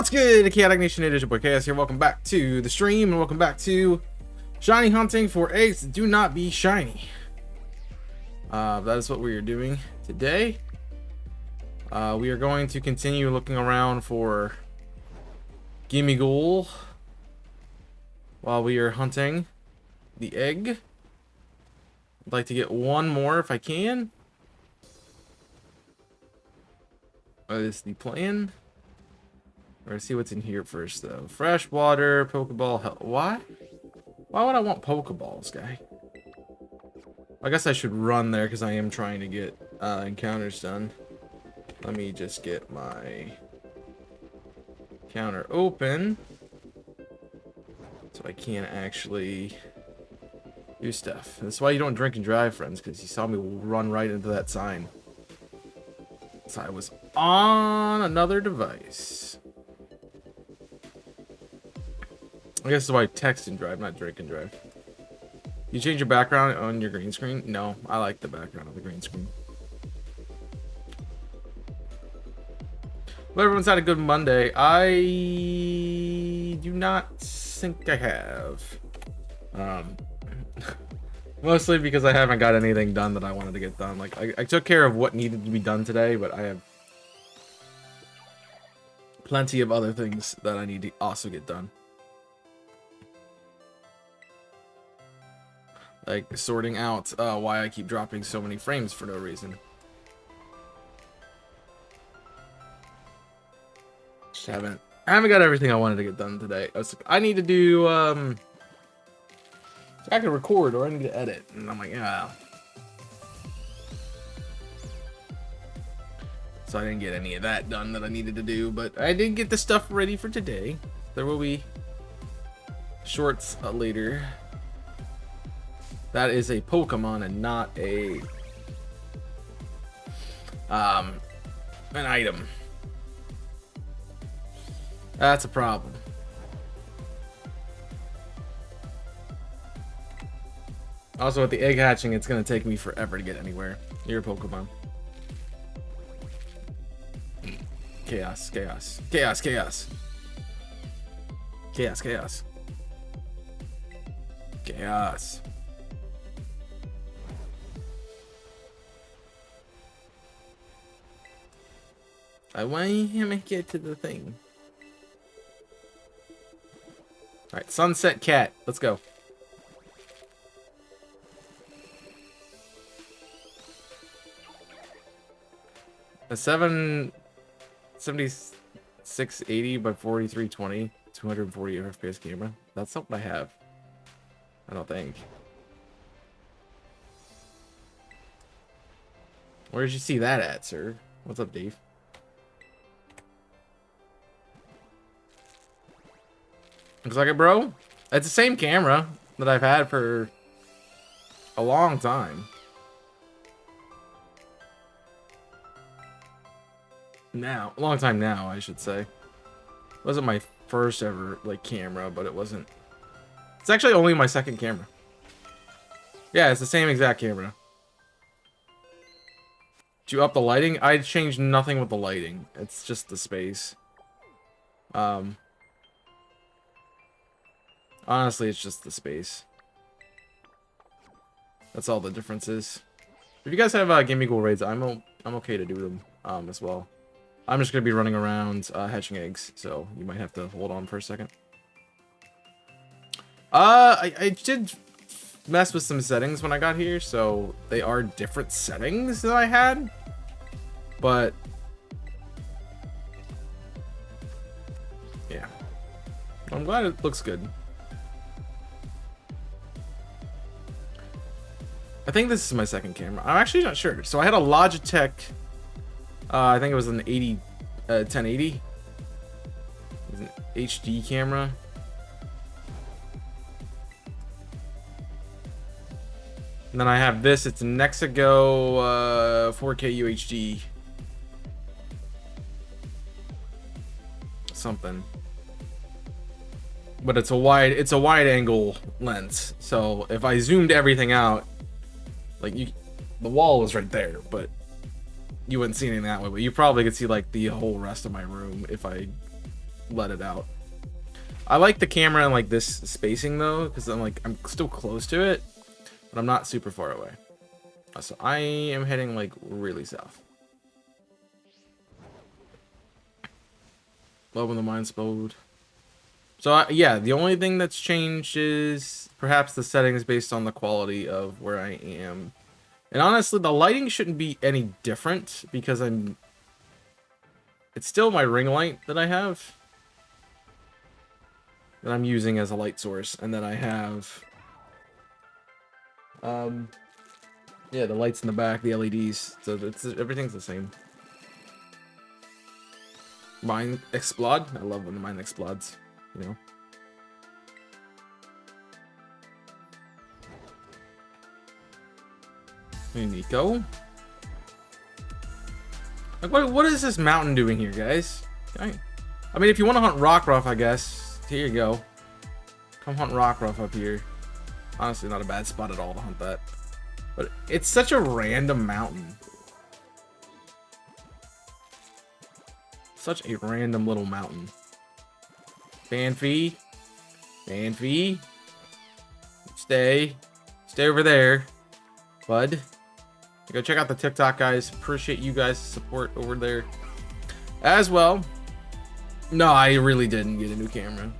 What's good, Chaotic Nation? It is your boy Chaos here. Welcome back to the stream and welcome back to shiny hunting for eggs that do not be shiny. That is what we are doing today. We are going to continue looking around for Gimme Ghoul while we are hunting the egg. I'd like to get one more if I can. That is the plan. We're gonna see what's in here first, though. Fresh water, Pokeball. Why? Why would I want Pokeballs, guy? I guess I should run there because I am trying to get encounters done. Let me just get my counter open so I can actually do stuff. That's why you don't drink and drive, friends, because you saw me run right into that sign. So I was on another device. I guess that's why I text and drive, not drink and drive. You change your background on your green screen? No, I like the background of the green screen. Well, everyone's had a good Monday. I do not think I have. Mostly because I haven't got anything done that I wanted to get done. Like, I took care of what needed to be done today, but I have plenty of other things that I need to also get done. Like sorting out why I keep dropping so many frames for no reason. Just I haven't got everything I wanted to get done today. I need to do I can record or I need to edit, and I'm like, yeah. So I didn't get any of that done that I needed to do, but I did get the stuff ready for today. There will be shorts later. That is a Pokemon and not a an item. That's a problem. Also, with the egg hatching, it's gonna take me forever to get anywhere. You're a Pokemon. Chaos, chaos, chaos, chaos, chaos, chaos, chaos. I want him to get to the thing. Alright, Sunset Cat. Let's go. A 7680 by 4320, 240 FPS camera. That's something I have. I don't think. Where did you see that at, sir? What's up, Dave? Looks like it, bro. It's the same camera that I've had for a long time. A long time now, I should say. It wasn't my first ever like camera, but it wasn't. It's actually only my second camera. Yeah, it's the same exact camera. Did you up the lighting? I changed nothing with the lighting. It's just the space. Honestly, it's just the space. That's all the difference is. If you guys have Gimme Ghoul raids, I'm okay to do them as well. I'm just gonna be running around hatching eggs, so you might have to hold on for a second. I did mess with some settings when I got here, so they are different settings that I had, but yeah, I'm glad it looks good. I think this is my second camera. I'm actually not sure. So I had a Logitech, I think it was an 1080. It was an HD camera. And then I have this. It's a Nexago 4K UHD. Something. But it's a wide angle lens. So if I zoomed everything out, like the wall was right there, but you wouldn't see anything that way. But you probably could see like the whole rest of my room if I let it out. I like the camera and like this spacing though, because I'm still close to it, but I'm not super far away. So I am heading like really south. Love when the mind explode. So yeah, the only thing that's changed is perhaps the settings based on the quality of where I am. And honestly, the lighting shouldn't be any different because it's still my ring light that I have that I'm using as a light source, and then I have yeah, the lights in the back, the LEDs. So everything's the same. Mine explode. I love when mine explodes, you know. Hey, Nico. Like, what is this mountain doing here, guys? I mean, if you want to hunt Rockruff, I guess, here you go. Come hunt Rockruff up here. Honestly, not a bad spot at all to hunt that. But it's such a random mountain. Such a random little mountain. Fanfy. Fanfy. Stay over there, bud. Go check out the TikTok, guys. Appreciate you guys' support over there as well. No, I really didn't get a new camera.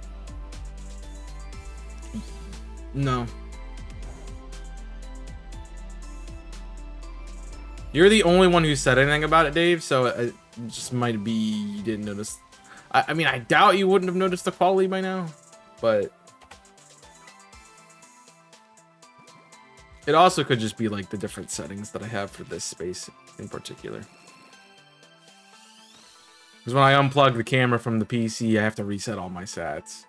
No. You're the only one who said anything about it, Dave, so it just might be you didn't notice. I mean, I doubt you wouldn't have noticed the quality by now, but it also could just be like the different settings that I have for this space in particular. Because when I unplug the camera from the PC, I have to reset all my sats.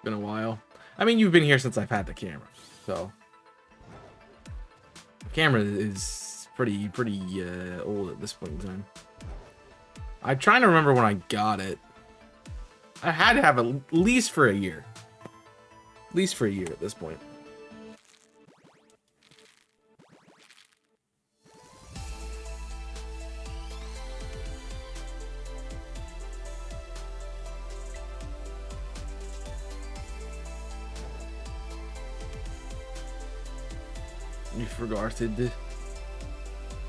Been a while. I mean, you've been here since I've had the camera, so the camera is pretty old at this point in time. I'm trying to remember when I got it. I had to have it at least for a year. At least for a year at this point. You forgot it.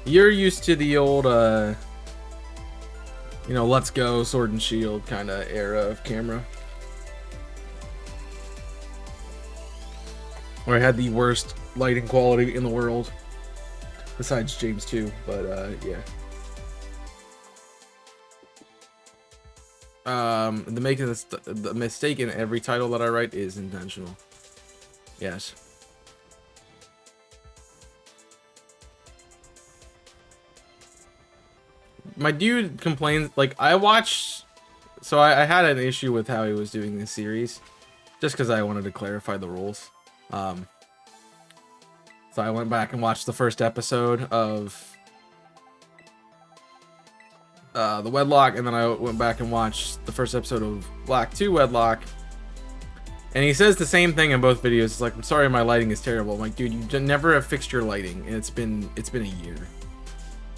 You're used to the old, you know, let's go, sword and shield kind of era of camera. Where I had the worst lighting quality in the world. Besides James 2, but yeah. The mistake in every title that I write is intentional. Yes. My dude complains, like, I watched, so I had an issue with how he was doing this series, just because I wanted to clarify the rules. So I went back and watched the first episode of the Wedlock, and then I went back and watched the first episode of Black 2 Wedlock, and he says the same thing in both videos. It's like, I'm sorry, my lighting is terrible. I'm like, dude, you never have fixed your lighting, and it's been a year.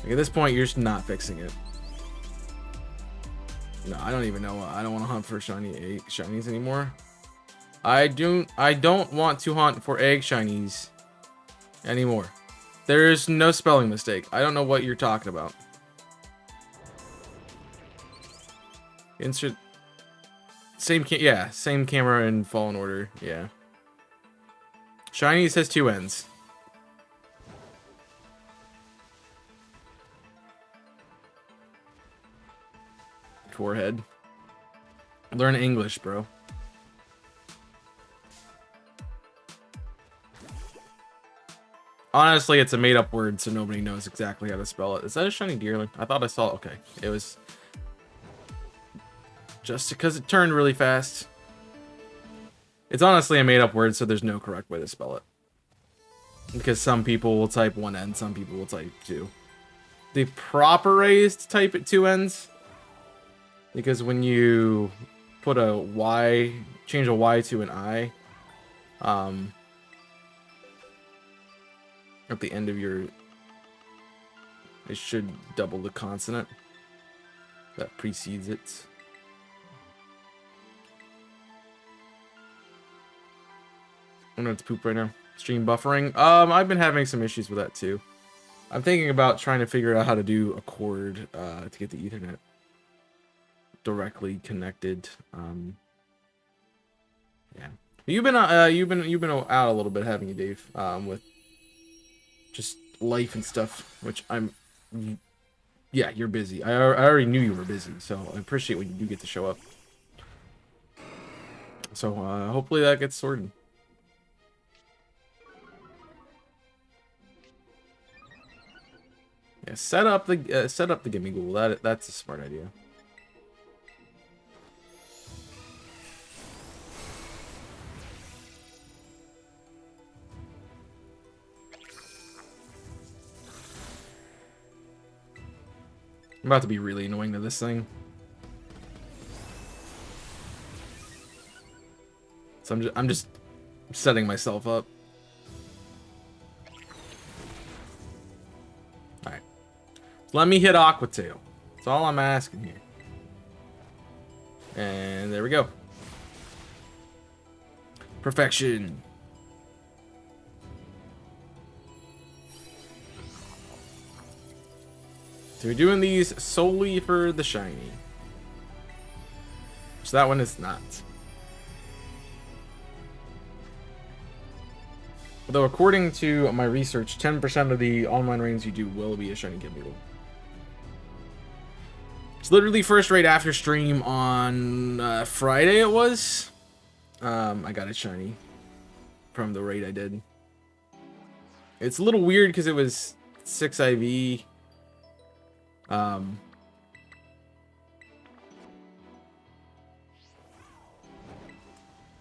Like, at this point, you're just not fixing it. No, I don't even know. I don't want to hunt for shinies anymore. I don't want to hunt for egg shinies anymore. There is no spelling mistake. I don't know what you're talking about. Insert same camera in Fallen Order. Yeah. Shinies has two ends. Forehead. Learn English, bro. Honestly, it's a made-up word, so nobody knows exactly how to spell it. Is that a shiny deerling? I thought I saw. Okay, it was just because it turned really fast. It's honestly a made-up word, so there's no correct way to spell it. Because some people will type one end, some people will type two. The proper way is to type it two ends. Because when you put a Y, change a Y to an I, at the end of your, it should double the consonant that precedes it. I'm gonna have to poop right now. Stream buffering. I've been having some issues with that too. I'm thinking about trying to figure out how to do a cord to get the Ethernet directly connected. Yeah. You've been out a little bit, haven't you, Dave? With just life and stuff, which yeah, you're busy. I already knew you were busy, so I appreciate when you do get to show up. So hopefully that gets sorted. Yeah, set up the gimme ghoul. That's a smart idea. I'm about to be really annoying to this thing. So I'm just setting myself up. Alright. Let me hit Aqua Tail. That's all I'm asking here. And there we go. Perfection. So we're doing these solely for the shiny. So that one is not. Although according to my research, 10% of the online raids you do will be a shiny gimme ghoul. It's literally first raid after stream on Friday it was. I got a shiny from the raid I did. It's a little weird because it was 6 IV.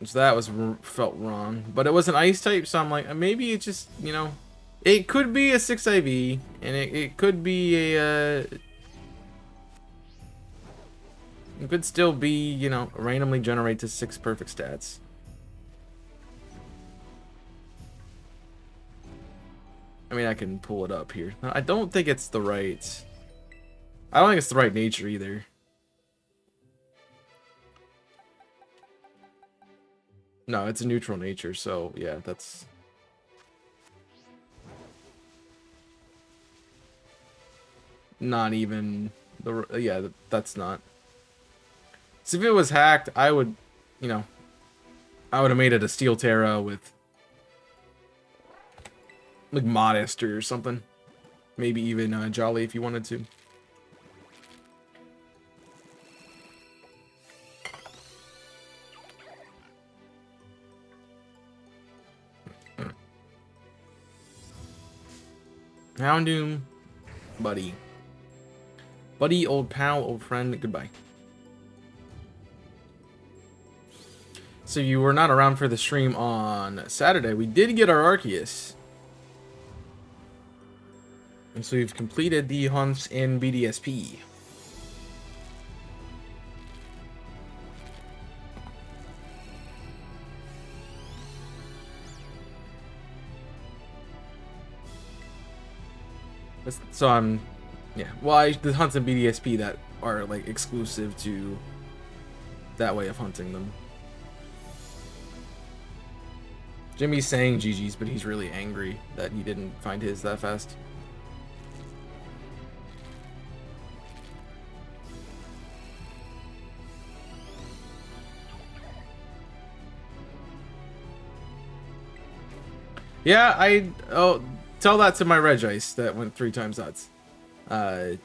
So that felt wrong, but it was an ice type, so I'm like, maybe it just, you know, it could be a 6 IV, and it could be a, it could still be, you know, randomly generate to 6 perfect stats. I mean, I can pull it up here. I don't think it's the right, I don't think it's the right nature either. No, it's a neutral nature, so yeah, that's... Not even... yeah, that's not... So if it was hacked, I would, you know... I would have made it a Steel Terra with... like, Modest or something. Maybe even Jolly if you wanted to. Houndoom, buddy. Buddy, old pal, old friend, goodbye. So you were not around for the stream on Saturday. We did get our Arceus. And so we've completed the hunts in BDSP. So I'm, yeah. Well, the hunts in BDSP that are like exclusive to that way of hunting them. Jimmy's saying GG's, but he's really angry that he didn't find his that fast. Yeah, tell that to my Regice that went 3 times odds. Tell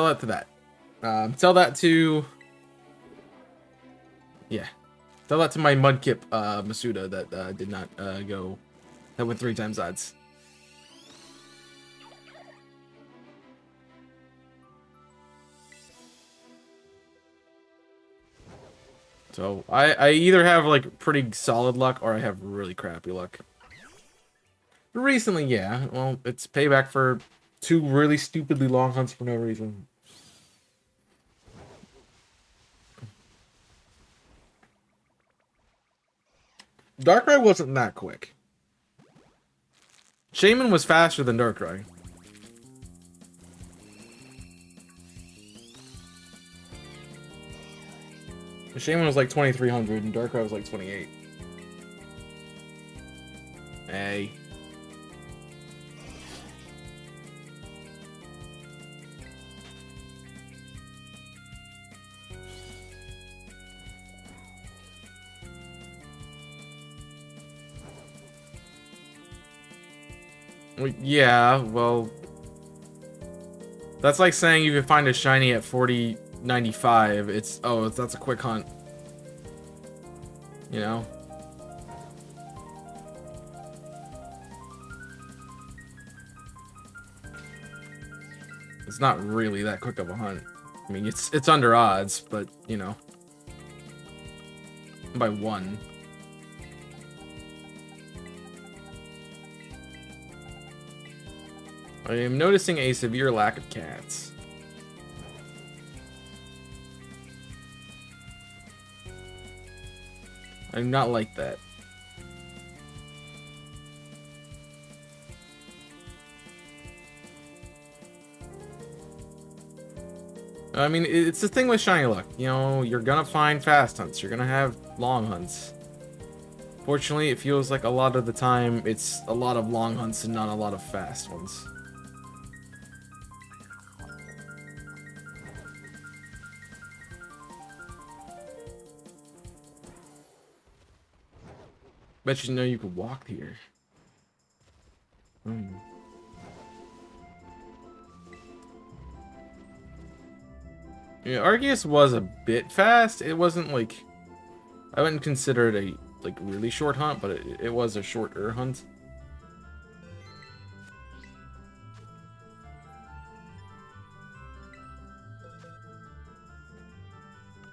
that to that. Tell that to... Yeah. Tell that to my Mudkip Masuda that did not go... That went 3 times odds. So, I either have, like, pretty solid luck or I have really crappy luck. Recently, yeah. Well, it's payback for 2 really stupidly long hunts for no reason. Darkrai wasn't that quick. Shaman was faster than Darkrai. Shaman was like 2300 and Darkrai was like 28. Hey. Yeah, well, that's like saying you can find a shiny at 40.95. That's a quick hunt. You know? It's not really that quick of a hunt. I mean, it's under odds, but you know, by 1. I am noticing a severe lack of cats. I do not like that. I mean, it's the thing with shiny luck. You know, you're gonna find fast hunts. You're gonna have long hunts. Fortunately, it feels like a lot of the time it's a lot of long hunts and not a lot of fast ones. Bet you know you could walk here. Yeah, Arceus was a bit fast. It wasn't like, I wouldn't consider it a like really short hunt, but it was a shorter hunt.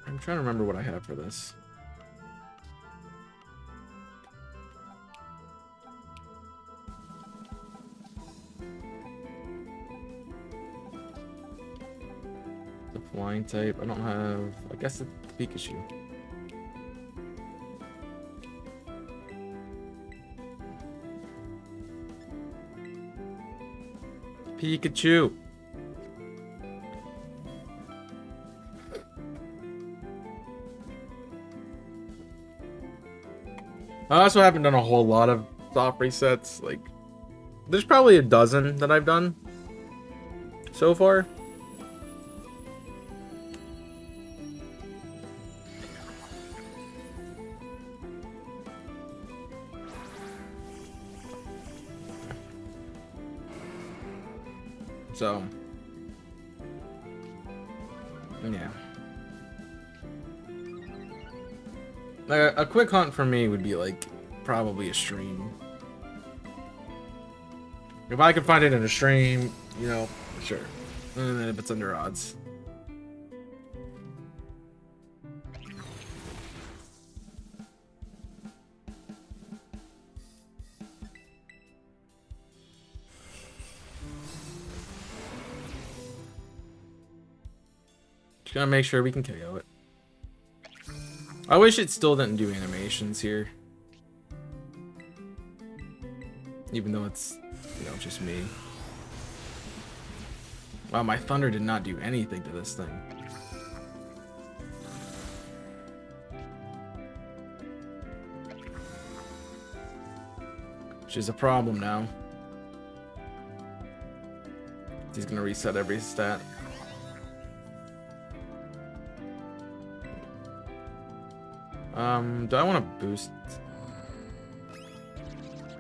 I'm trying to remember what I have for this. The flying type. I don't have. I guess it's Pikachu. Pikachu. I also haven't done a whole lot of soft resets. Like, there's probably a dozen that I've done so far. So, yeah. A quick hunt for me would be like probably a stream. If I could find it in a stream, you know, sure. And then if it's under odds. Just gotta make sure we can KO it. I wish it still didn't do animations here. Even though it's, you know, just me. Wow, my thunder did not do anything to this thing. Which is a problem now. He's gonna reset every stat. Do I want to boost?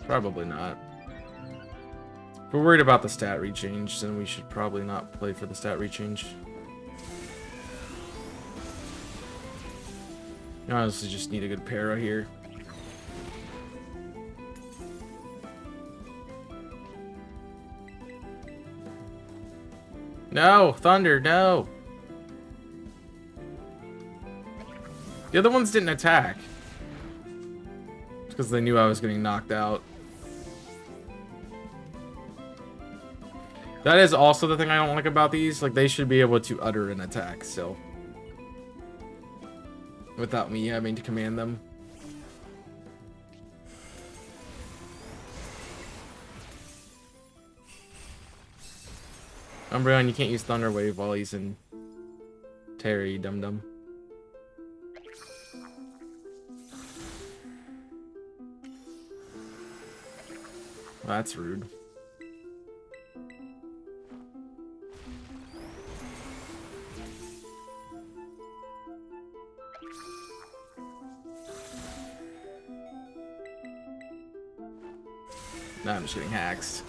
Probably not. If we're worried about the stat rechange, then we should probably not play for the stat rechange. You honestly just need a good para here. No! Thunder, no! The other ones didn't attack. Because they knew I was getting knocked out. That is also the thing I don't like about these. Like, they should be able to utter an attack still. Without me having to command them. Umbreon, you can't use Thunder Wave while he's in Terry, dum dum. Well, that's rude. No, I'm just getting hacked.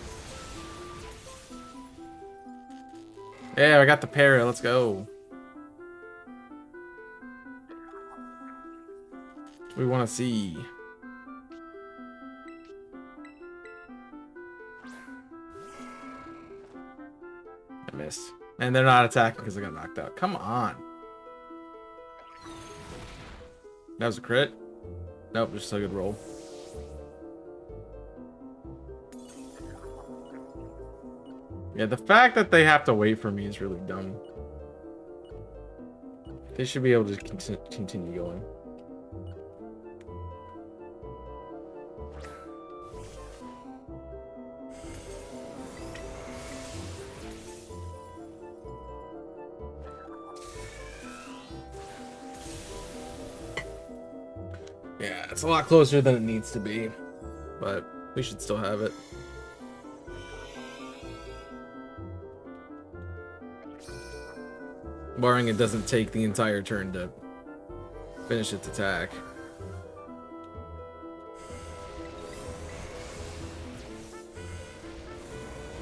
Yeah, I got the para. Let's go. We want to see. I missed. And they're not attacking because I got knocked out. Come on. That was a crit. Nope, just a good roll. Yeah, the fact that they have to wait for me is really dumb. They should be able to continue going. Yeah, it's a lot closer than it needs to be, but we should still have it. Barring it doesn't take the entire turn to finish its attack.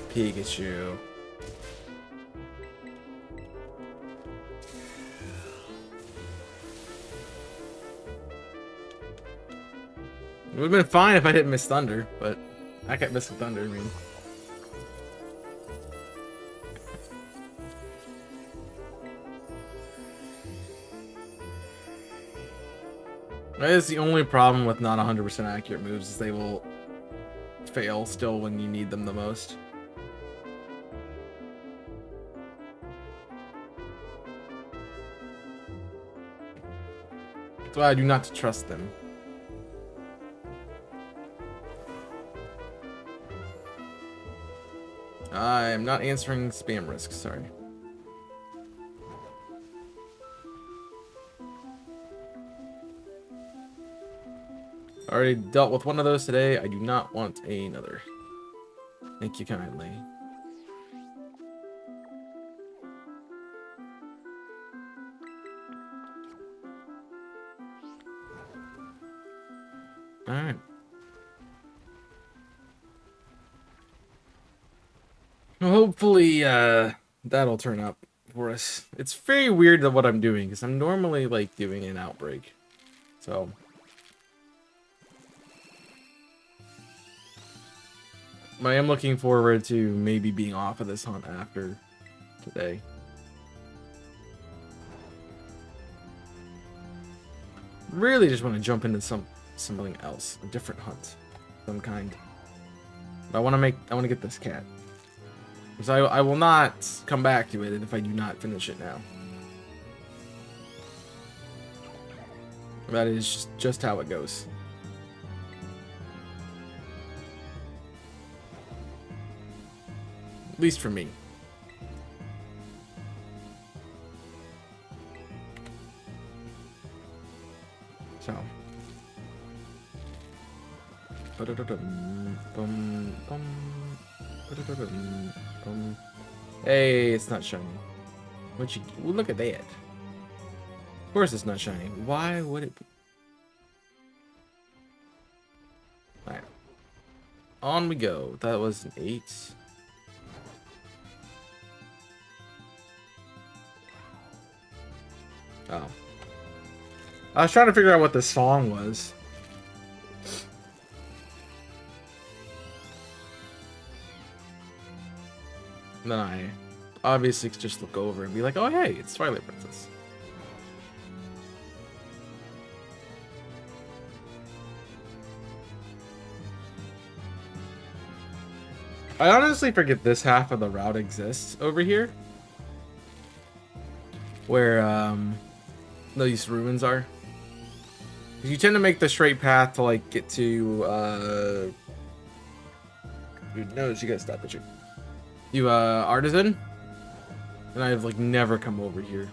Pikachu. It would have been fine if I didn't miss Thunder, but I kept missing Thunder, I mean. That is the only problem with not 100% accurate moves, is they will fail still when you need them the most. That's why I do not trust them. I'm not answering spam risks, sorry. Already dealt with one of those today. I do not want another. Thank you kindly. Alright. Hopefully, that'll turn up for us. It's very weird that what I'm doing, because I'm normally, like, doing an outbreak. So... I am looking forward to maybe being off of this hunt after today. Really just want to jump into something else, a different hunt, some kind. But I want to get this cat. Because I will not come back to it if I do not finish it now. That is just how it goes. At least for me. So. Hey, it's not shiny. What you? Well, look at that. Of course, it's not shiny. Why would it be? All right. On we go. That was an 8. Oh. I was trying to figure out what this song was. And then I obviously just look over and be like, oh hey, it's Twilight Princess. I honestly forget this half of the route exists over here. Where these ruins are. You tend to make the straight path to like get to dude, no, you gotta stop it. You Artisan, And I've like never come over here.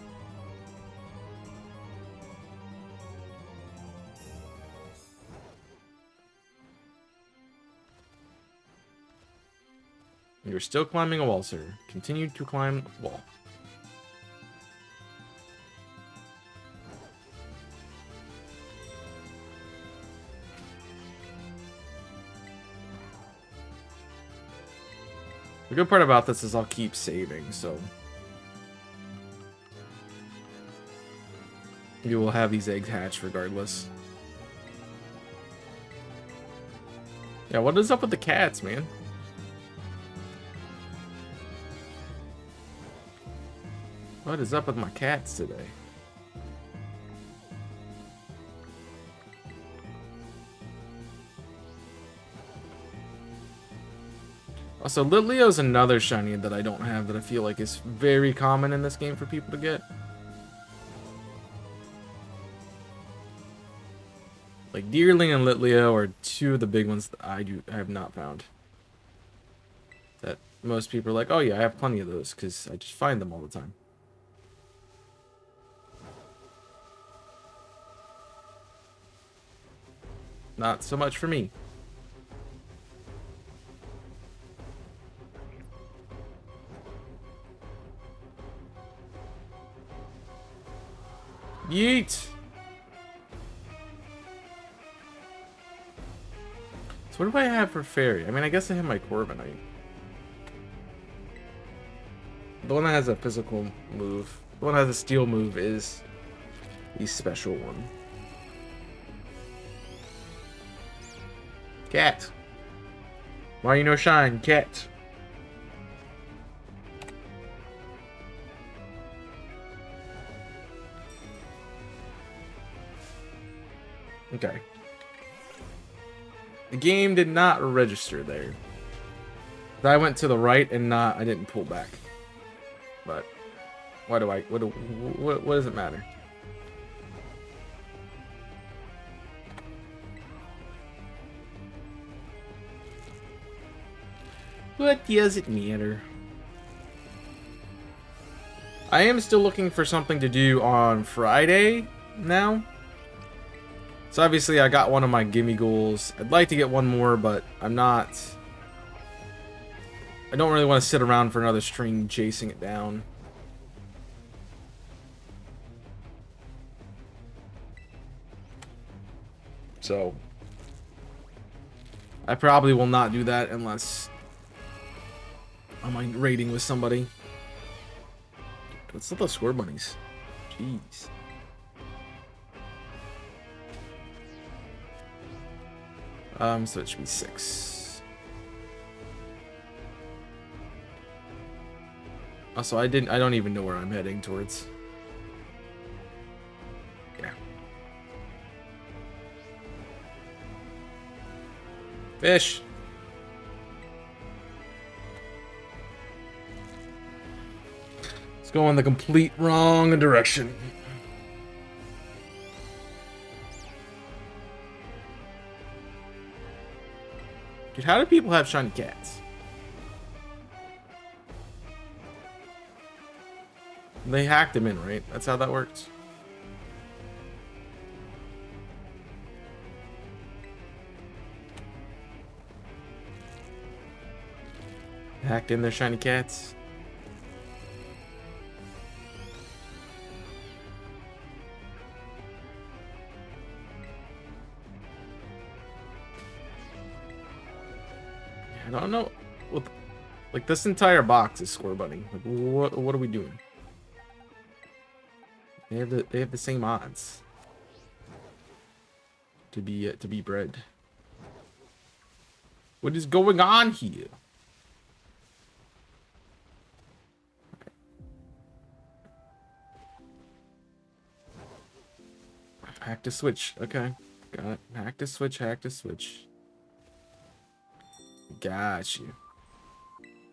You're still climbing a wall, sir. Continue to climb the wall. The good part about this is I'll keep saving, so you will have these eggs hatch regardless. Yeah, what is up with the cats, man? What is up with my cats today? Also, Litleo's another shiny that I don't have that I feel like is very common in this game for people to get. Like Deerling and Litleo are two of the big ones that I have not found. That most people are like, oh yeah, I have plenty of those because I just find them all the time. Not so much for me. Yeet! So what do I have for fairy? I mean, I guess I have my Corviknight. The one that has a physical move. The one that has a steel move is the special one. Cat. Why you no shine, cat? Okay. The game did not register there. I went to the right and I didn't pull back. But what does it matter? What does it matter? I am still looking for something to do on Friday now. So obviously I got one of my gimme goals. I'd like to get one more, but I don't really want to sit around for another stream chasing it down. So I probably will not do that unless I'm like raiding with somebody. What's up those square bunnies? Jeez. So it should be 6. Also, I don't even know where I'm heading towards. Yeah. Fish. It's going the complete wrong direction. Dude, how do people have shiny cats? They hacked them in, right? That's how that works. Hacked in their shiny cats. I don't know. Like this entire box is Square Bunny. Like, what are we doing? They have the same odds to be bred. What is going on here? Hack to switch. Okay, got it. Hack to switch. Hack to switch. Got you.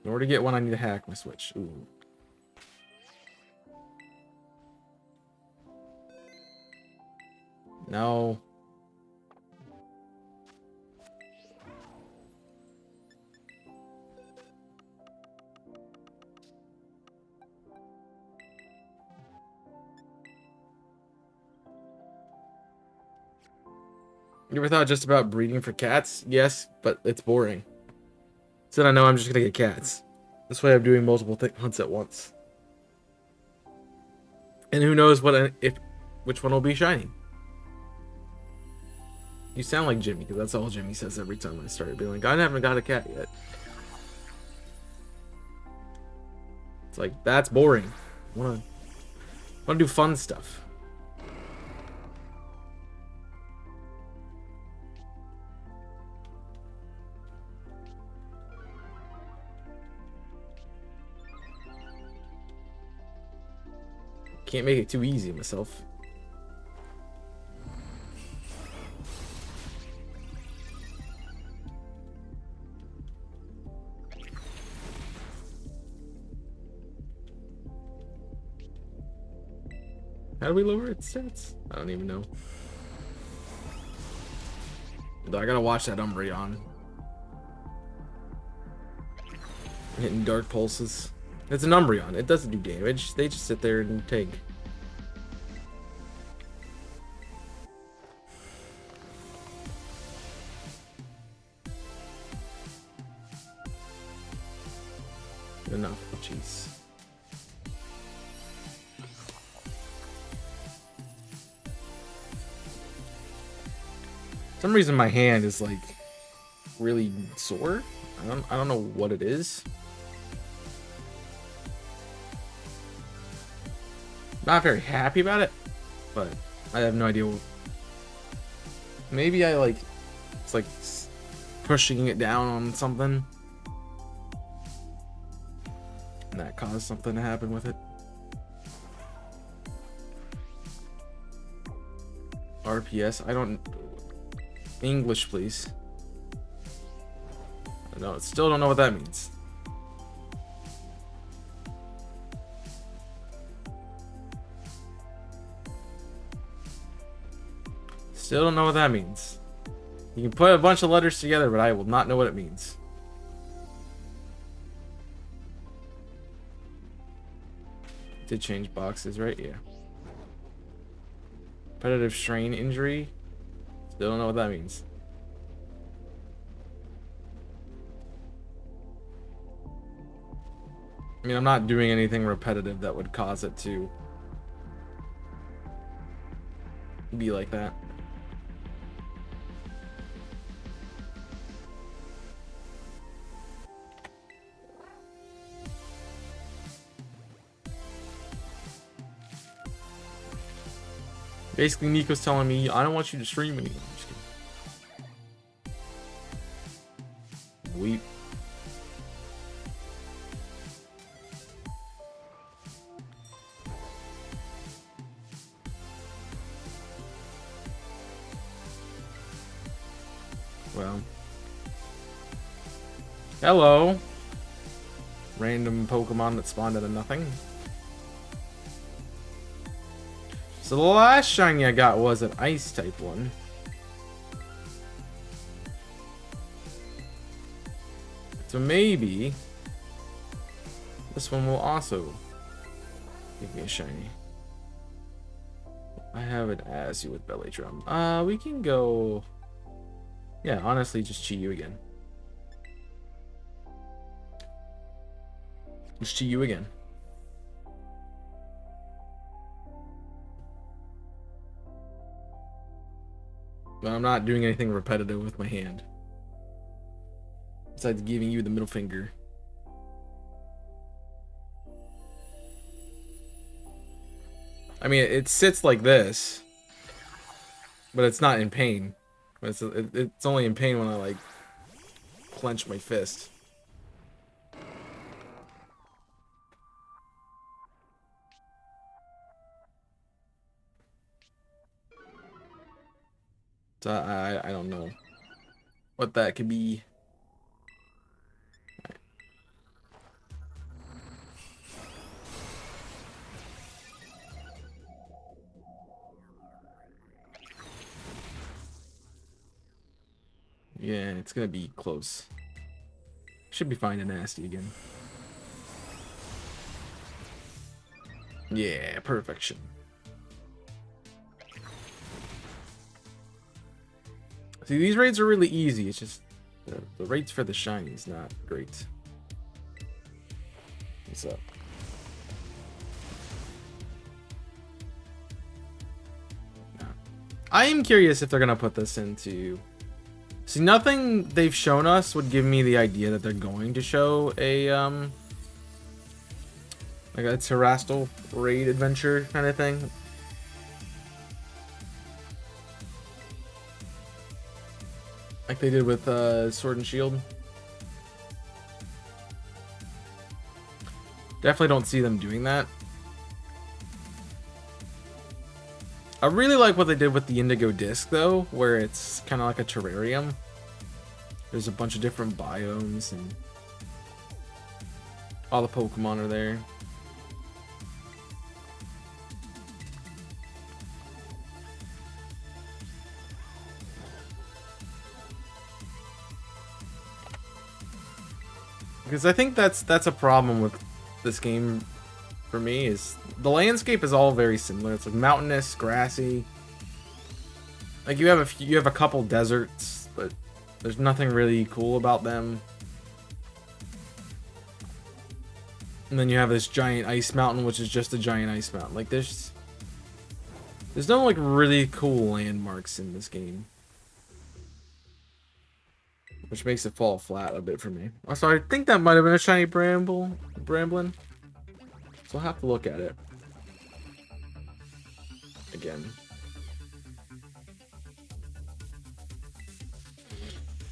In order to get one, I need to hack my switch. Ooh. No. You ever thought just about breeding for cats? Yes, but it's boring. So I know I'm just gonna get cats. This way I'm doing multiple hunts at once. And who knows which one will be shiny. You sound like Jimmy, because that's all Jimmy says every time I start being like, I haven't got a cat yet. It's like, that's boring. I wanna do fun stuff. Can't make it too easy myself. How do we lower its stats? I don't even know. I gotta watch that Umbreon. Hitting dark pulses. It's an Umbreon. It doesn't do damage. They just sit there and tank. Enough. Jeez. For some reason my hand is like really sore. I don't know what it is. Not very happy about it, but I have no idea. Maybe it's like pushing it down on something, and that caused something to happen with it. RPS, I don't. English, please. No, still don't know what that means. Still don't know what that means. You can put a bunch of letters together, but I will not know what it means. Did change boxes, right? Yeah. Repetitive strain injury. Still don't know what that means. I mean, I'm not doing anything repetitive that would cause it to be like that. Basically, Nico's telling me, I don't want you to stream anymore. I'm just kidding. Weep. Well. Hello. Random Pokemon that spawned out of nothing. So the last shiny I got was an ice type one. So maybe this one will also give me a shiny. I have an Azzy with belly drum. We can go. Yeah, honestly, just Chi-Yu again. Just Chi-Yu again. But I'm not doing anything repetitive with my hand. Besides giving you the middle finger. I mean, it sits like this. But it's not in pain. It's only in pain when I, like, clench my fist. So I don't know what that could be. Yeah, it's gonna be close. Should be fine and nasty again. Yeah, perfection. See, these raids are really easy. It's just the raids for the shinies not great. What's up? I am curious if they're gonna put this into. See, nothing they've shown us would give me the idea that they're going to show a like a terrestrial raid adventure kind of thing. Like they did with Sword and Shield. Definitely don't see them doing that. I really like what they did with the Indigo Disc though, where it's kind of like a terrarium. There's a bunch of different biomes and all the Pokemon are there. Because I think that's a problem with this game for me, is the landscape is all very similar. It's like mountainous, grassy. Like you have a couple deserts, but there's nothing really cool about them. And then you have this giant ice mountain, which is just a giant ice mountain. Like there's no like really cool landmarks in this game, which makes it fall flat a bit for me. Also, I think that might have been a shiny Bramblin. So I'll have to look at it again.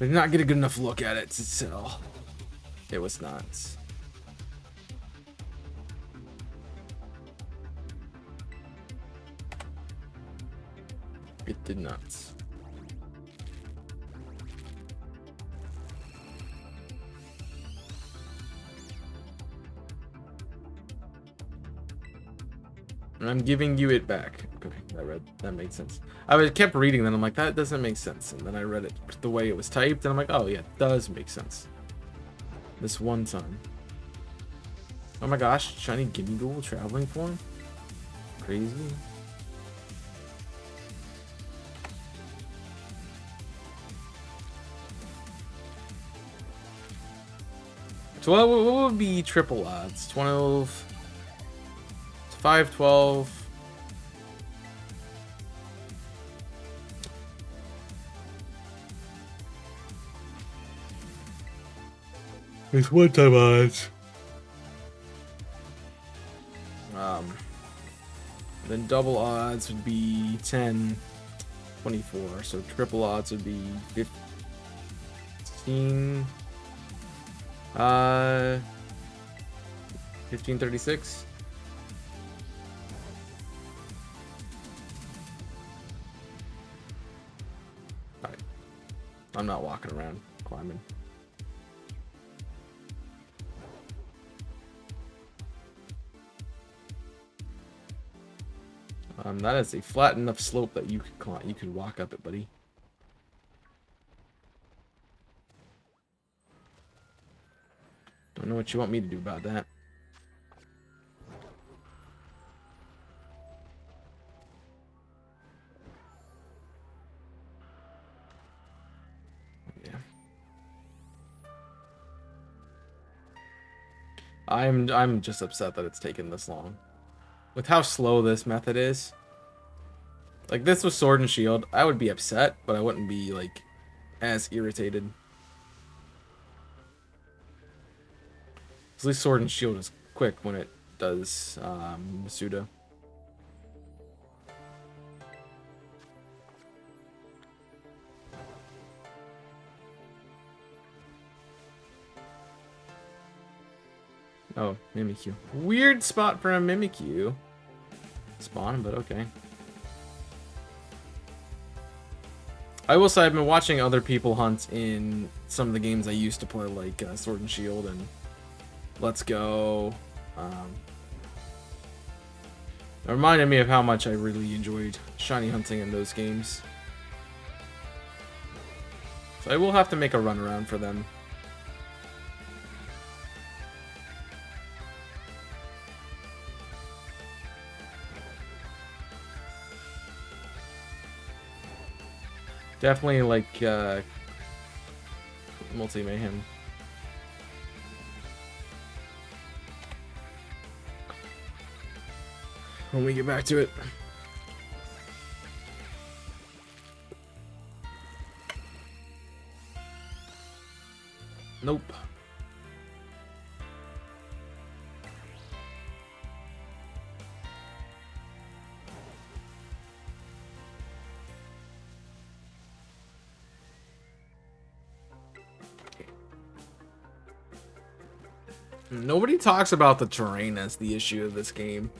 I did not get a good enough look at it to tell. It was not. It did not. And I'm giving you it back. Okay, that made sense. Kept reading that, I'm like, that doesn't make sense. And then I read it the way it was typed, and I'm like, oh yeah, it does make sense. This one time. Oh my gosh, shiny Gimmighoul traveling form? Crazy. So what would be triple odds? 12... 512. It's one time odds. Then double odds would be 10, 24. So triple odds would be 15. 1536. Alright. I'm not walking around climbing. That is a flat enough slope that you could climb. You could walk up it, buddy. Don't know what you want me to do about that. Yeah. I'm just upset that it's taken this long. With how slow this method is. Like, this was Sword and Shield. I would be upset, but I wouldn't be, like, as irritated. At least Sword and Shield is quick when it does Masuda. Oh, Mimikyu. Weird spot for a Mimikyu. Spawn, but okay. I will say I've been watching other people hunt in some of the games I used to play, like Sword and Shield and Let's Go. It reminded me of how much I really enjoyed shiny hunting in those games. So I will have to make a run around for them. Definitely like multi mayhem. When we get back to it. Nope. Nobody talks about the terrain as the issue of this game,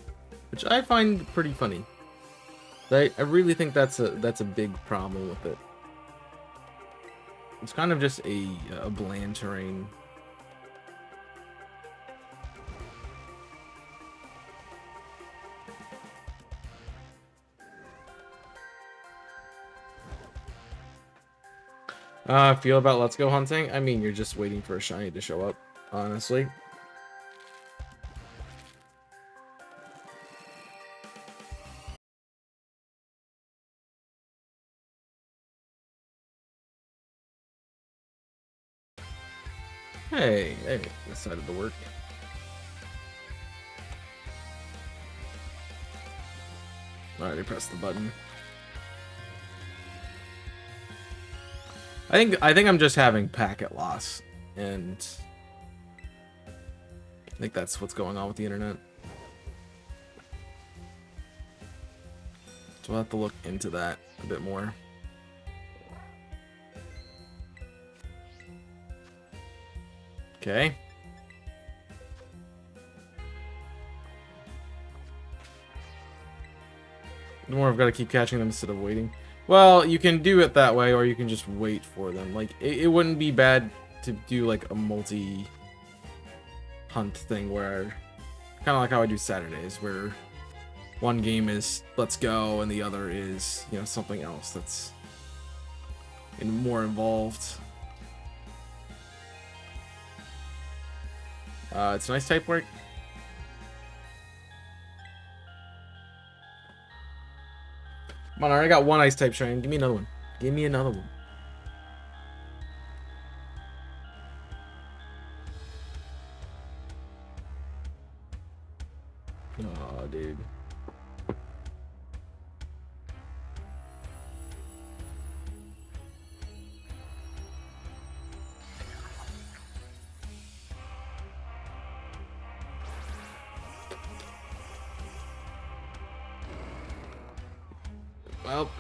which I find pretty funny. I really think that's a big problem with it. It's kind of just a bland terrain. Feel about Let's Go Hunting? I mean, you're just waiting for a shiny to show up, honestly. Hey, decided to work. Alright, I pressed the button. I think I'm just having packet loss, and I think that's what's going on with the internet. So we'll have to look into that a bit more. Okay. More, I've got to keep catching them instead of waiting. Well, you can do it that way, or you can just wait for them. Like, it wouldn't be bad to do, like, a multi-hunt thing where... kind of like how I do Saturdays, where one game is Let's Go, and the other is, you know, something else that's more involved. It's nice type work. Come on, I already got one ice type shine. Give me another one. Give me another one. Oh, dude. Well,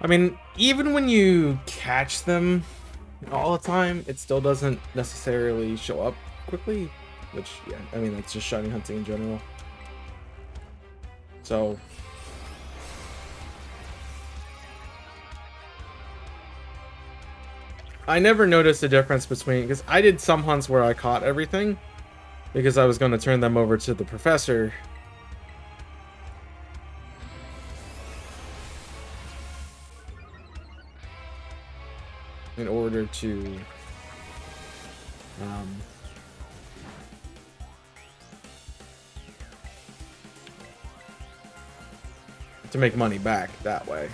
I mean, even when you catch them all the time, it still doesn't necessarily show up quickly, which, yeah, I mean, that's just shiny hunting in general. So, I never noticed a difference between, because I did some hunts where I caught everything, because I was going to turn them over to the professor. In order to make money back that way.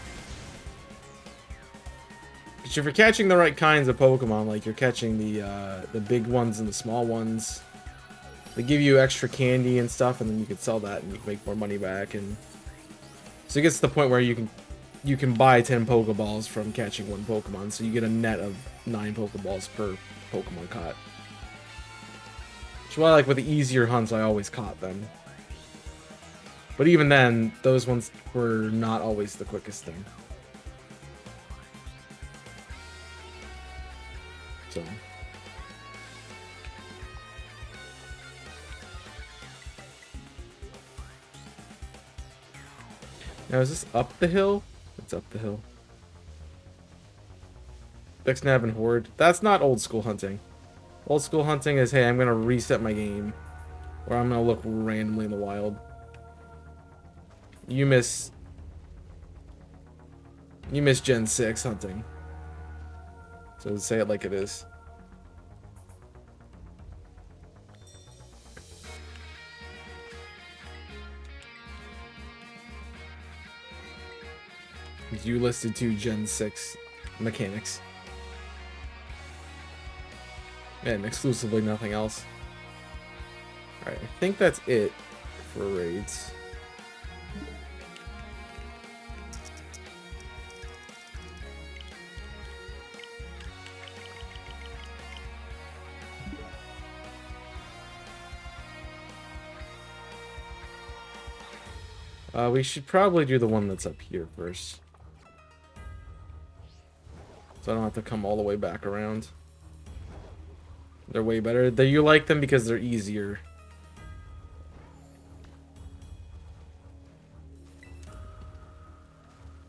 Because if you're catching the right kinds of Pokemon, like you're catching the big ones and the small ones, they give you extra candy and stuff, and then you can sell that and you can make more money back. And so it gets to the point where you can buy 10 Pokeballs from catching one Pokemon, so you get a net of 9 Pokeballs per Pokemon caught. Which is why, like, with the easier hunts, I always caught them. But even then, those ones were not always the quickest thing. So... now, is this up the hill? It's up the hill. Dexnav and Horde. That's not old school hunting. Old school hunting is, hey, I'm going to reset my game. Or I'm going to look randomly in the wild. You miss Gen 6 hunting. So say it like it is. You listed 2 Gen 6 mechanics. And exclusively nothing else. Alright, I think that's it for raids. We should probably do the one that's up here first. So I don't have to come all the way back around. They're way better. You like them because they're easier.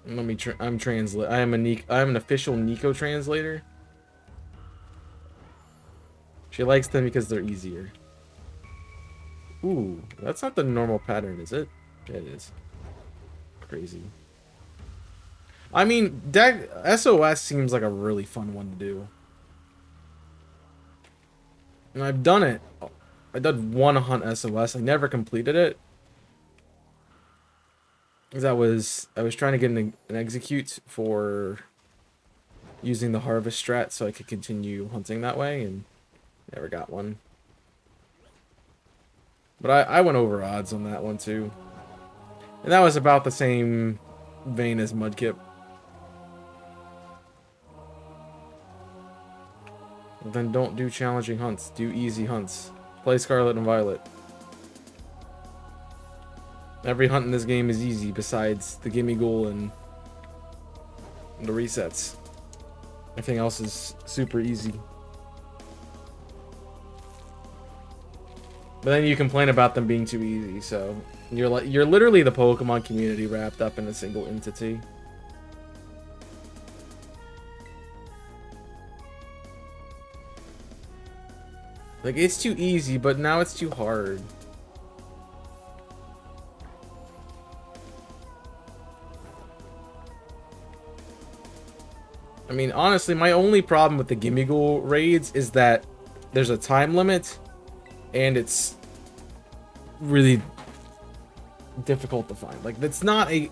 Let me I'm translate. I am an official Nico translator. She likes them because they're easier. Ooh, that's not the normal pattern, is it? Yeah, it is. Crazy. I mean, SOS seems like a really fun one to do. And I've done it. I did one hunt SOS. I never completed it. Because I was trying to get an execute for using the harvest strat so I could continue hunting that way, and never got one. But I went over odds on that one too. And that was about the same vein as Mudkip. Then don't do challenging hunts. Do easy hunts. Play Scarlet and Violet. Every hunt in this game is easy besides the gimme goal and the resets. Everything else is super easy. But then you complain about them being too easy, so you're literally the Pokemon community wrapped up in a single entity. Like, it's too easy, but now it's too hard. I mean, honestly, my only problem with the Gimme Goal raids is that there's a time limit, and it's really difficult to find. Like, that's not a...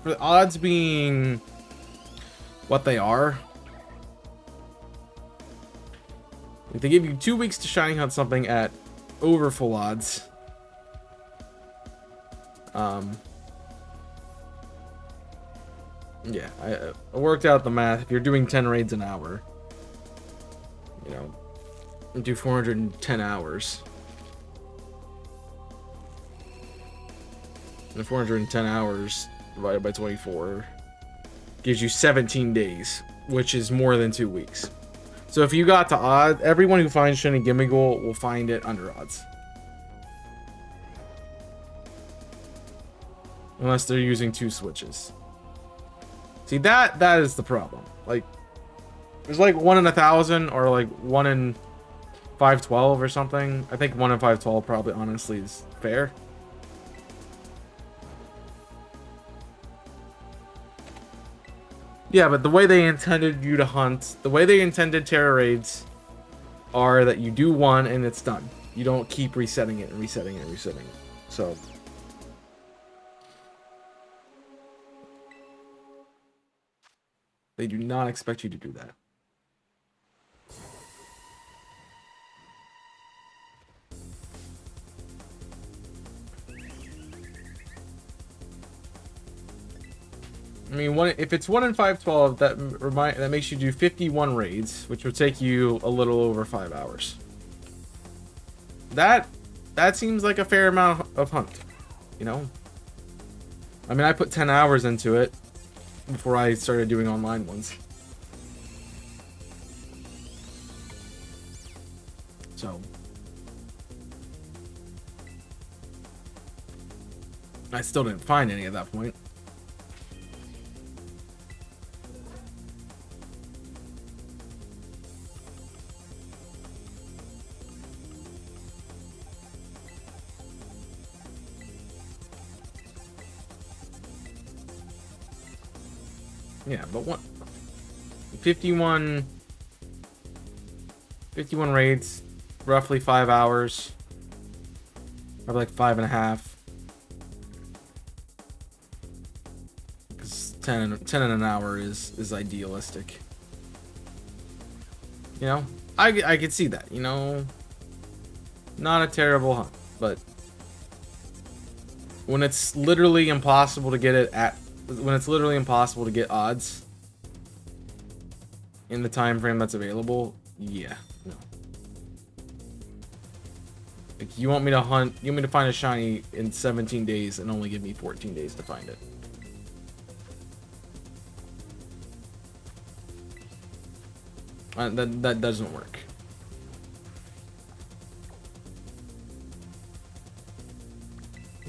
For the odds being what they are, if they give you 2 weeks to shiny hunt something at over full odds, yeah, I worked out the math. If you're doing 10 raids an hour, you know, do 410 hours. And 410 hours divided by 24 gives you 17 days, which is more than 2 weeks. So if you got to odd, everyone who finds Shiny Gimme Goal will find it under odds. Unless they're using 2 switches. See, that is the problem. Like, there's like 1 in 1,000 or like 1 in 512 or something. I think 1 in 512 probably honestly is fair. Yeah, but the way they intended you to hunt, the way they intended Terra raids are that you do one and it's done. You don't keep resetting it and resetting it and resetting it. So they do not expect you to do that. I mean, if it's 1 in 512, that makes you do 51 raids, which would take you a little over 5 hours. That seems like a fair amount of hunt, you know? I mean, I put 10 hours into it before I started doing online ones. So I still didn't find any at that point. Yeah, but what? 51 raids, roughly 5 hours, or like 5.5. Because 10 in an hour is idealistic. You know, I could see that. You know, not a terrible hunt, but when it's literally impossible to get odds in the time frame that's available, yeah, no. Like, you want me to find a shiny in 17 days and only give me 14 days to find it. That doesn't work.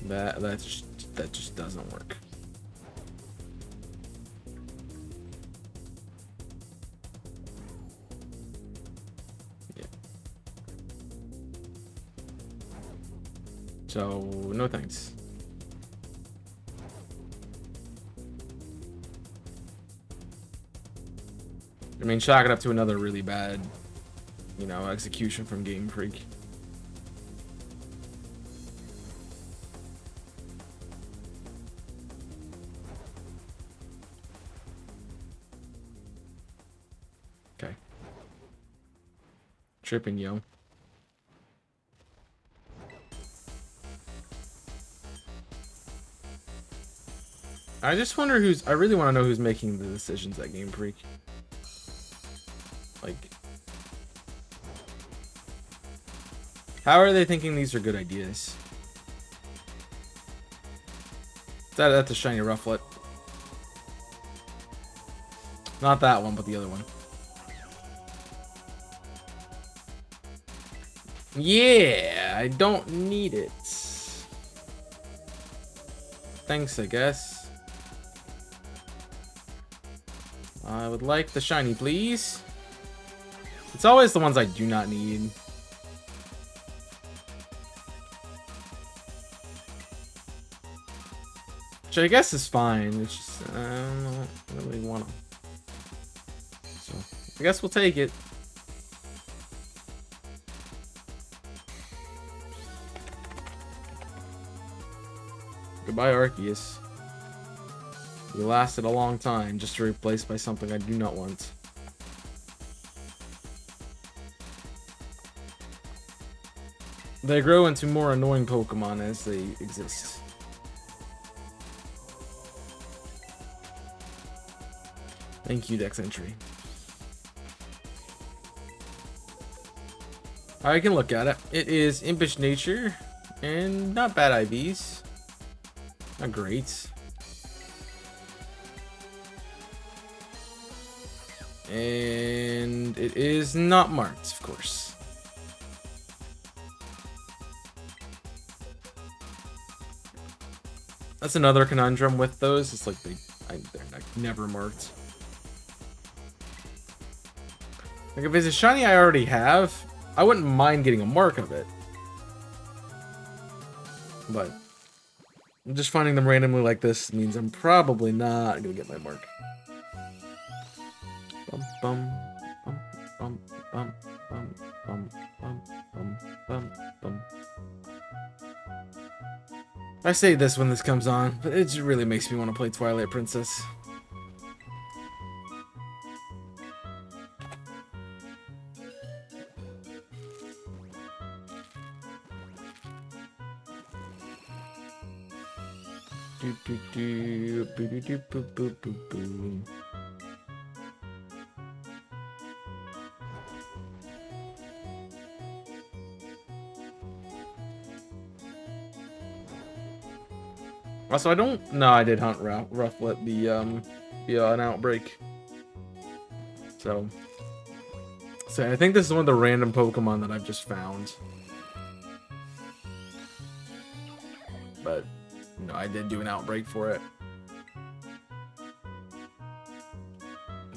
That just doesn't work. Yeah. So no thanks. I mean, chalk it up to another really bad, you know, execution from Game Freak. Okay. Tripping, yo. I just wonder I really want to know who's making the decisions at Game Freak. Like, how are they thinking these are good ideas? That's a shiny Rufflet. Not that one, but the other one. Yeah, I don't need it. Thanks, I guess. I would like the shiny, please. It's always the ones I do not need. Which I guess is fine. It's just, I don't really want to. So, I guess we'll take it. Goodbye, Arceus. You lasted a long time just to be replaced by something I do not want. They grow into more annoying Pokemon as they exist. Thank you, Dex Entry. I can look at it. It is Impish Nature and not bad IVs. Not great. And it is not marked, of course. That's another conundrum with those. It's like they're like never marked. Like if it's a shiny I already have, I wouldn't mind getting a mark of it. But just finding them randomly like this means I'm probably not gonna get my mark. Bum bum bum bum bum bum bum bum bum bum bum. I say this when this comes on, but it just really makes me want to play Twilight Princess. Also, I did hunt Rufflet via an outbreak. So I think this is one of the random Pokemon that I've just found. But no, I did do an outbreak for it.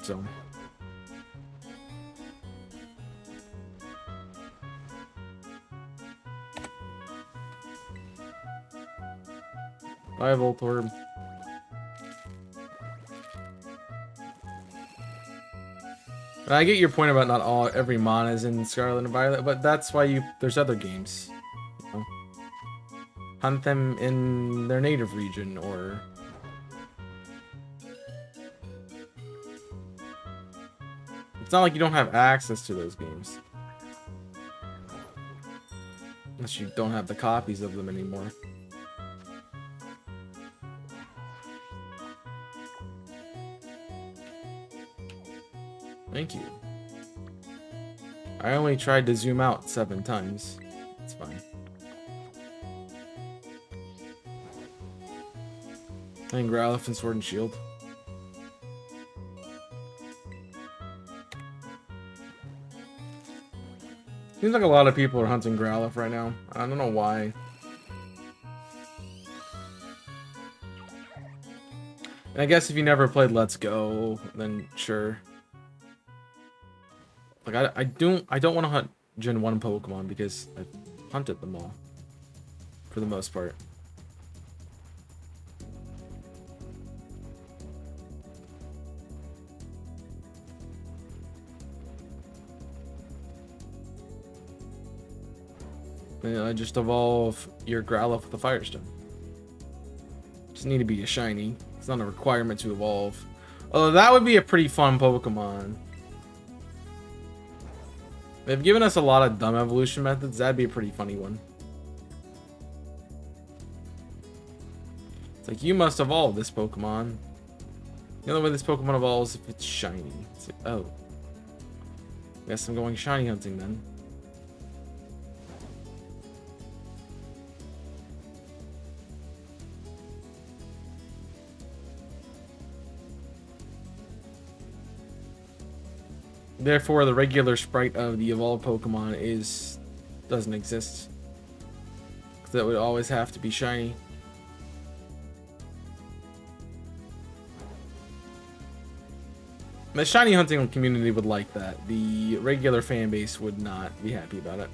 So bye, Voltorb. And I get your point about not every mana is in Scarlet and Violet, but that's why there's other games. You know? Hunt them in their native region, or It's not like you don't have access to those games. Unless you don't have the copies of them anymore. Thank you. I only tried to zoom out 7 times. It's fine. And Growlithe and Sword and Shield. Seems like a lot of people are hunting Growlithe right now. I don't know why. And I guess if you never played Let's Go, then sure. Like I don't want to hunt Gen 1 Pokemon because I've hunted them all. For the most part. And I just evolve your Growlithe with a Firestone. Just need to be a shiny. It's not a requirement to evolve. Although that would be a pretty fun Pokemon. They've given us a lot of dumb evolution methods. That'd be a pretty funny one. It's like, you must evolve this Pokemon. The only way this Pokemon evolves is if it's shiny. It's like, oh. Guess I'm going shiny hunting then. Therefore, the regular sprite of the evolved Pokemon doesn't exist. Because that would always have to be shiny. The shiny hunting community would like that. The regular fan base would not be happy about it.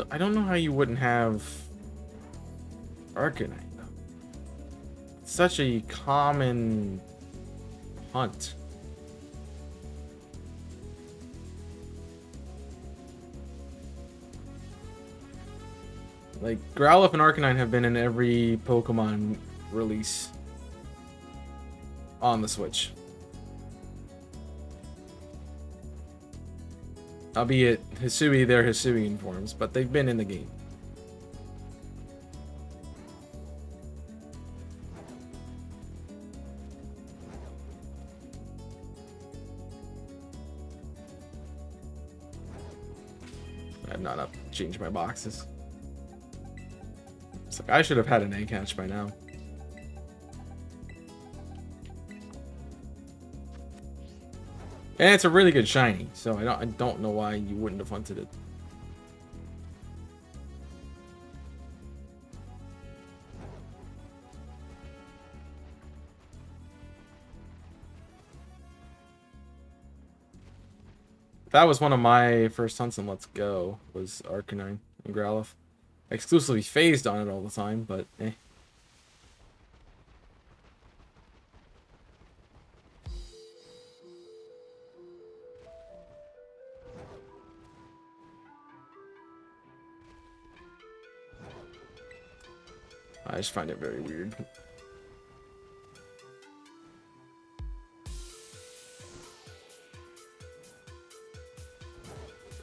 I don't know how you wouldn't have Arcanine though. It's such a common hunt. Like, Growlithe and Arcanine have been in every Pokemon release on the Switch. Albeit Hisui, they're Hisuian forms, but they've been in the game. I've not changed my boxes. It's like I should have had an egg hatch by now. And it's a really good shiny, so I don't know why you wouldn't have hunted it. That was one of my first hunts in Let's Go, was Arcanine and Growlithe. I exclusively phased on it all the time, but eh. I just find it very weird.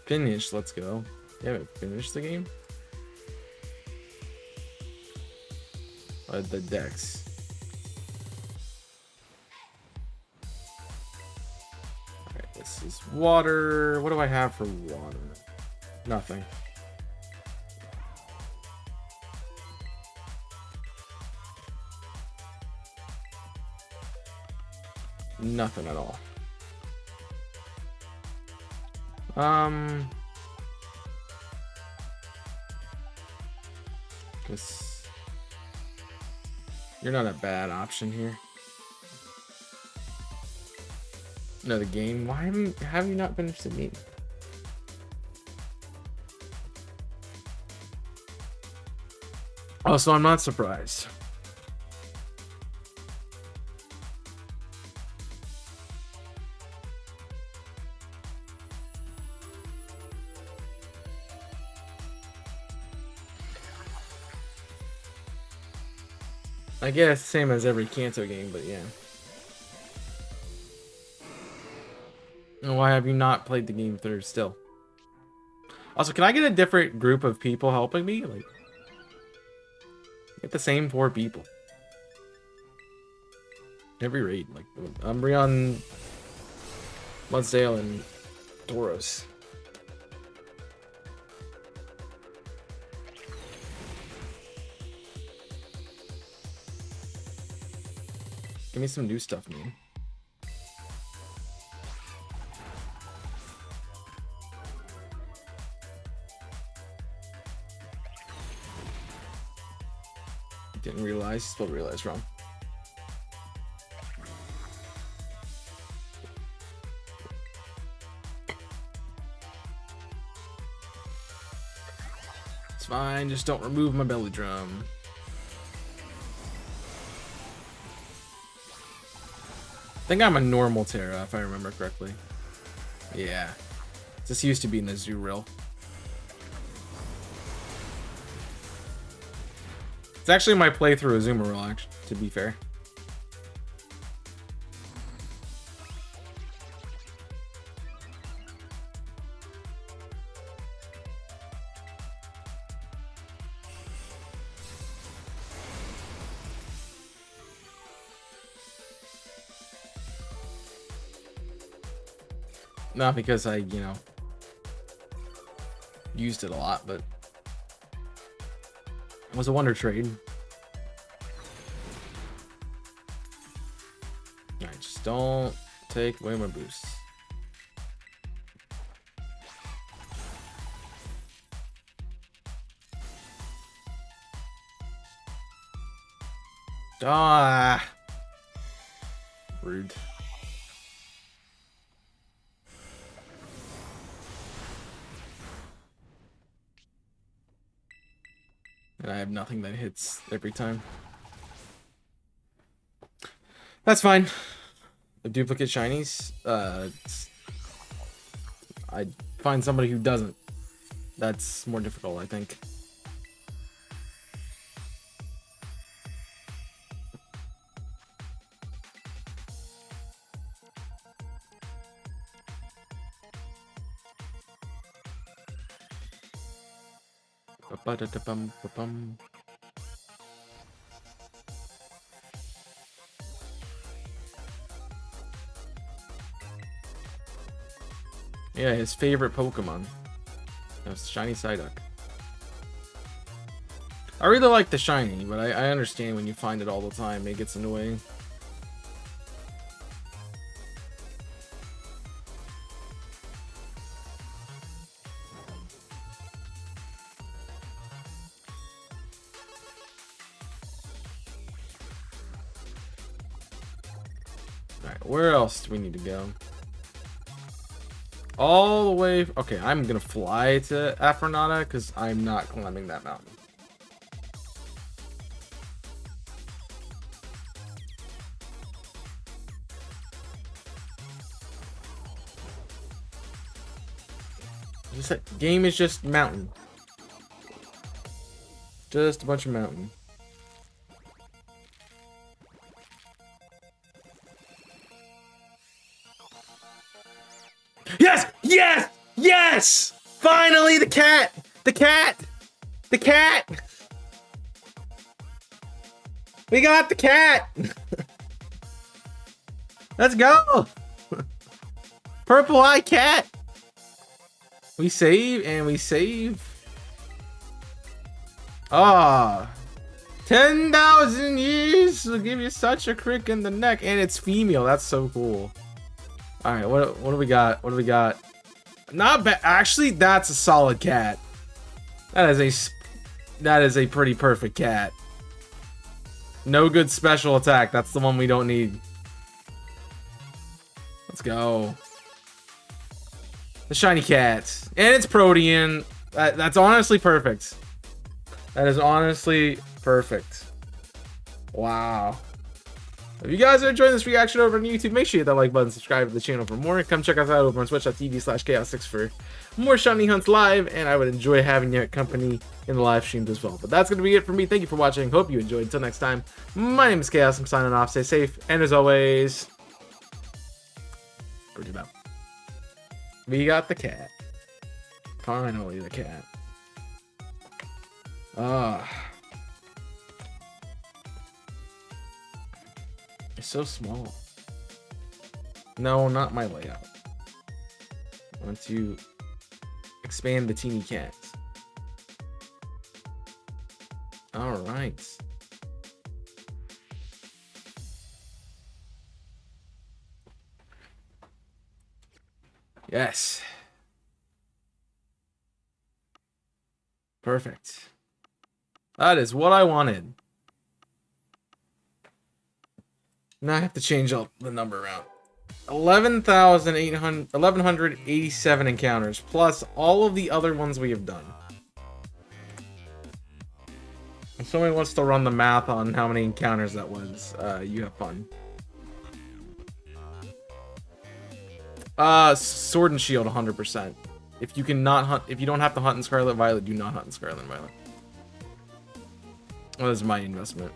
Finish, let's go. You haven't finished the game? The decks. Alright, this is water. What do I have for water? Nothing. Nothing at all. Because you're not a bad option here. No, the game. Why have you not finished the game? Oh, so I'm not surprised. I guess same as every Kanto game, but yeah. And why have you not played the game through still? Also, can I get a different group of people helping me? Like, get the same 4 people. Every raid. Like, Umbreon, Mudsdale, and Tauros. Give me some new stuff, man. Didn't realize. Still realized wrong. It's fine. Just don't remove my belly drum. I think I'm a normal Terra, if I remember correctly. Yeah. This used to be in the Azurill. It's actually my playthrough of Azumarill, actually, to be fair. Not because I, you know, used it a lot, but it was a wonder trade. Alright, just don't take away my boosts. Ah, rude. And I have nothing that hits every time. That's fine. The duplicate shinies, I'd find somebody who doesn't. That's more difficult, I think. Ba-da-da-bum-ba-bum. Yeah, his favorite Pokemon. That's Shiny Psyduck. I really like the shiny, but I understand when you find it all the time, it gets annoying. Alright, where else do we need to go? All the way... Okay, I'm gonna fly to Aphronata because I'm not climbing that mountain. This game is just mountain. Just a bunch of mountain. Yes! Yes! Yes! Finally, the cat! The cat! The cat! We got the cat! Let's go! Purple Eye Cat! We save and we save. Ah. 10,000 years will give you such a crick in the neck. And it's female. That's so cool. Alright, what do we got? What do we got? Not bad. Actually, that's a solid cat. That is a pretty perfect cat. No good special attack. That's the one we don't need. Let's go. The shiny cat. And it's Protean. That's honestly perfect. That is honestly perfect. Wow. If you guys are enjoying this reaction over on YouTube, make sure you hit that like button, subscribe to the channel for more. Come check us out over on twitch.tv/chaos6 for more shiny hunts live, and I would enjoy having your company in the live streams as well. But that's going to be it for me. Thank you for watching. Hope you enjoyed. Until next time, my name is Chaos. I'm signing off. Stay safe, and as always, good job. We got the cat. Finally, the cat. It's so small. No, not my layout. I want to expand the teeny cat. All right. Yes. Perfect. That is what I wanted. Now I have to change the number around. 11,187 encounters, plus all of the other ones we have done. If somebody wants to run the math on how many encounters that was, you have fun. Sword and Shield, 100%. If you cannot hunt, if you don't have to hunt in Scarlet Violet, do not hunt in Scarlet Violet. Well, that's my investment.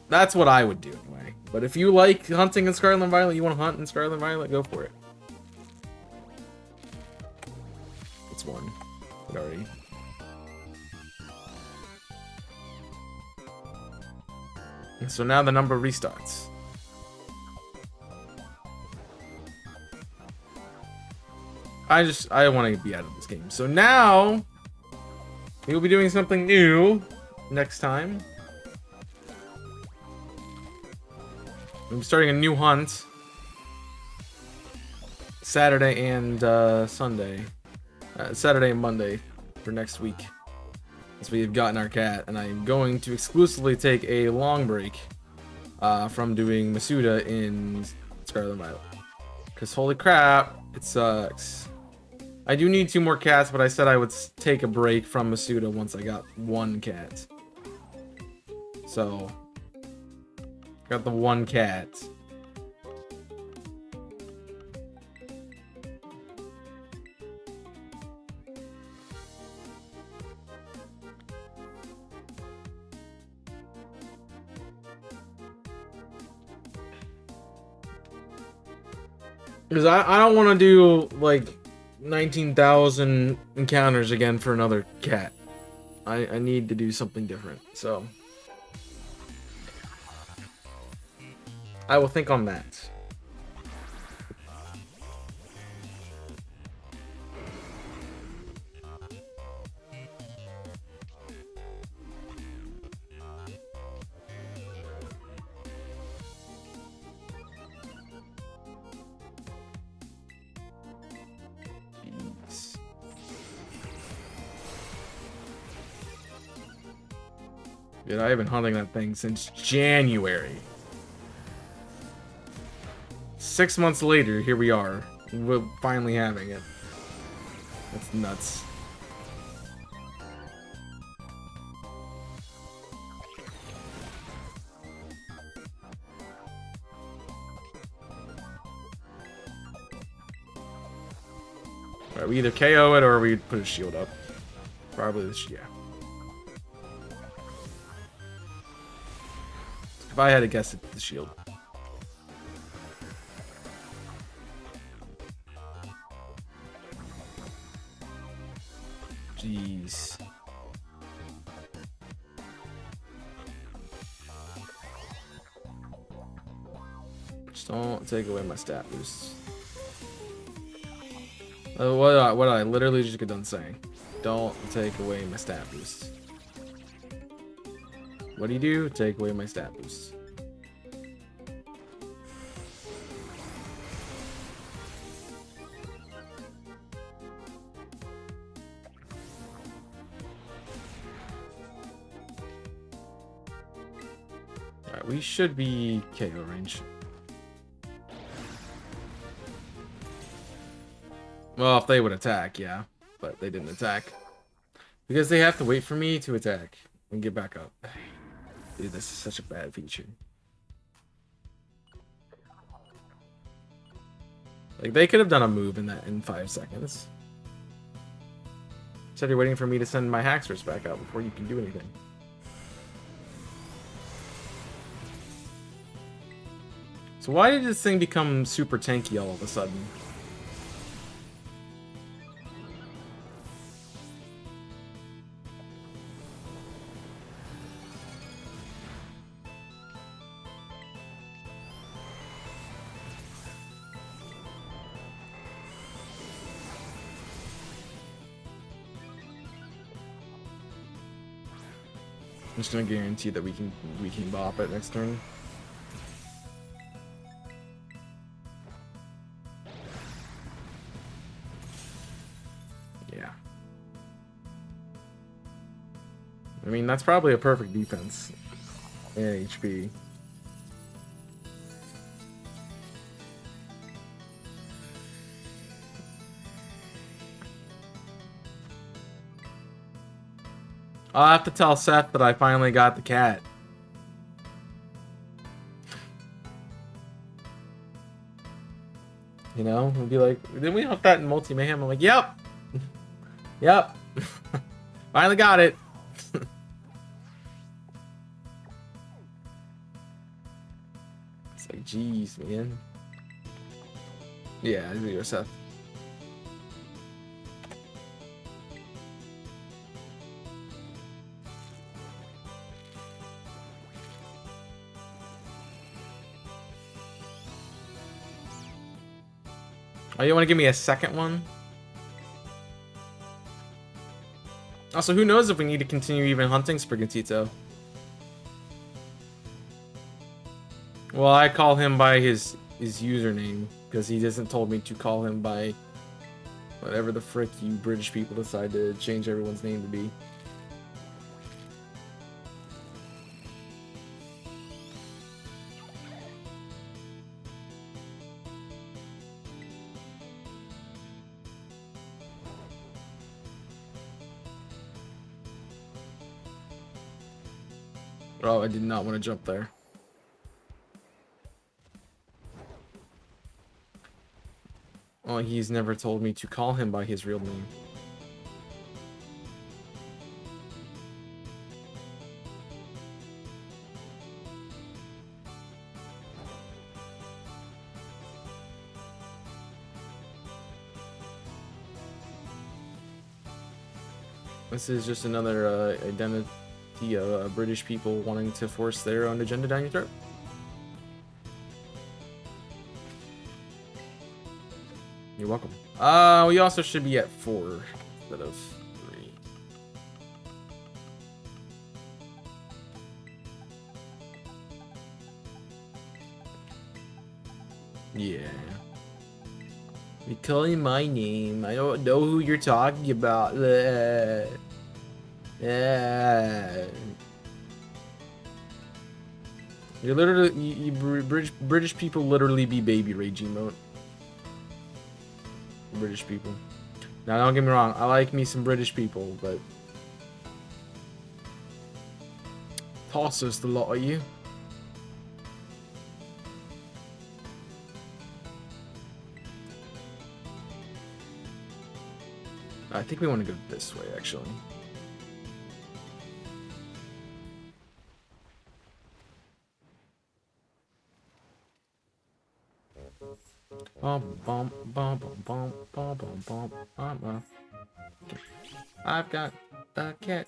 That's what I would do anyway. But if you like hunting in Scarlet Violet, you want to hunt in Scarlet Violet, go for it. It's one. It already. And so now the number restarts. I want to be out of this game. So now we will be doing something new next time. I'm starting a new hunt Saturday and Sunday. Saturday and Monday for next week. As we have gotten our cat, and I'm going to exclusively take a long break from doing Masuda in Scarlet Violet. Because holy crap, it sucks. I do need 2 more cats, but I said I would take a break from Masuda once I got 1 cat. So, got the 1 cat. Because I don't want to do, like, 19,000 encounters again for another cat. I need to do something different, so I will think on that. Dude, I have been hunting that thing since January. 6 months later, here we are. We're finally having it. That's nuts. Alright, we either KO it or we put a shield up. Probably this, yeah. If I had to guess, it's the shield. Jeez. Just don't take away my stat boosts. What I literally just got done saying. Don't take away my stat boosts. What do you do? Take away my stat boosts. Alright, we should be KO range. Well, if they would attack, yeah. But they didn't attack. Because they have to wait for me to attack and get back up. Dude, this is such a bad feature. Like, they could have done a move in 5 seconds. Instead, you're waiting for me to send my Haxorus back out before you can do anything. So why did this thing become super tanky all of a sudden? I'm just gonna guarantee that we can bop it next turn. Yeah. I mean, that's probably a perfect defense in HP. I'll have to tell Seth that I finally got the cat. You know, he'll be like, didn't we hunt that in Multi Mayhem? I'm like, yep. Yep. Finally got it. It's like, geez, man. Yeah, you're Seth. Oh, you want to give me a second one? Also, who knows if we need to continue even hunting Sprigatito? Well, I call him by his username because he hasn't told me to call him by whatever the frick you British people decide to change everyone's name to be. Oh, I did not want to jump there. Oh, he's never told me to call him by his real name. This is just another identity of British people wanting to force their own agenda down your throat. You're welcome. We also should be at 4 instead of 3. Yeah. You're calling my name. I don't know who you're talking about. You're literally, British people literally be baby rage emote. British people. Now, don't get me wrong. I like me some British people, but toss us the lot of you. I think we want to go this way, actually. I've got the cat.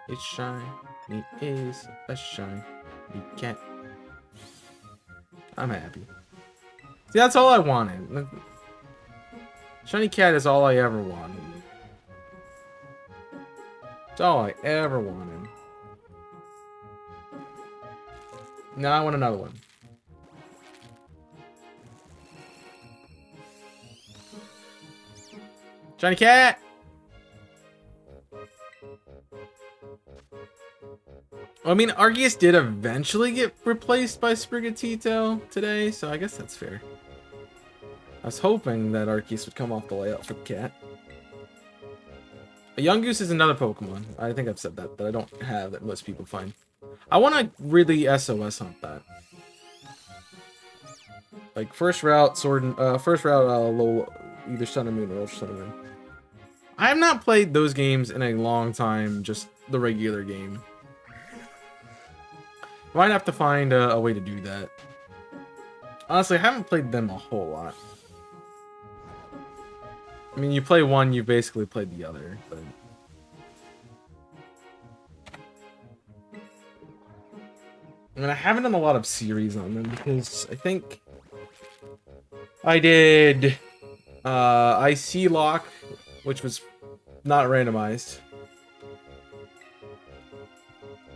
It's shiny. It is a shiny cat. I'm happy. See, that's all I wanted. Shiny cat is all I ever wanted. It's all I ever wanted. Now I want another one. Shiny cat! I mean, Arceus did eventually get replaced by Sprigatito today, so I guess that's fair. I was hoping that Arceus would come off the layout for the cat. A Yungoos is another Pokemon. I think I've said that I don't have that most people find. I want to really SOS hunt that. Like first route, either Sun and Moon or Ultra Sun and Moon. I have not played those games in a long time, just the regular game. Might have to find a way to do that. Honestly, I haven't played them a whole lot. I mean, you play one, you basically played the other, but... I mean, I haven't done a lot of series on them because I think I did IC Lock, which was not randomized.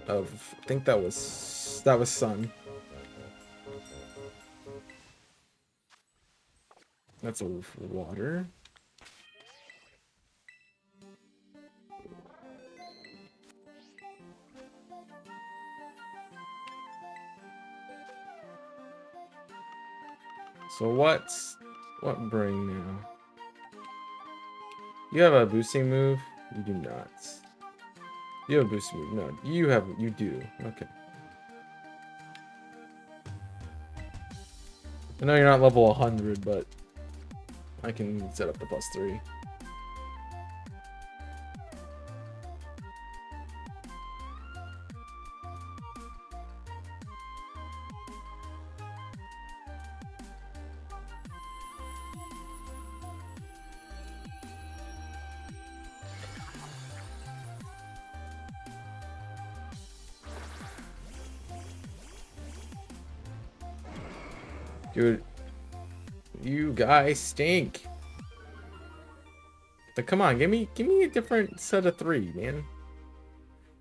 of, I think that was Sun. That's a water. So what bring now? You have a boosting move? You do not. You have a boosting move. No, you do. Okay. I know you're not level 100, but I can set up the +3. Dude, you guys stink. But come on, give me a different set of 3, man.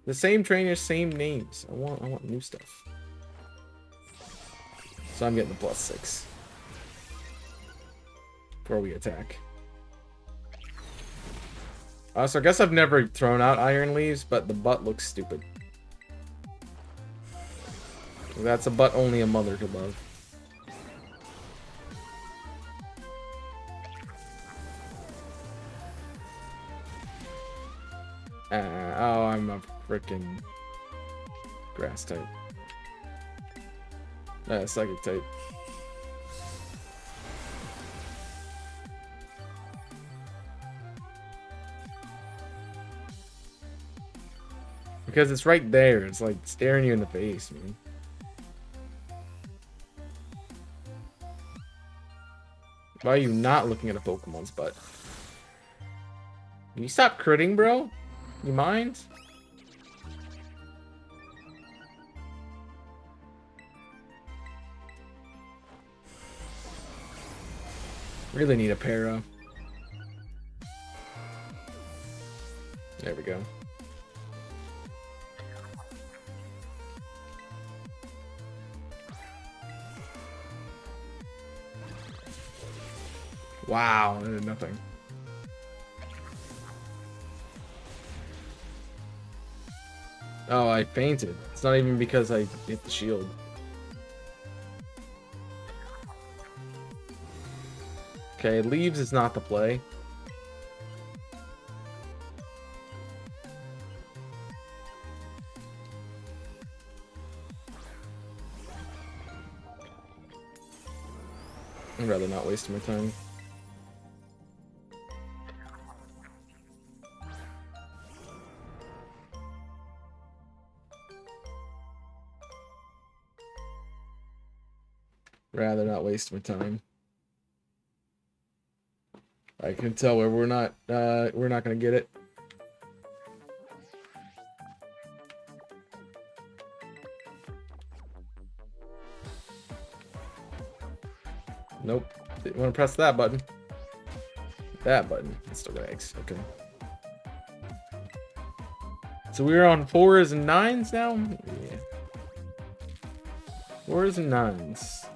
The same trainers, same names. I want new stuff. So I'm getting the +6 before we attack. So I guess I've never thrown out Iron Leaves, but the butt looks stupid. That's a butt only a mother could love. Oh, I'm a freaking grass type. Psychic type. Because it's right there. It's like staring you in the face, man. Why are you not looking at a Pokemon's butt? Can you stop critting, bro? You mind? Really need a para. There we go. Wow, I did nothing. Oh, I fainted. It's not even because I hit the shield. Okay, Leaves is not the play. I'd rather not waste my time. Rather not waste my time. I can tell where we're not gonna get it. Nope. You want to press that button? That button. It's the rags. Okay. So we're on 4s and 9s now? Yeah. 4s and 9s.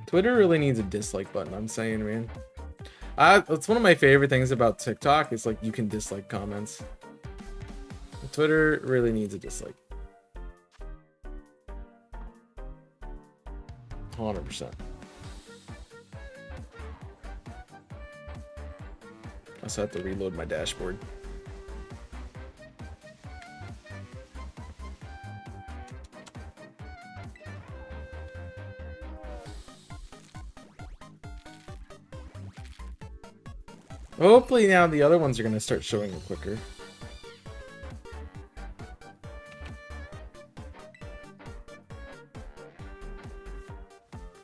Twitter really needs a dislike button, I'm saying, man. It's one of my favorite things about TikTok. It's like you can dislike comments. Twitter really needs a dislike. 100%. I also have to reload my dashboard. Hopefully now the other ones are going to start showing it quicker.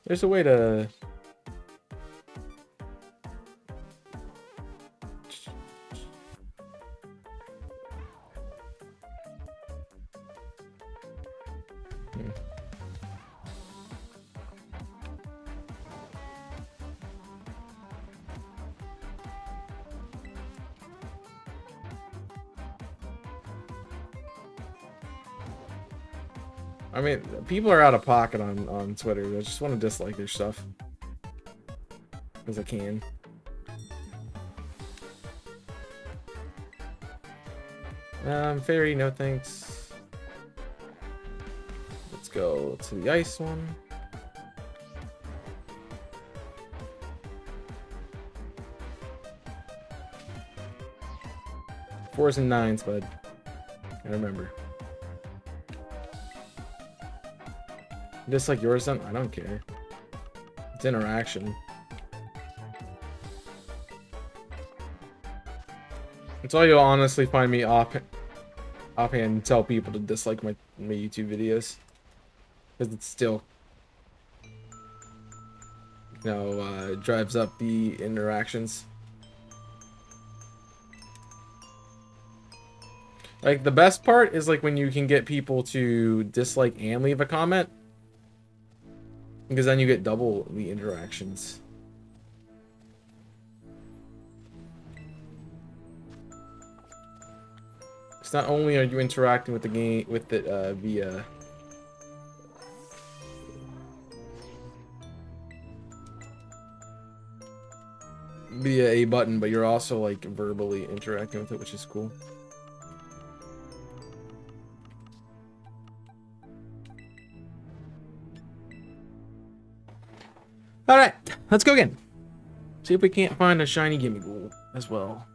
There's a way to... I mean, people are out of pocket on Twitter. I just want to dislike their stuff. Because I can. Fairy, no thanks. Let's go to the ice one. Fours and nines, bud. I remember. Just like yours, then I don't care. It's interaction. That's why you'll honestly find me offhand tell people to dislike my YouTube videos, because it's still, you know, it drives up the interactions. Like, the best part is like when you can get people to dislike and leave a comment, because then you get double the interactions. It's not only are you interacting with the game with it via a button, but you're also like verbally interacting with it, which is cool. All right, let's go again. See if we can't find a shiny gimme ghoul as well.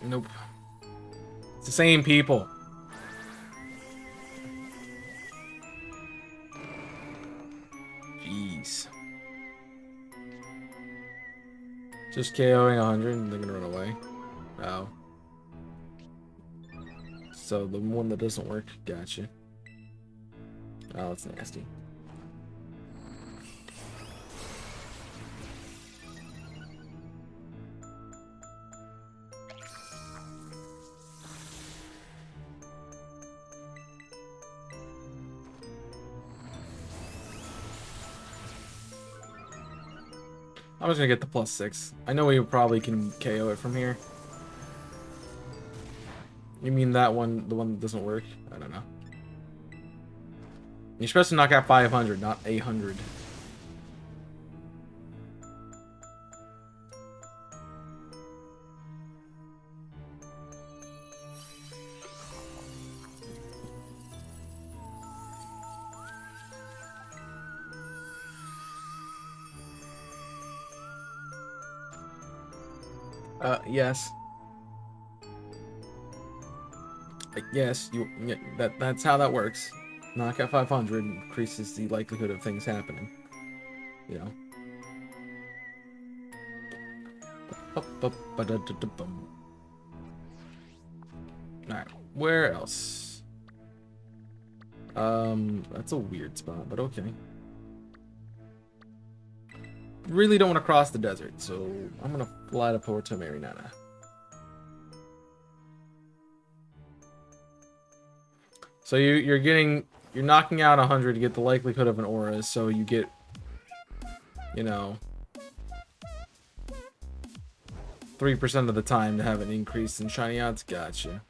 Nope. It's the same people. Jeez. Just KOing 100 and they're gonna run away. Oh. So the one that doesn't work, gotcha. Oh, it's nasty. I'm just gonna get the +6. I know we probably can KO it from here. You mean that one, the one that doesn't work? I don't know. You're supposed to knock out 500, not 800. Yes. Yes, that's how that works. Knock out 500 increases the likelihood of things happening. You know. Alright, where else? That's a weird spot, but okay. Really don't want to cross the desert, so I'm gonna fly to Puerto Marinada. So you're knocking out 100 to get the likelihood of an aura, so you get, you know, 3% of the time to have an increase in shiny odds. Gotcha.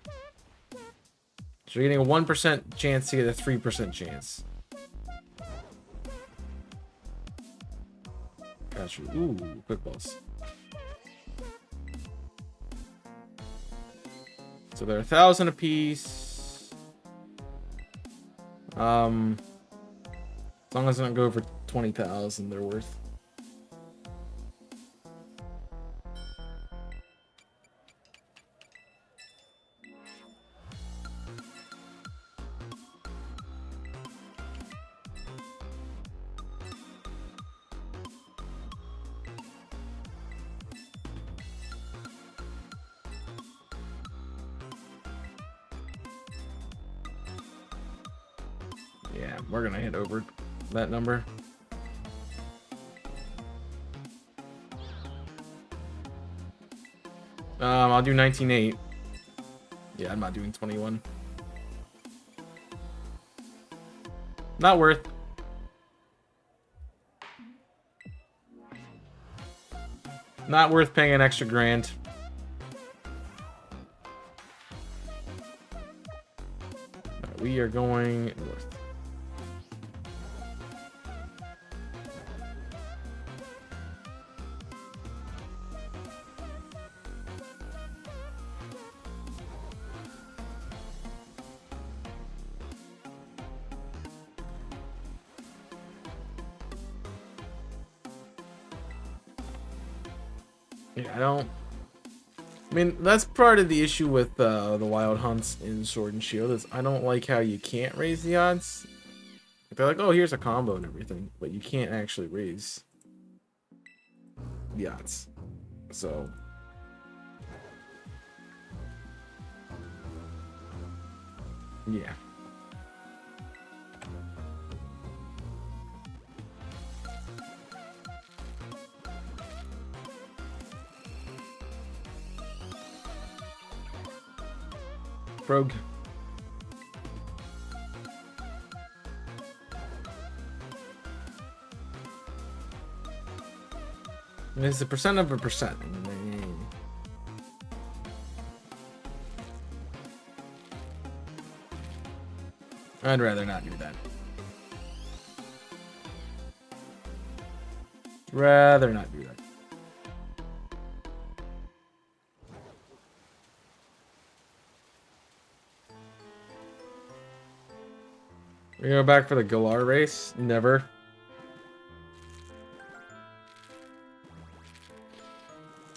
So you're getting a 1% chance to get a 3% chance. Gotcha. Ooh, quick balls. So they're 1,000 apiece. As long as I don't go over 20,000, they're worth. Yeah, we're gonna hit over that number. I'll do 19.8. Yeah, I'm not doing 21. Not worth. Not worth paying an extra grand. We are going north. Yeah, I mean, that's part of the issue with the wild hunts in Sword and Shield is I don't like how you can't raise the odds. They're like, oh, here's a combo and everything, but you can't actually raise the odds. So yeah. Rogue. It's a percent of a percent. I'd rather not do that. Rather not do that. We go back for the Galar race? Never.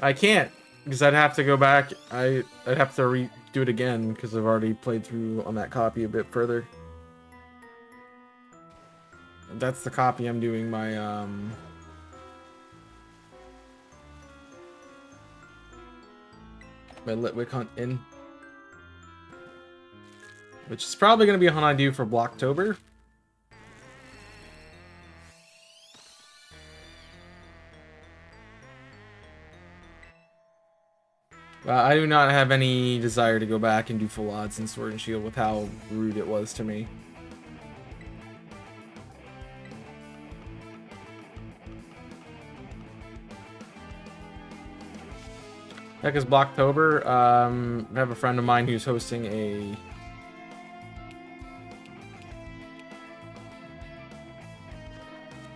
I can't, because I'd have to go back. I'd have to redo it again, because I've already played through on that copy a bit further. That's the copy I'm doing my my Litwick hunt in. Which is probably going to be a hunt I do for Blocktober. I do not have any desire to go back and do full odds in Sword and Shield with how rude it was to me. Heck is Blocktober. I have a friend of mine who's hosting a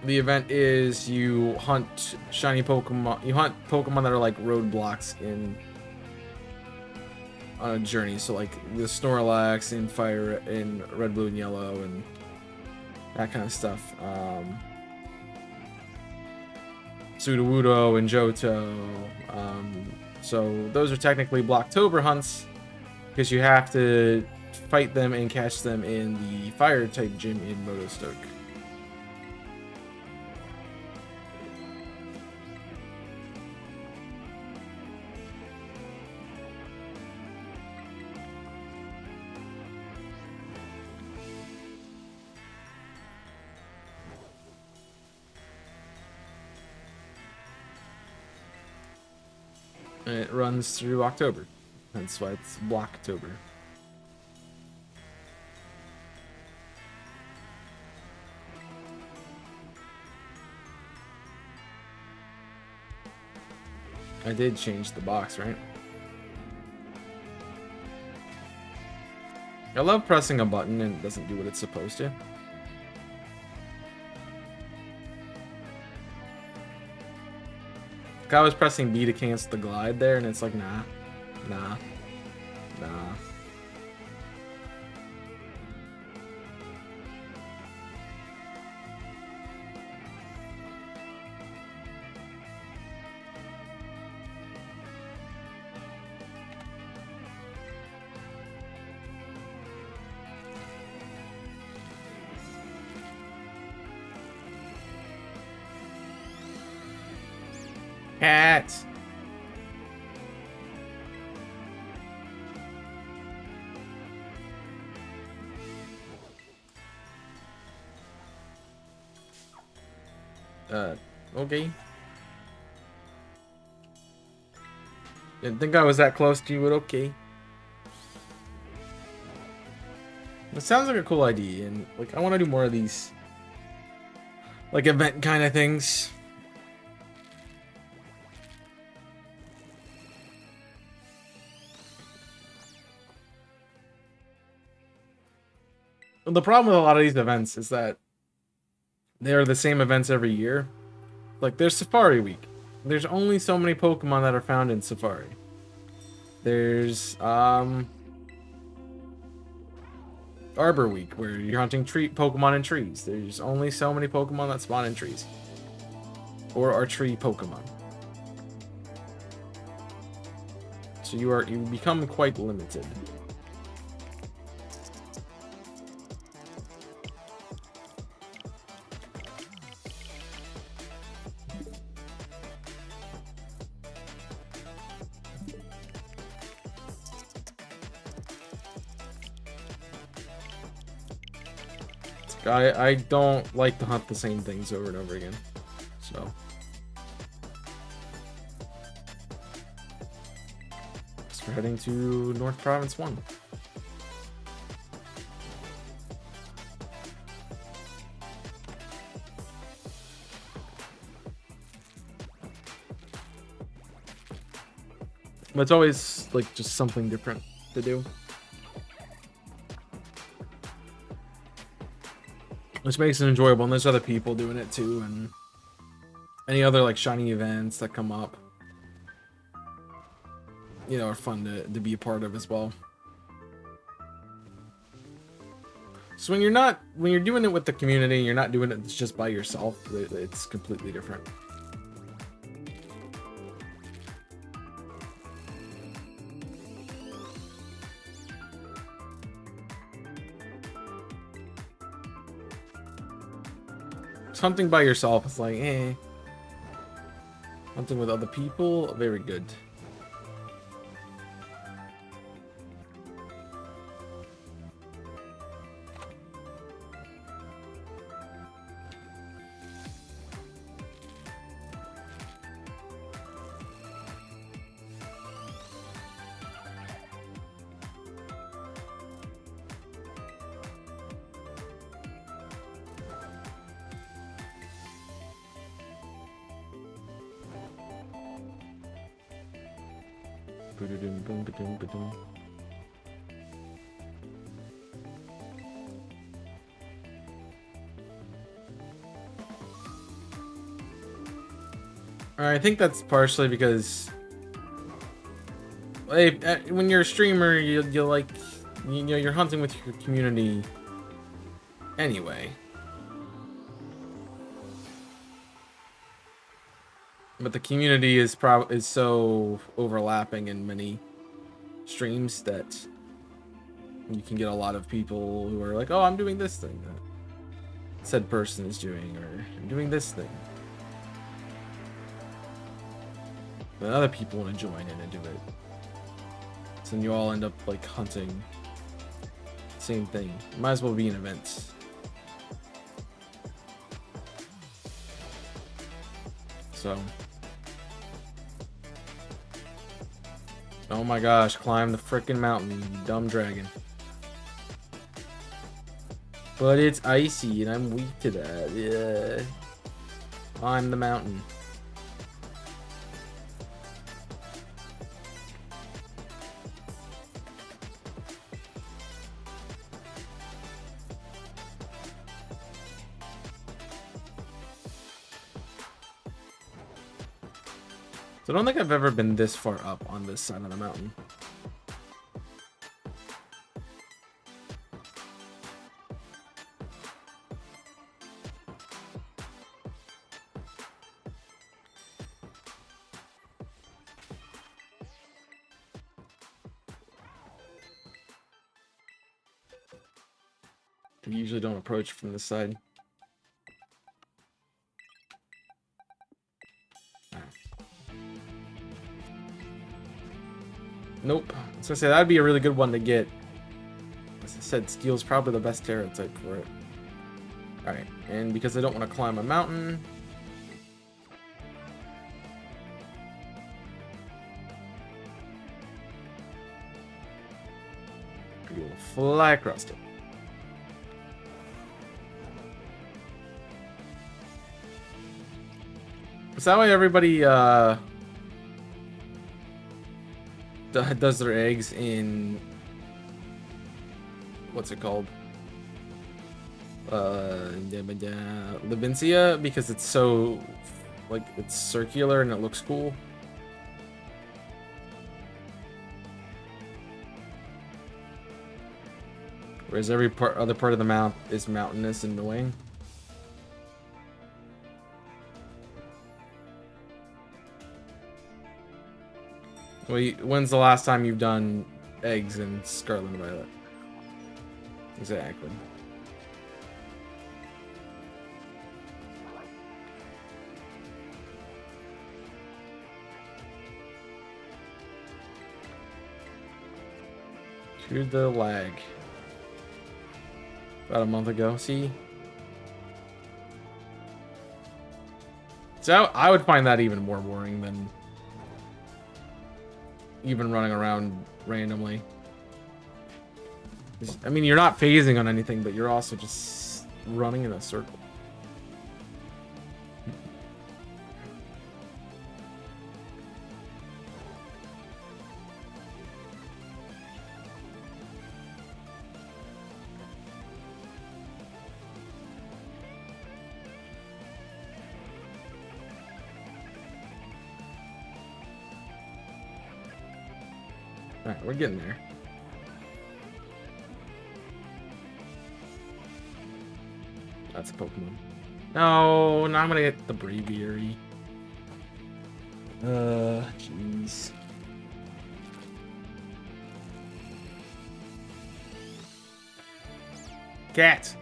the event is you hunt shiny Pokemon. You hunt Pokemon that are like roadblocks on a journey. So like the Snorlax in Fire, in Red, Blue, and Yellow, and that kind of stuff. Sudowoodo and Johto. So those are technically Blocktober hunts because you have to fight them and catch them in the Fire type gym in Motostoke. And it runs through October. That's why it's Blocktober. I did change the box, right? I love pressing a button and it doesn't do what it's supposed to. I was pressing B to cancel the glide there, and it's like, nah. Cats. Okay. Didn't think I was that close to you, but okay. It sounds like a cool idea, and like I want to do more of these, like event kind of things. The problem with a lot of these events is that they're the same events every year. Like there's Safari Week. There's only so many Pokemon that are found in Safari. There's Arbor Week, where you're hunting Pokemon in trees. There's only so many Pokemon that spawn in trees. Or are tree Pokemon. So you become quite limited. I don't like to hunt the same things over and over again. So we're heading to North Province 1. But it's always like just something different to do. Which makes it enjoyable, and there's other people doing it too, and any other like shiny events that come up, you know, are fun to be a part of as well. So when you're doing it with the community, you're not doing it just by yourself, it's completely different. Hunting by yourself is like, eh. Hunting with other people, very good. I think that's partially because when you're a streamer, you like, you know, you're hunting with your community anyway. But the community is so overlapping in many streams that you can get a lot of people who are like, oh, I'm doing this thing that said person is doing, or I'm doing this thing. But other people want to join in and do it. So then you all end up like hunting same thing. It might as well be an event. So, oh my gosh, climb the frickin' mountain, you dumb dragon. But it's icy and I'm weak to that. Yeah. Climb the mountain. So I don't think I've ever been this far up on this side of the mountain. We usually don't approach from this side. Nope. I was gonna say that'd be a really good one to get. As I said, Steel's probably the best Terra type for it. Alright, and because I don't want to climb a mountain, we'll fly across it. Is that why everybody does their eggs in, what's it called? Levincia, because it's so, like, it's circular and it looks cool. Whereas every other part of the map is mountainous and annoying. Well, when's the last time you've done eggs in Scarlet and Violet? Exactly. To the lag. About a month ago, see? So I would find that even more boring than even running around randomly. I mean, you're not phasing on anything, but you're also just running in a circle. Alright, we're getting there. That's a Pokemon. No, now I'm gonna get the Braviary. Jeez. Cat.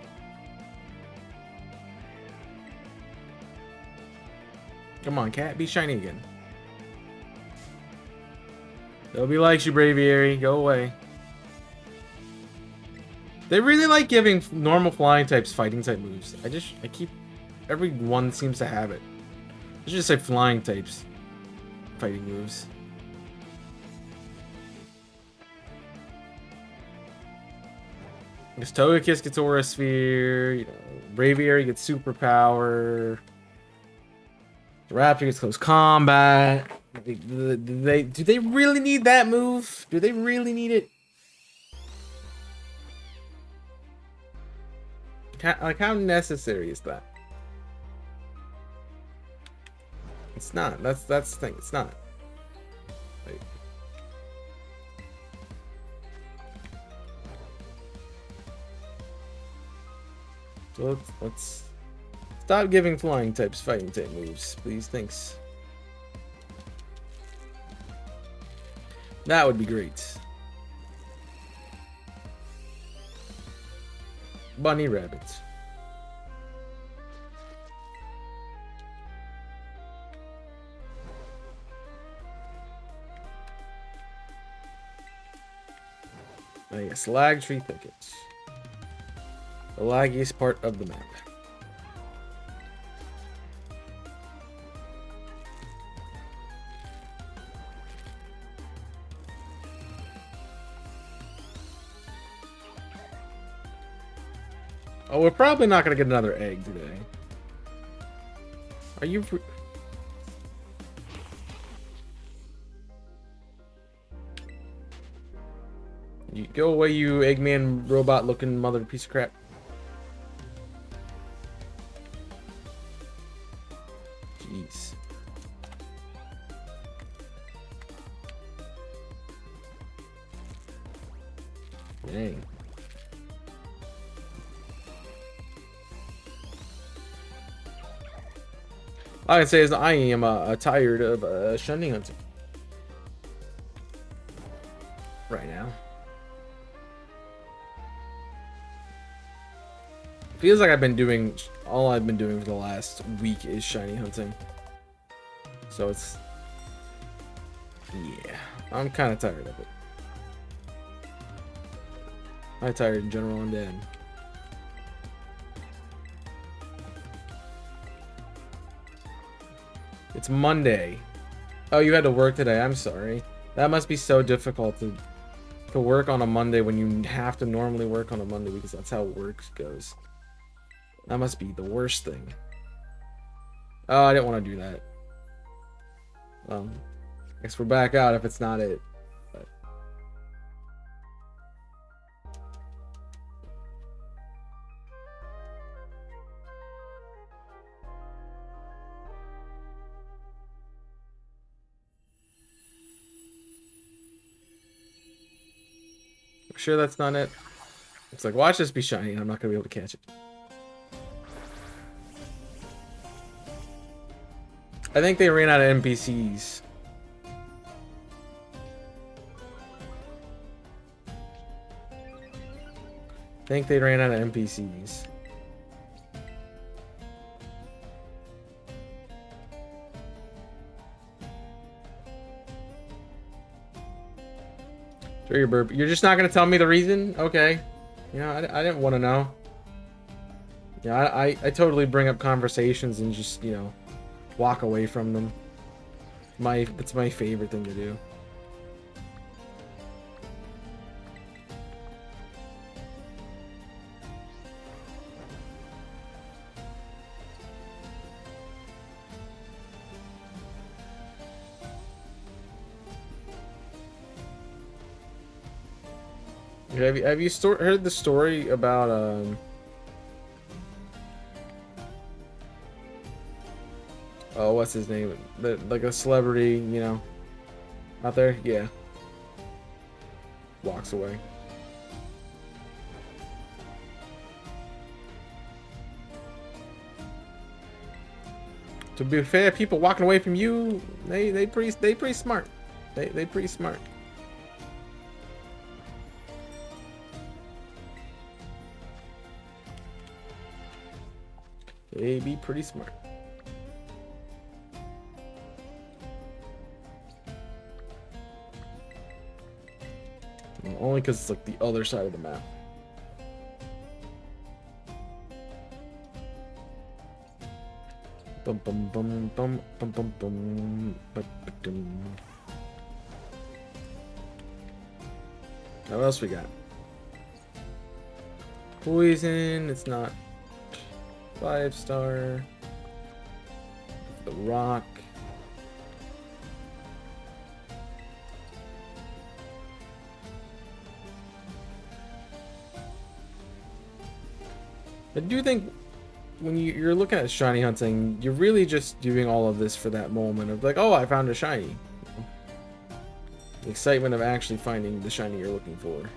Come on, cat, be shiny again. Nobody likes you, Braviary. Go away. They really like giving normal flying types fighting type moves. Everyone seems to have it. I should just say flying types fighting moves. Because Togekiss gets Aura Sphere, you know, Braviary gets Superpower, Raptor gets Close Combat. Do they really need that move? Do they really need it? Like, how necessary is that? It's not. That's the thing. It's not. Like, so let's stop giving flying types fighting type moves, please. Thanks. That would be great. Bunny rabbit. Oh yes, lag tree thickets. The laggiest part of the map. Oh, we're probably not gonna get another egg today. Are you? You go away, you Eggman robot-looking mother piece of crap. Jeez. Dang. All I can say is I am tired of shiny hunting right now. Feels like all I've been doing for the last week is shiny hunting. So it's, yeah, I'm kind of tired of it. I'm tired in general. I'm dead. It's Monday. Oh, you had to work today. I'm sorry. That must be so difficult to work on a Monday when you have to normally work on a Monday, because that's how work goes. That must be the worst thing. Oh, I didn't want to do that. I guess we're back out if it's not it. But. I'm sure that's not it. It's like, watch this be shiny, and I'm not gonna be able to catch it. I think they ran out of NPCs. I think they ran out of NPCs. Sure, your burp. You're just not gonna tell me the reason? Okay. You know, I didn't want to know. Yeah, I totally bring up conversations and just, you know, walk away from them. It's my favorite thing to do. Have you heard the story about oh, what's his name? Like a celebrity, you know, out there? Yeah. Walks away. To be fair, people walking away from you, they pretty smart. They pretty smart. They be pretty smart. Only because it's like the other side of the map. Bum bum bum bum bum bum bum bum. Now what else we got? Poison. It's not 5-star. The rock. I do think when you're looking at shiny hunting, you're really just doing all of this for that moment of like, oh, I found a shiny. The excitement of actually finding the shiny you're looking for.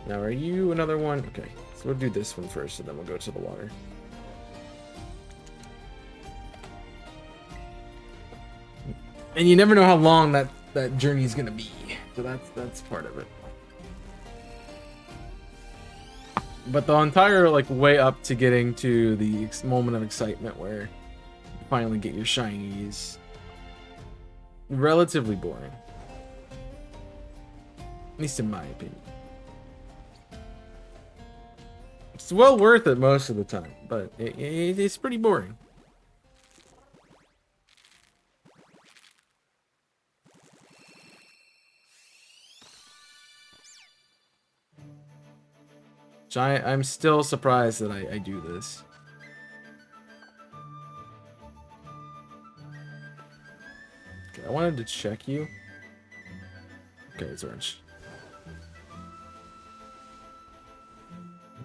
Now, are you another one? Okay, so we'll do this one first, and then we'll go to the water. And you never know how long that journey is gonna be, so that's part of it. But the entire like way up to getting to the moment of excitement where you finally get your shiny is relatively boring, at least in my opinion. It's well worth it most of the time, but it's pretty boring. I'm still surprised that I do this. Okay, I wanted to check you. Okay, it's orange.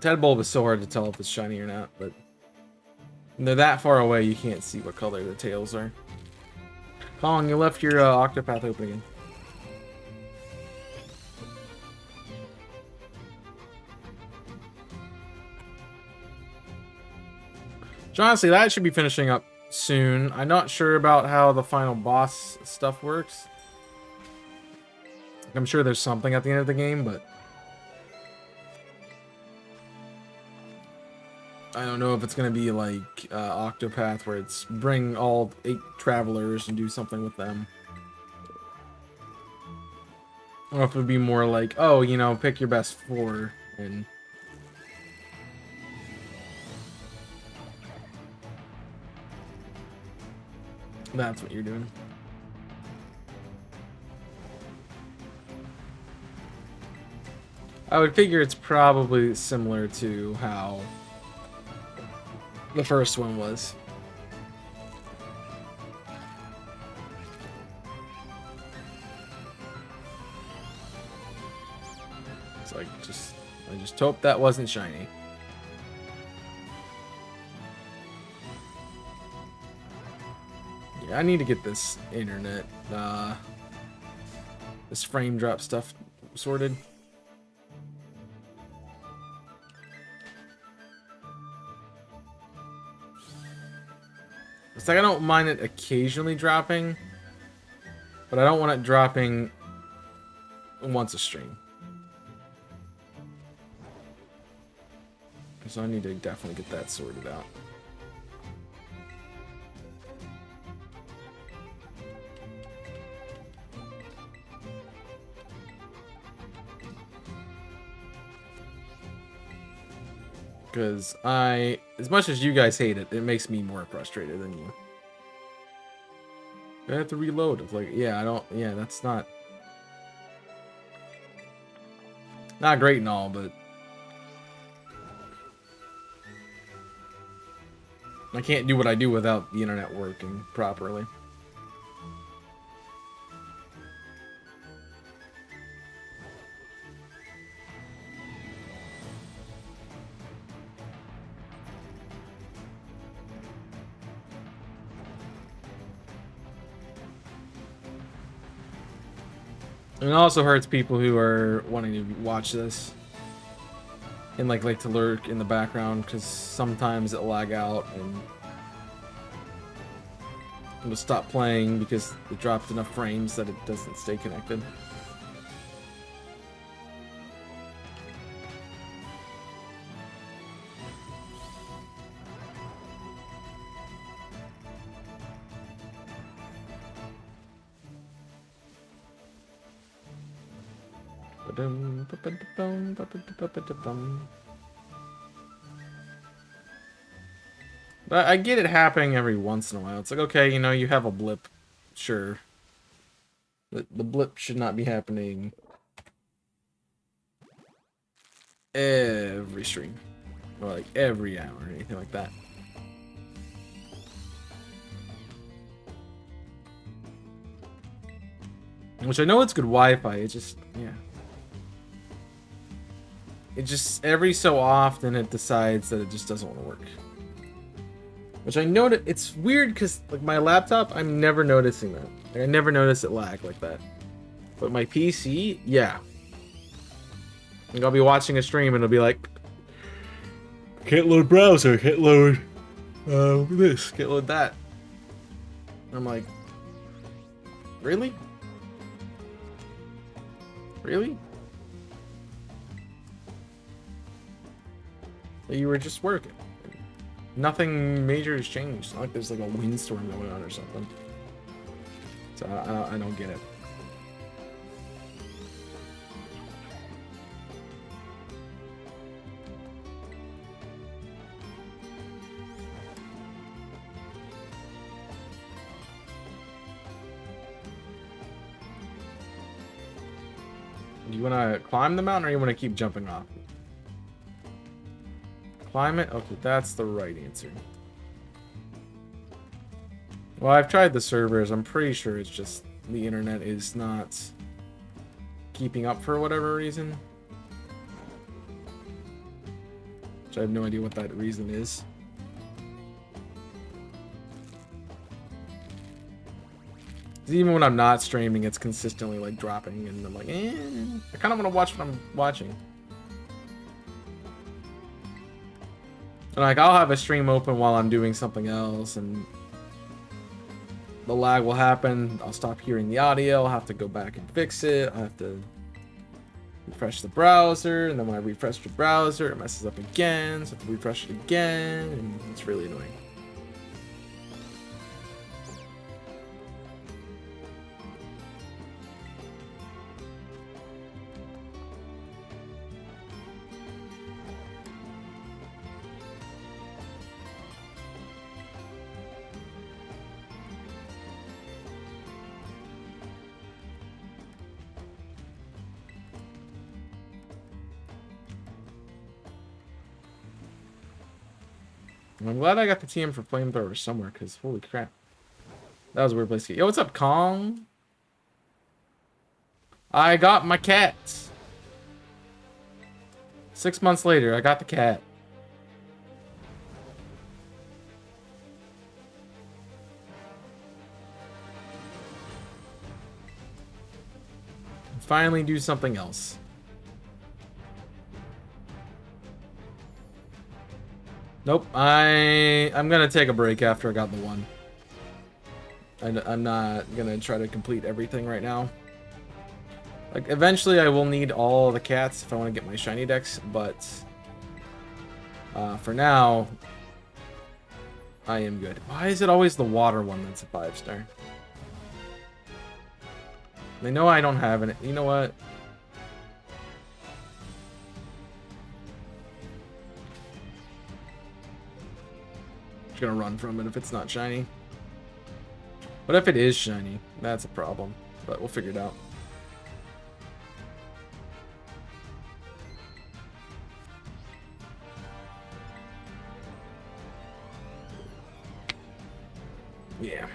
Tadbulb is so hard to tell if it's shiny or not, but when they're that far away, you can't see what color the tails are. Colin, you left your Octopath open again. So honestly, that should be finishing up soon. I'm not sure about how the final boss stuff works. I'm sure there's something at the end of the game, but I don't know if it's going to be like Octopath, where it's bring all 8 travelers and do something with them. Or if it would be more like, oh, you know, pick your best 4 and... That's what you're doing. I would figure it's probably similar to how the first one was. So I just hope that wasn't shiny. Yeah, I need to get this internet, this frame drop stuff sorted. It's like I don't mind it occasionally dropping, but I don't want it dropping once a stream. So I need to definitely get that sorted out. Because as much as you guys hate it, it makes me more frustrated than you. I have to reload. It's like, yeah, that's not great and all, but I can't do what I do without the internet working properly. And it also hurts people who are wanting to watch this and like to lurk in the background, because sometimes it'll lag out and it'll stop playing because it dropped enough frames that it doesn't stay connected. But I get it happening every once in a while. It's like, okay, you know, you have a blip. Sure. The blip should not be happening every stream. Or like every hour or anything like that. Which I know it's good Wi-Fi, it just, yeah. It just, every so often it decides that it just doesn't want to work. Which I know that it's weird because like my laptop, I'm never noticing that. Like, I never notice it lag like that. But my PC, yeah. Like, I'll be watching a stream and it'll be like, can't load browser, can't load this, can't load that. I'm like, really? Really? You were just working. Nothing major has changed. It's not like there's like a windstorm going on or something. So I don't get it. Do you want to climb the mountain or you want to keep jumping off? Climb it? Okay, that's the right answer. Well, I've tried the servers. I'm pretty sure it's just the internet is not keeping up for whatever reason. Which I have no idea what that reason is. Even when I'm not streaming, it's consistently like dropping, and I'm like, I kind of want to watch what I'm watching. And like, I'll have a stream open while I'm doing something else, and the lag will happen. I'll stop hearing the audio. I'll have to go back and fix it. I have to refresh the browser, and then when I refresh the browser, it messes up again, so I have to refresh it again, and it's really annoying. I'm glad I got the TM for flamethrower somewhere, because holy crap. That was a weird place to get. Yo, what's up, Kong? I got my cats. 6 months later, I got the cat. Finally do something else. Nope, I'm gonna take a break after I got the one. I'm not gonna try to complete everything right now. Like, eventually I will need all the cats if I want to get my shiny decks, but for now, I am good. Why is it always the water one that's a 5-star? They know I don't have it. You know what? Just gonna run from it if it's not shiny. But if it is shiny, that's a problem. But we'll figure it out. Yeah.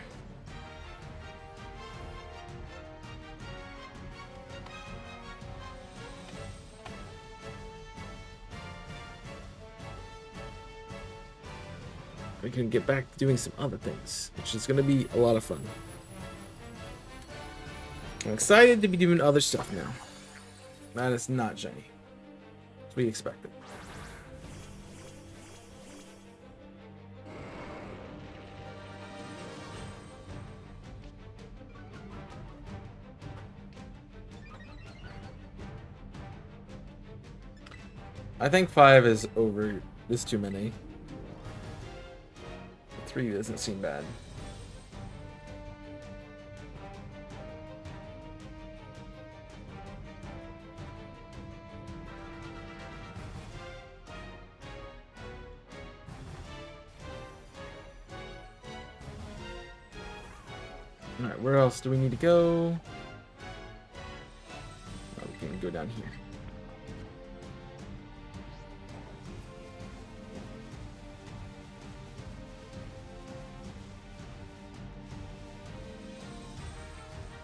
We can get back to doing some other things, which is going to be a lot of fun. I'm excited to be doing other stuff now. That is not shiny. As we expected. I think 5 is over. There's too many. 3 doesn't seem bad. Alright, where else do we need to go? Oh, we can go down here.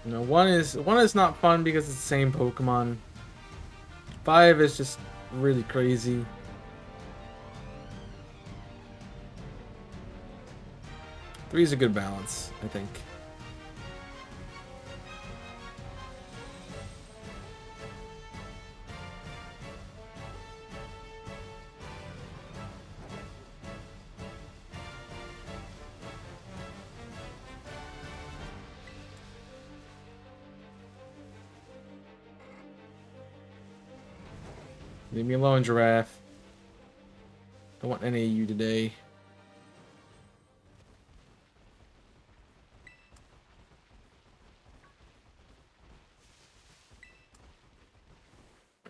No, one is not fun because it's the same Pokemon. 5 is just really crazy. Three is a good balance, I think. Leave me alone, Giraffe. Don't want any of you today.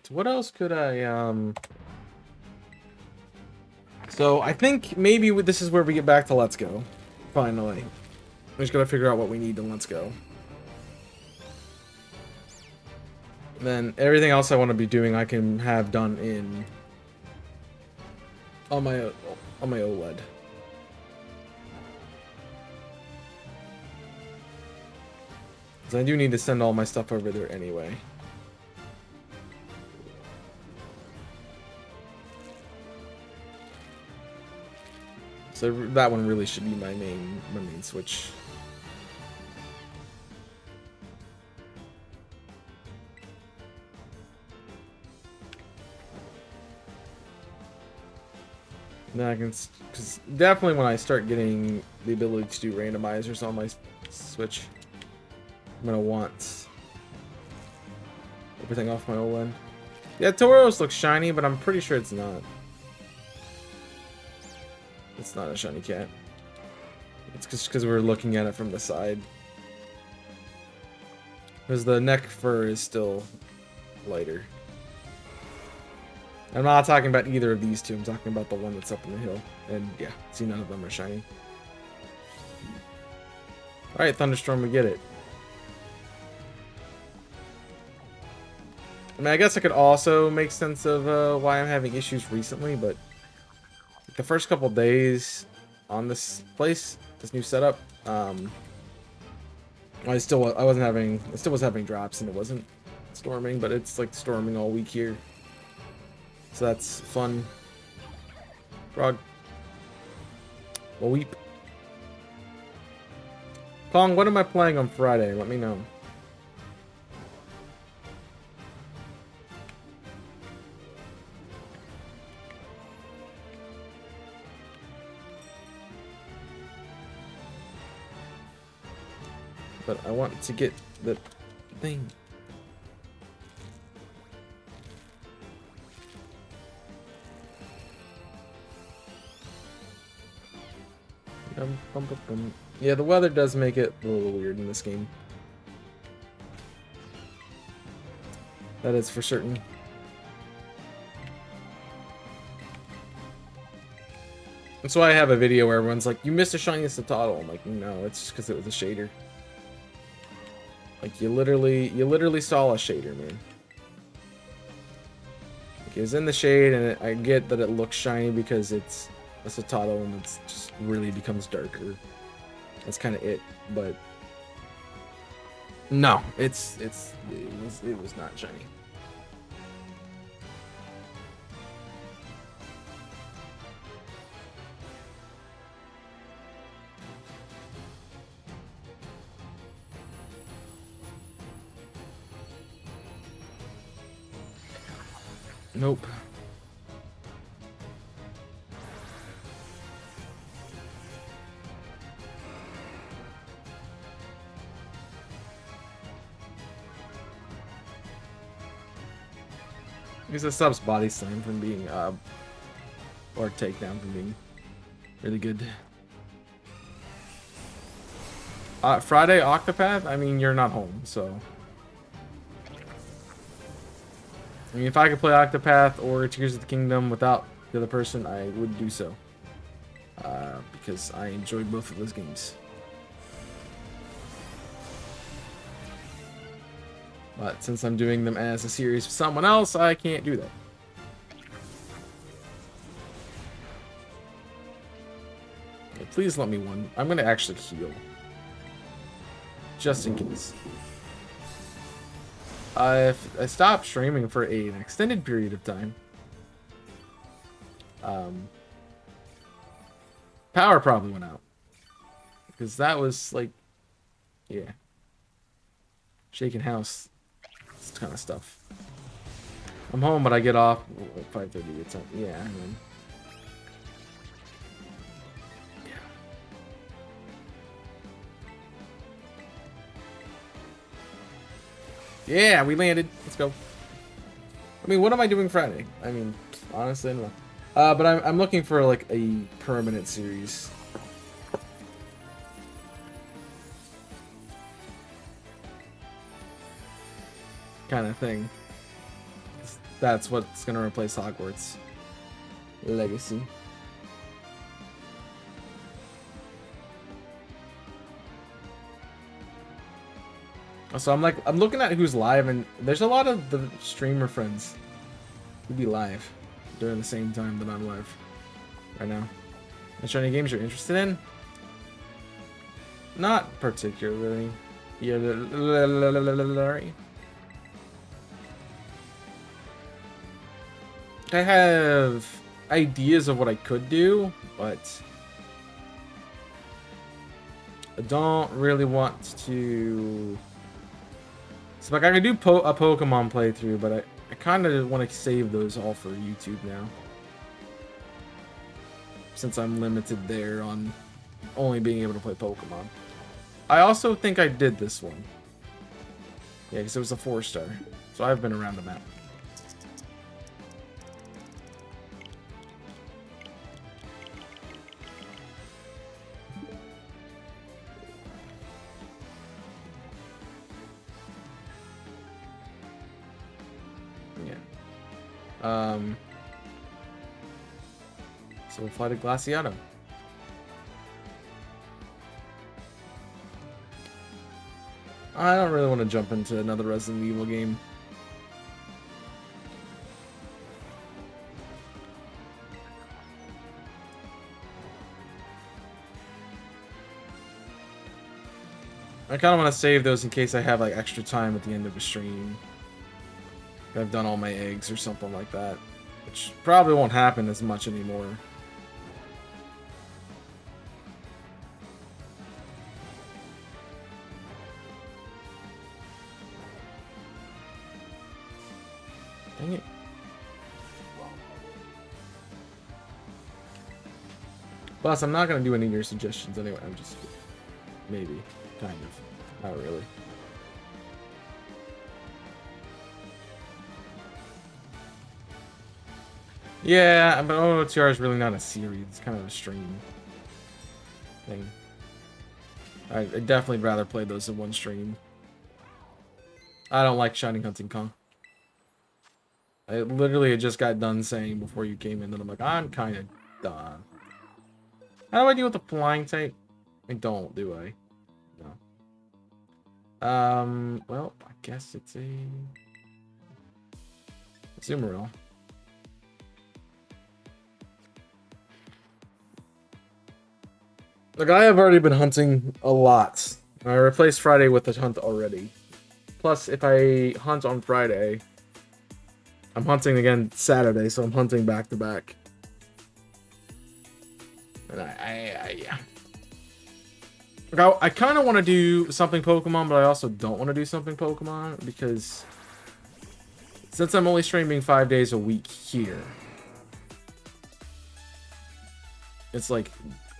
So what else could I, So I think maybe this is where we get back to Let's Go. Finally. We just gotta figure out what we need to Let's Go. Then everything else I want to be doing, I can have done in on my OLED. Because I do need to send all my stuff over there anyway. So that one really should be my main switch. Then I can, because definitely when I start getting the ability to do randomizers on my Switch, I'm gonna want everything off my OLED. Yeah, Tauros looks shiny, but I'm pretty sure it's not. It's not a shiny cat. It's just because we're looking at it from the side. Because the neck fur is still lighter. I'm not talking about either of these two. I'm talking about the one that's up in the hill. And yeah, see, none of them are shiny. Alright, Thunderstorm, we get it. I mean, I guess I could also make sense of why I'm having issues recently, but the first couple days on this place, this new setup, I still was having drops and it wasn't storming, but it's like storming all week here. So that's fun. Frog. A weep. Kong, what am I playing on Friday? Let me know. But I want to get the thing. Yeah, the weather does make it a little weird in this game. That is for certain. That's why I have a video where everyone's like, you missed a shiny Citadel. I'm like, no, it's just because it was a shader. Like, you literally saw a shader, man. Like, it was in the shade, and I get that it looks shiny because it's a Citadel and it's just really becomes darker. That's kind of it, but no, it was not shiny. Nope. Because it stops body slam from being, or takedown from being really good. Friday Octopath? I mean, you're not home, so. I mean, if I could play Octopath or Tears of the Kingdom without the other person, I would do so. Because I enjoyed both of those games. But since I'm doing them as a series with someone else, I can't do that. Okay, please let me one. I'm going to actually heal. Just in case. If I stopped streaming for an extended period of time, power probably went out. Because that was like, yeah. Shaking house. This kind of stuff. I'm home, but I get off at 5:30. It's up. Yeah, I mean. Yeah, we landed. Let's go. I mean, what am I doing Friday? I mean, honestly, I don't know. But I'm looking for like a permanent series. Kind of thing. That's what's gonna replace Hogwarts Legacy. So I'm looking at who's live, and there's a lot of the streamer friends who be live during the same time that I'm live right now. Is there any games you're interested in? Not particularly. Yeah. I have ideas of what I could do, but I don't really want to. So like I could do a Pokemon playthrough, but I kind of want to save those all for YouTube now, since I'm limited there on only being able to play Pokemon. I also think I did this one. Yeah, because it was a 4-star, so I've been around the map. So we'll fly to Glaciato. I don't really want to jump into another Resident Evil game. I kind of want to save those in case I have like extra time at the end of a stream. I've done all my eggs or something like that. Which probably won't happen as much anymore. Dang it. Plus, I'm not going to do any of your suggestions anyway. I'm just... maybe. Kind of. Not really. Yeah, but OTR is really not a series. It's kind of a stream thing. I'd definitely rather play those in one stream. I don't like Shiny Hunting Kong. I literally just got done saying before you came in that I'm like, I'm kind of done. How do I deal with the flying type? I don't, do I? No. Well, I guess it's a Zoomeril. Like, I have already been hunting a lot. I replaced Friday with a hunt already. Plus, if I hunt on Friday, I'm hunting again Saturday, so I'm hunting back to back. And I kind of want to do something Pokemon, but I also don't want to do something Pokemon because since I'm only streaming 5 days a week here, it's like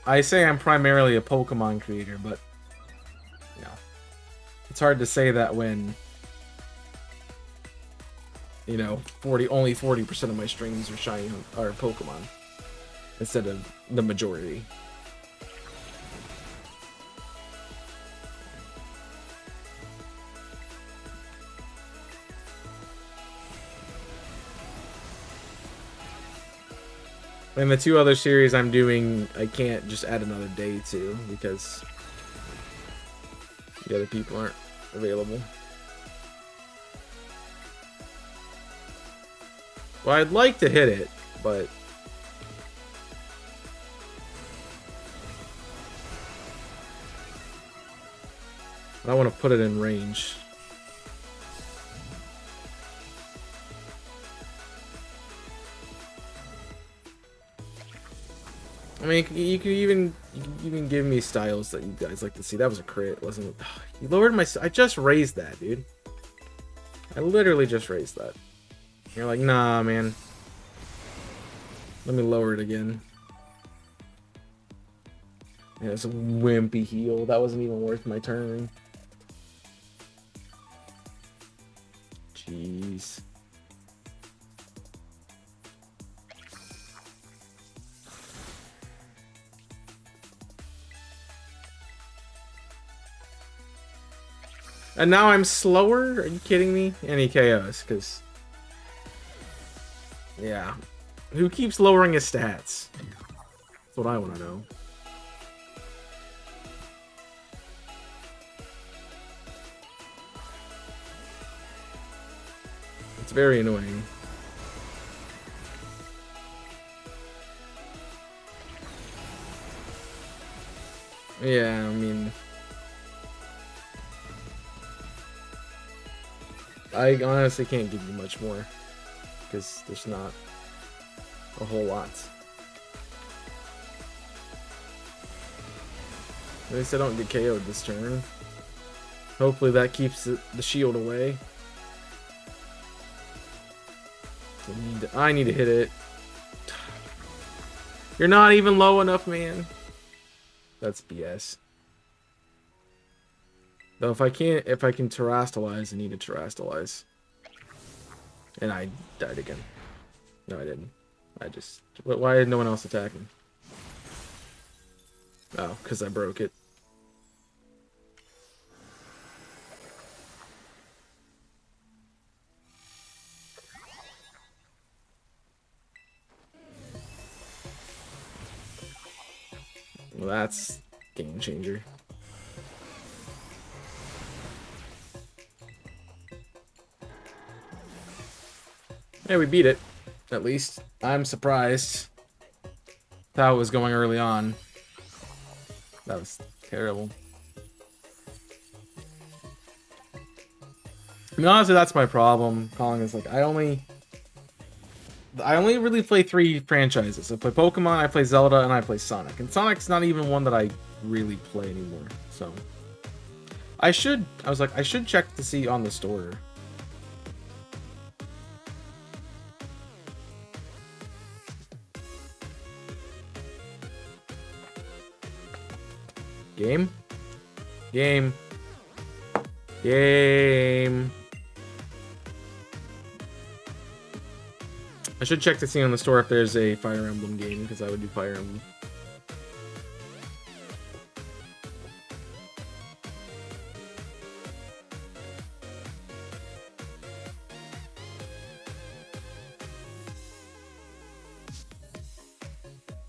I say I'm primarily a Pokemon creator, but you know, it's hard to say that when you know only 40% of my streams are shiny are Pokemon instead of the majority. And the two other series I'm doing, I can't just add another day to because the other people aren't available. Well, I'd like to hit it, but I want to put it in range. I mean, you can even give me styles that you guys like to see. That was a crit, wasn't it? You lowered my... I just raised that, dude. I literally just raised that. You're like, nah, man. Let me lower it again. Yeah, it's a wimpy heal. That wasn't even worth my turn. Jeez. And now I'm slower? Are you kidding me? Any KOs, because... yeah. Who keeps lowering his stats? That's what I want to know. It's very annoying. Yeah, I mean... I honestly can't give you much more, because there's not a whole lot. At least I don't get KO'd this turn. Hopefully that keeps the shield away. I need to hit it. You're not even low enough, man. That's BS. Though if I can terrastalize, I need to terrastalize. And I died again. No, I didn't. Why did no one else attack me? Oh, because I broke it. Well, that's game changer. Yeah, we beat it. At least. I'm surprised how it was going early on. That was terrible. I mean, honestly, that's my problem. Calling is like, I only I only really play 3 franchises. I play Pokemon, I play Zelda, and I play Sonic. And Sonic's not even one that I really play anymore. So I was like, I should check to see on the store. Game? Game. Game. I should check to see on the store if there's a Fire Emblem game, because I would do Fire Emblem.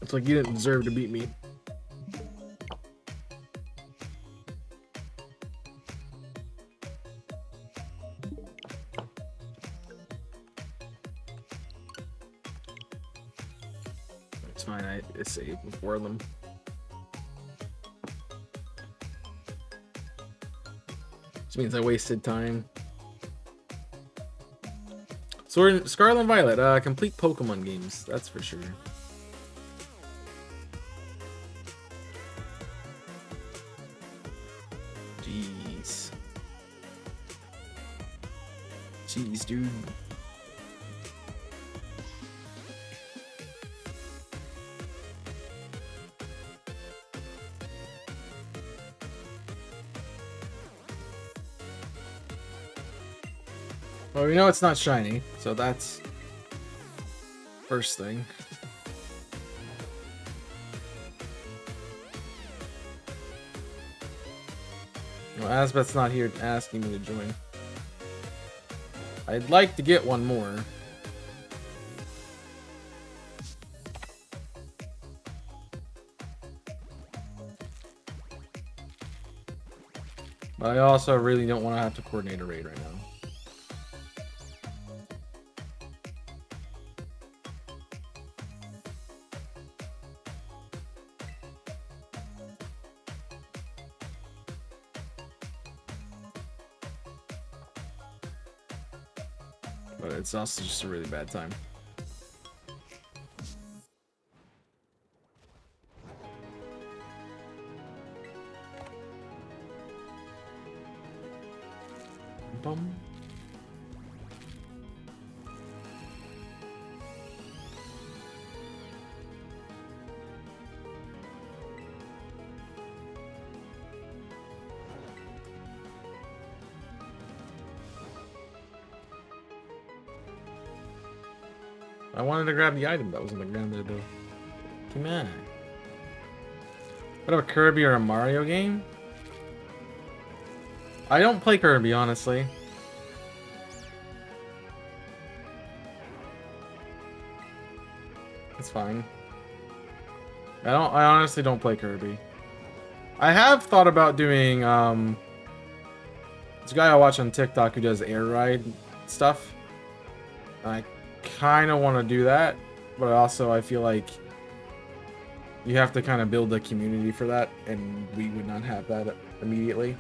It's like you didn't deserve to beat me. It's fine, I saved before them. Which means I wasted time. Scarlet and Violet, complete Pokemon games, that's for sure. Jeez. Jeez, dude. Well, we know it's not shiny, so that's first thing. Well, Asbeth's not here asking me to join. I'd like to get one more. But I also really don't want to have to coordinate a raid right now. But it's also just a really bad time. Bum. I wanted to grab the item that was on the ground there, though. Come on. What about Kirby or a Mario game? I don't play Kirby, honestly. It's fine. I honestly don't play Kirby. I have thought about doing, this guy I watch on TikTok who does air ride stuff. I kind of want to do that, but also I feel like you have to kind of build a community for that, and we would not have that immediately.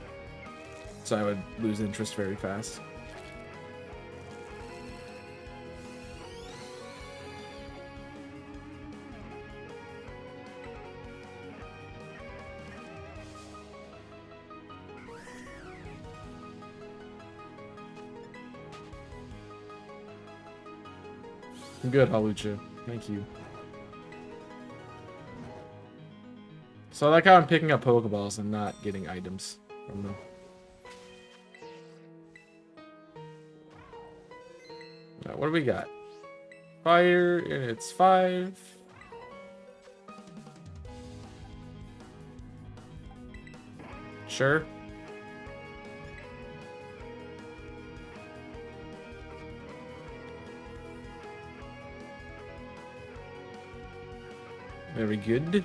So I would lose interest very fast. Good, Halucha. Thank you. So I like how I'm picking up Pokeballs and not getting items from them. Now, what do we got? Fire, and it's 5. Sure. Very good.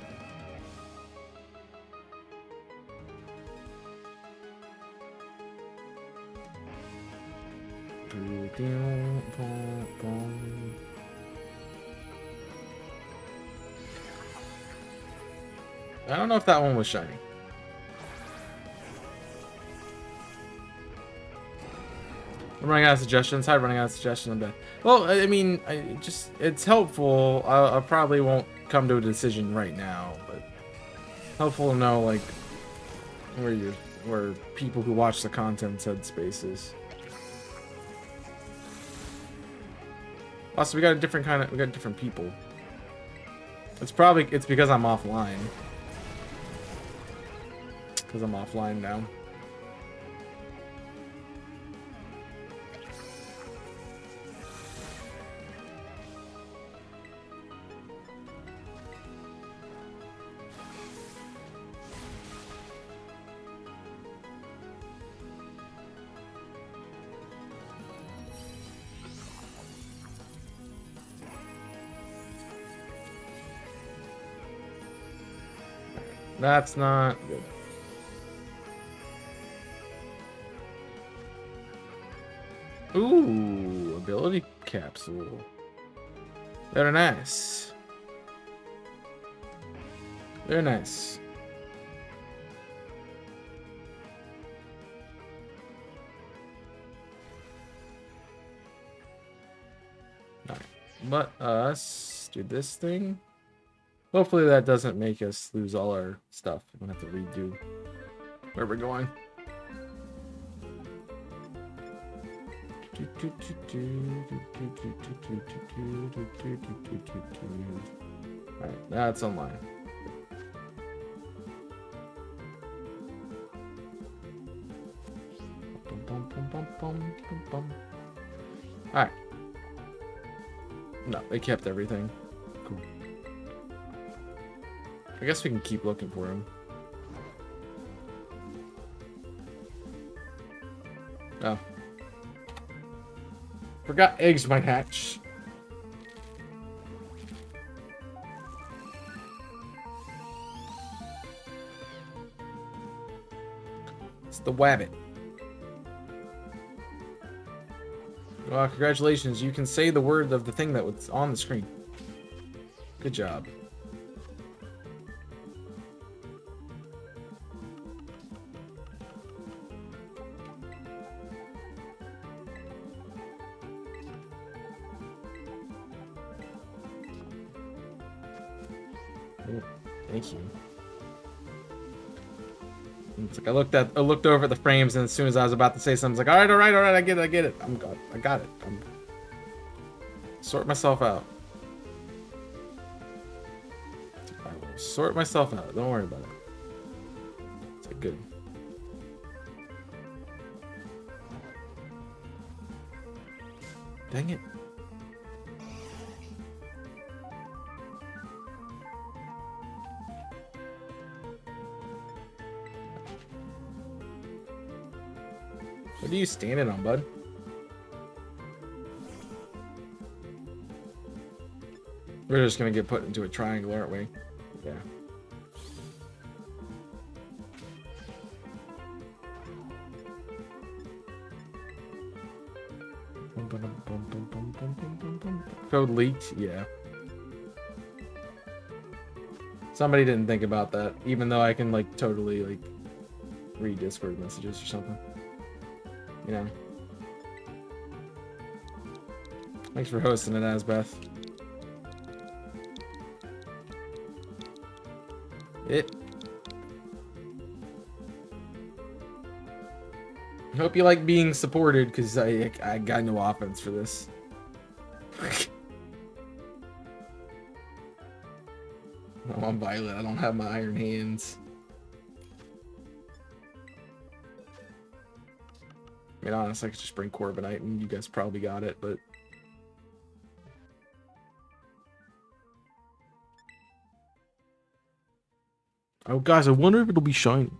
I don't know if that one was shiny. I'm running out of suggestions. Hi, running out of suggestions. I'm bad. Well, I mean, it's helpful. I probably won't come to a decision right now, but helpful to know like where people who watch the content's headspace is. Also, we got different people. It's because I'm offline. Because I'm offline now. That's not good. Ooh, ability capsule. Very nice. Very nice. Alright, let us do this thing. Hopefully that doesn't make us lose all our stuff. I'm gonna have to redo where we're going. Alright, that's online. Alright. No, they kept everything. Cool. I guess we can keep looking for him. Oh. Forgot eggs might hatch. It's the wabbit. Well, congratulations. You can say the word of the thing that was on the screen. Good job. Thank you. It's like I looked over at the frames, and as soon as I was about to say something, I was like, all right, I get it. I got it. I'm sort myself out. I will sort myself out. Don't worry about it. It's like good. Dang it. What are you standing on, bud? We're just gonna get put into a triangle, aren't we? Yeah. Code leaked? Yeah. Somebody didn't think about that, even though I can like totally like read Discord messages or something. You know. Thanks for hosting it, Asbeth. I hope you like being supported, because I got no offense for this. No, I'm Violet. I don't have my iron hands. I mean, honestly, I could just bring Corbinite, and you guys probably got it, but... Oh, guys, I wonder if it'll be shiny.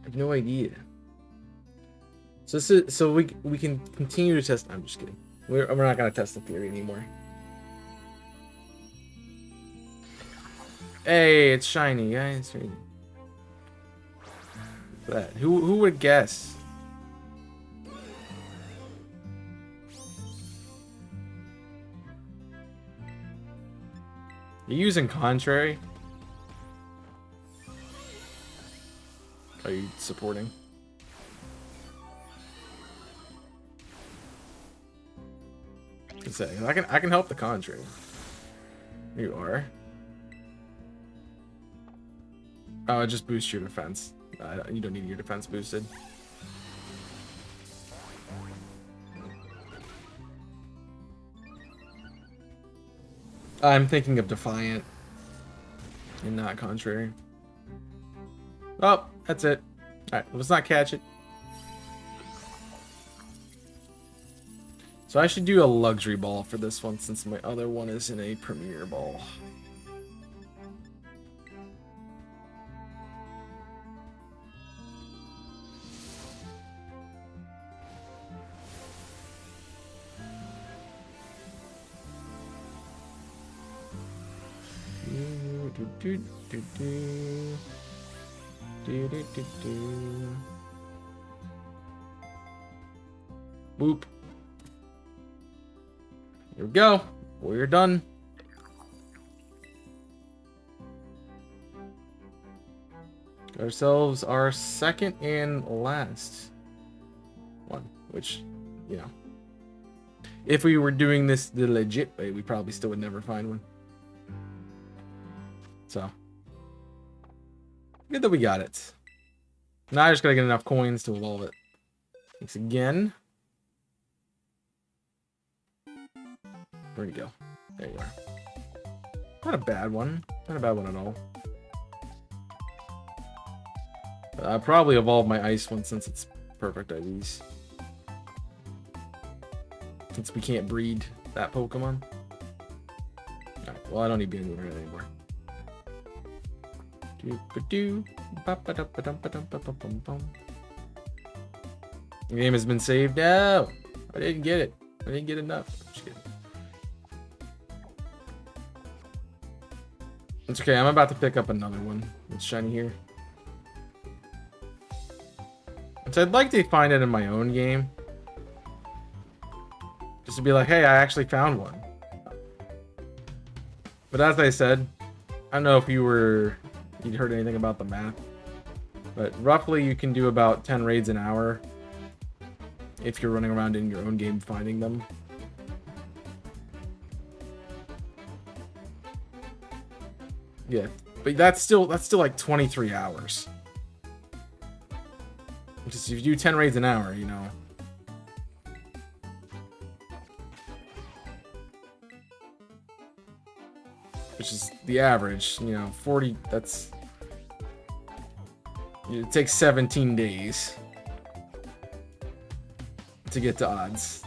I have no idea. So this is so we can continue to test. I'm just kidding. We're not gonna test the theory anymore. Hey, it's shiny, guys. That who would guess? You're using Contrary? Are you supporting? I can help the Contrary. You are. Oh, it just boosts your defense. You don't need your defense boosted. I'm thinking of Defiant and not Contrary. Oh, that's it. Alright, let's not catch it. So I should do a luxury ball for this one since my other one is in a premier ball. Boop. Here we go. We're done. Got ourselves our second and last one, which, you know, if we were doing this the legit way, we probably still would never find one. So, good that we got it. Now I just gotta get enough coins to evolve it. Thanks again. Where'd he go? There you are. Not a bad one. Not a bad one at all. But I'll probably evolve my ice one since it's perfect IVs. Since we can't breed that Pokemon. Alright, well I don't need being anywhere anymore. The game has been saved. No, I didn't get it. I didn't get enough. Just kidding. It's okay. I'm about to pick up another one. It's shiny here. So I'd like to find it in my own game, just to be like, hey, I actually found one. But as I said, I don't know if you'd heard anything about the math, but roughly you can do about 10 raids an hour if you're running around in your own game finding them. Yeah, but that's still like 23 hours. Which is, if you do 10 raids an hour, you know. Which is the average, you know, 40, that's... It takes 17 days to get to odds,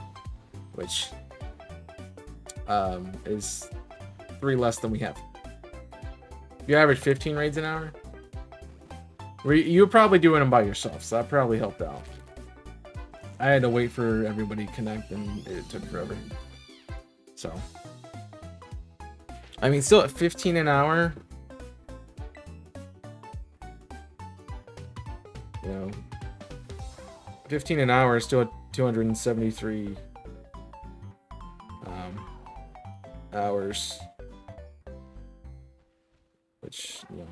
which is 3 less than we have. If you average 15 raids an hour, you were probably doing them by yourself, so that probably helped out. I had to wait for everybody to connect, and it took forever. So, I mean, still at 15 an hour, you know, 15 an hour is still at 273 hours, which, you know,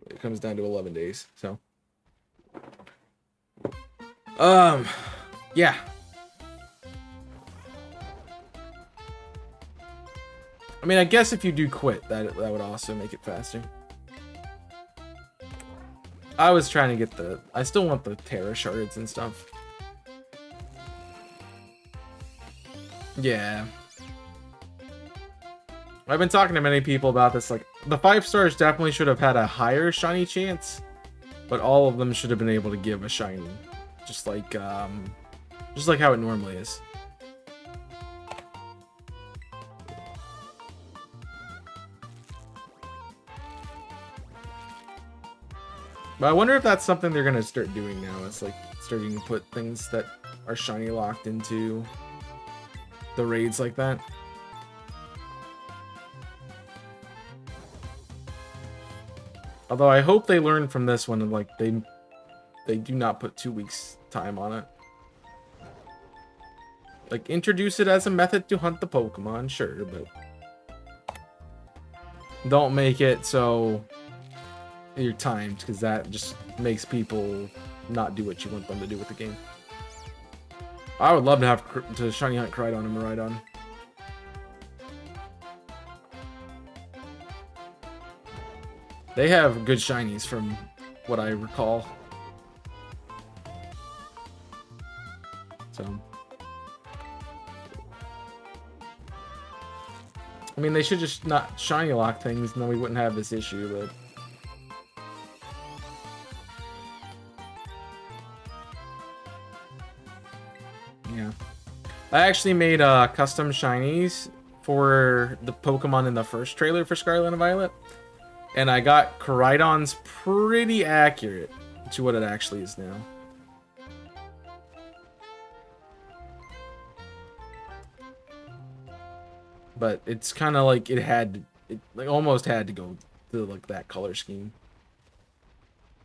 it comes down to 11 days. So, yeah. I mean, I guess if you do quit, that would also make it faster. I was trying to get I still want the Terra shards and stuff. Yeah. I've been talking to many people about this. Like, the 5 stars definitely should have had a higher shiny chance, but all of them should have been able to give a shiny, just like how it normally is. But I wonder if that's something they're gonna start doing now. It's like starting to put things that are shiny locked into the raids like that. Although I hope they learn from this one, and like they do not put 2 weeks time on it. Like, introduce it as a method to hunt the Pokemon, sure, but don't make it so you're timed, because that just makes people not do what you want them to do with the game. I would love to have to shiny hunt Koridon and Miraidon. They have good shinies from what I recall. So, I mean, they should just not shiny lock things, and then we wouldn't have this issue, but yeah. I actually made custom shinies for the Pokemon in the first trailer for Scarlet and Violet, and I got Koridon's pretty accurate to what it actually is now. But it's kind of like it like almost had to go to like that color scheme.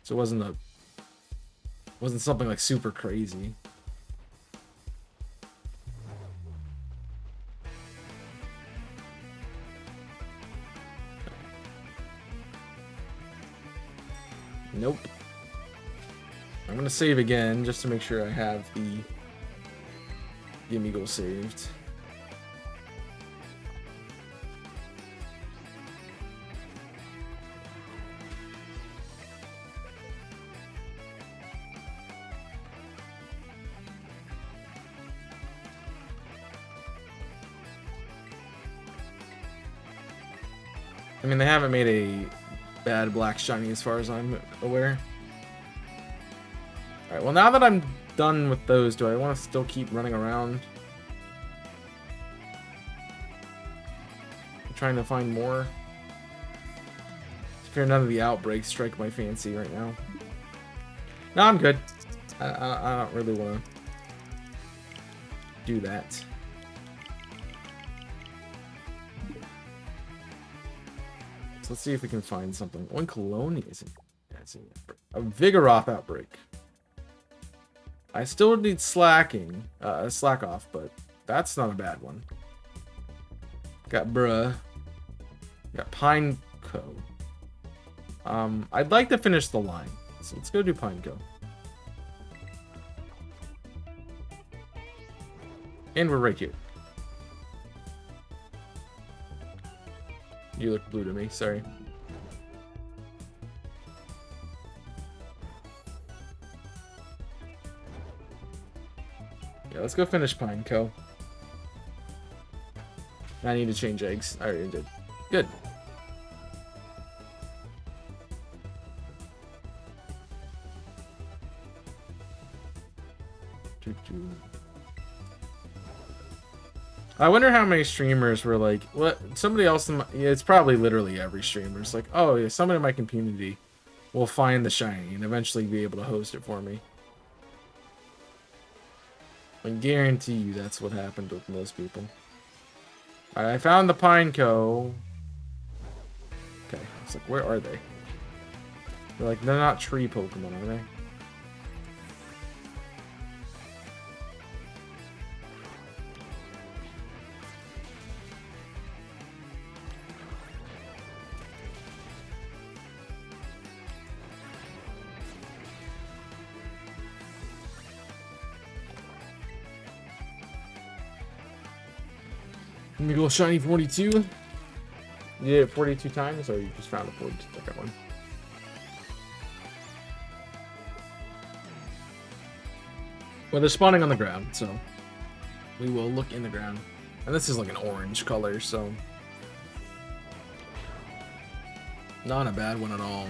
So it wasn't something like super crazy. Nope. I'm gonna save again just to make sure I have the Gimme saved. I mean, they haven't made a bad black shiny as far as I'm aware. Alright, well now that I'm done with those, do I want to still keep running around? I'm trying to find more. To fear none of the outbreaks strike my fancy right now. No, I'm good. I don't really want to do that. So let's see if we can find something. Oinkolonia isn't. That's a Vigoroth outbreak. I still need slack off, but that's not a bad one. Got Bruh. Got Pineco. I'd like to finish the line, so let's go do Pineco. And we're right here. You look blue to me, sorry. Yeah, let's go finish Pineco. I need to change eggs. I already did. Good. I wonder how many streamers were like, what? Somebody else, yeah, it's probably literally every streamer. It's like, oh, yeah, someone in my community will find the shiny and eventually be able to host it for me. I guarantee you that's what happened with most people. Alright, I found the Pineco. Okay, it's like, where are they? They're like, they're not tree Pokemon, are they? Let me go shiny 42. You did it 42 times, or you just found the 42nd one? Well, they're spawning on the ground, so we will look in the ground. And this is like an orange color, so not a bad one at all.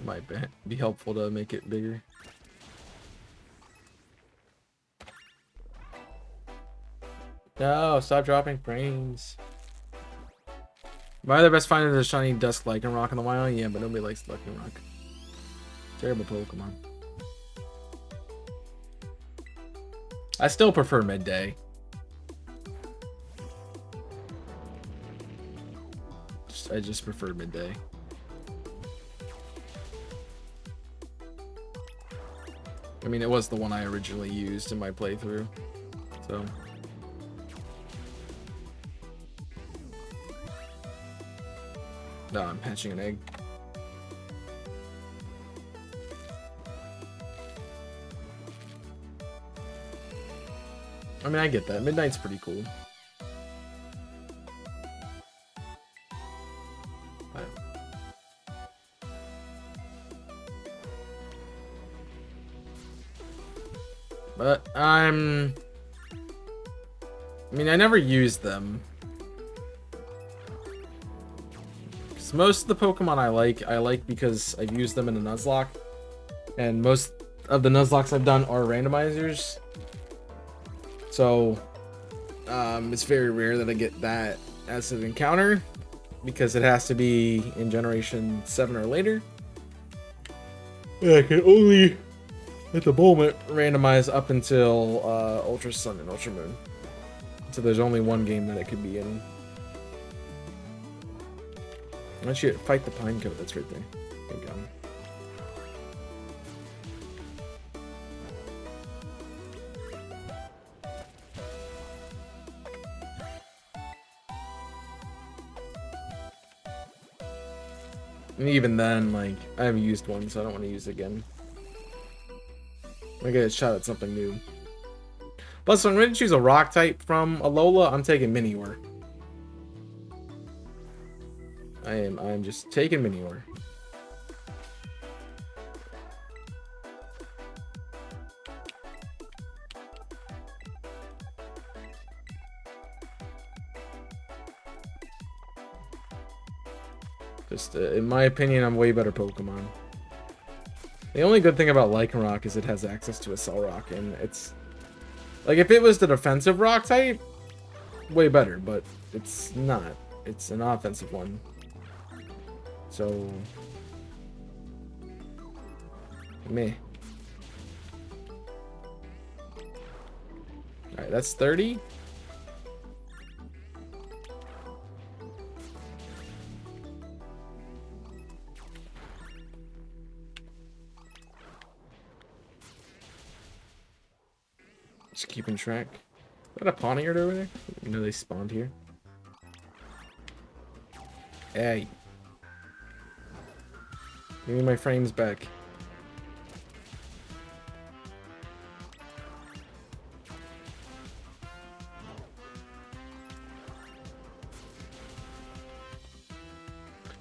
Might be helpful to make it bigger. No, stop dropping frames. My other best find is a shiny Dusk Lycanroc in the wild. Yeah, but nobody likes Lycanroc. Terrible Pokemon. I still prefer Midday. I just prefer Midday. I mean, it was the one I originally used in my playthrough, so. No, I'm hatching an egg. I mean, I get that. Midnight's pretty cool. But I mean, I never used them. Because most of the Pokemon I like because I've used them in a Nuzlocke. And most of the Nuzlocks I've done are randomizers. So, it's very rare that I get that as an encounter. Because it has to be in Generation 7 or later. And I can only, at the moment, randomize up until Ultra Sun and Ultra Moon. So there's only one game that it could be in. Why don't you fight the Pinecoat? That's right there. There you go. And even then, like, I haven't used one, so I don't want to use it again. I get a shot at something new. Plus, when I'm ready to choose a rock type from Alola, I'm taking Minior. I am just taking Minior. Just, in my opinion, I'm way better Pokemon. The only good thing about Lycanroc is it has access to a Cell Rock, and it's... Like, if it was the defensive rock type, way better, but it's not. It's an offensive one. So... meh. Alright, that's 30. Just keeping track. Is that a Pawniard over there? You know they spawned here. Hey. Give me my frames back.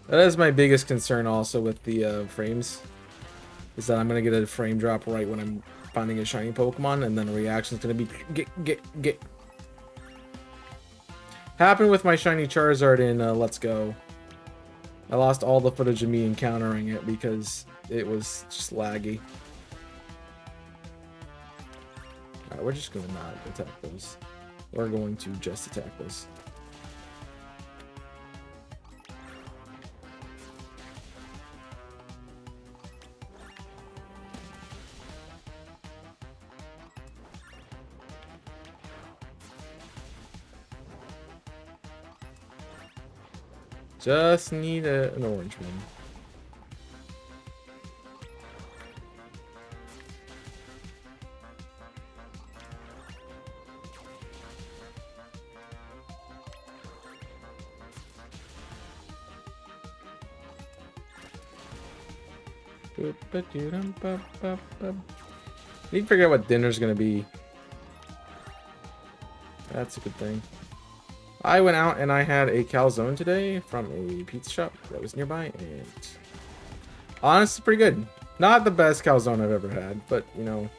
That is my biggest concern also with the frames. Is that I'm going to get a frame drop right when I'm finding a shiny Pokemon, and then the reaction is going to be get. Happened with my shiny Charizard in Let's Go. I lost all the footage of me encountering it because it was just laggy. Alright, we're just going to not attack those. We're going to just attack those. Just need an orange one. Need to figure out what dinner's gonna be. That's a good thing. I went out and I had a calzone today from a pizza shop that was nearby, and honestly, pretty good. Not the best calzone I've ever had, but you know,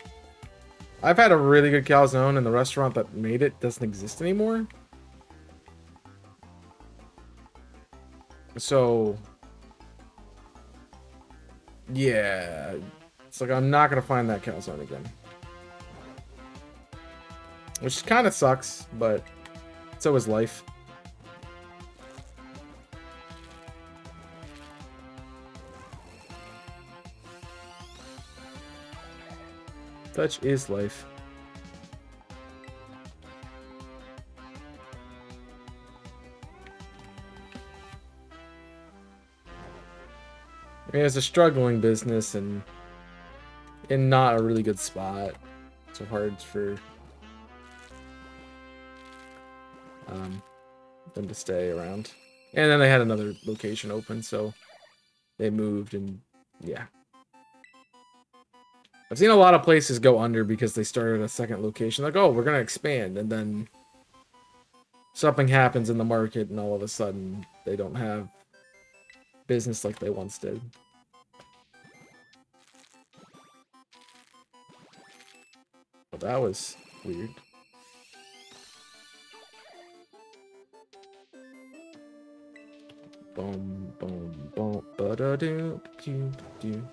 I've had a really good calzone, and the restaurant that made it doesn't exist anymore. So, yeah, it's like I'm not gonna find that calzone again, which kind of sucks, but so is life. Such is life. I mean, it's a struggling business, and in not a really good spot. So hard for them to stay around. And then they had another location open, so they moved, and yeah. I've seen a lot of places go under because they started a second location. Like, oh, we're going to expand, and then something happens in the market, and all of a sudden they don't have business like they once did. Well, that was weird. Boom, boom, boom, ba-da-doo, doo, doo.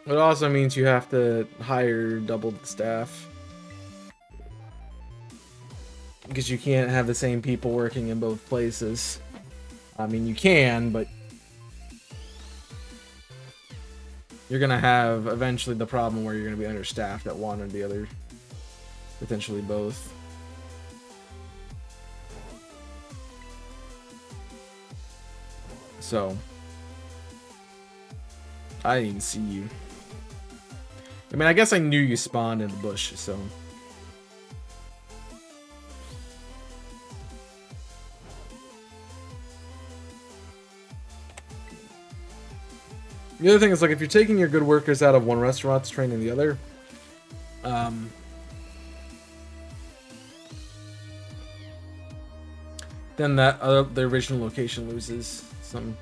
It also means you have to hire double the staff. Because you can't have the same people working in both places. I mean, you can, but you're going to have eventually the problem where you're going to be understaffed at one or the other. Potentially both. So, I didn't even see you. I mean, I guess I knew you spawned in the bush, so. The other thing is, like, if you're taking your good workers out of one restaurant to train in the other, then that the original location loses some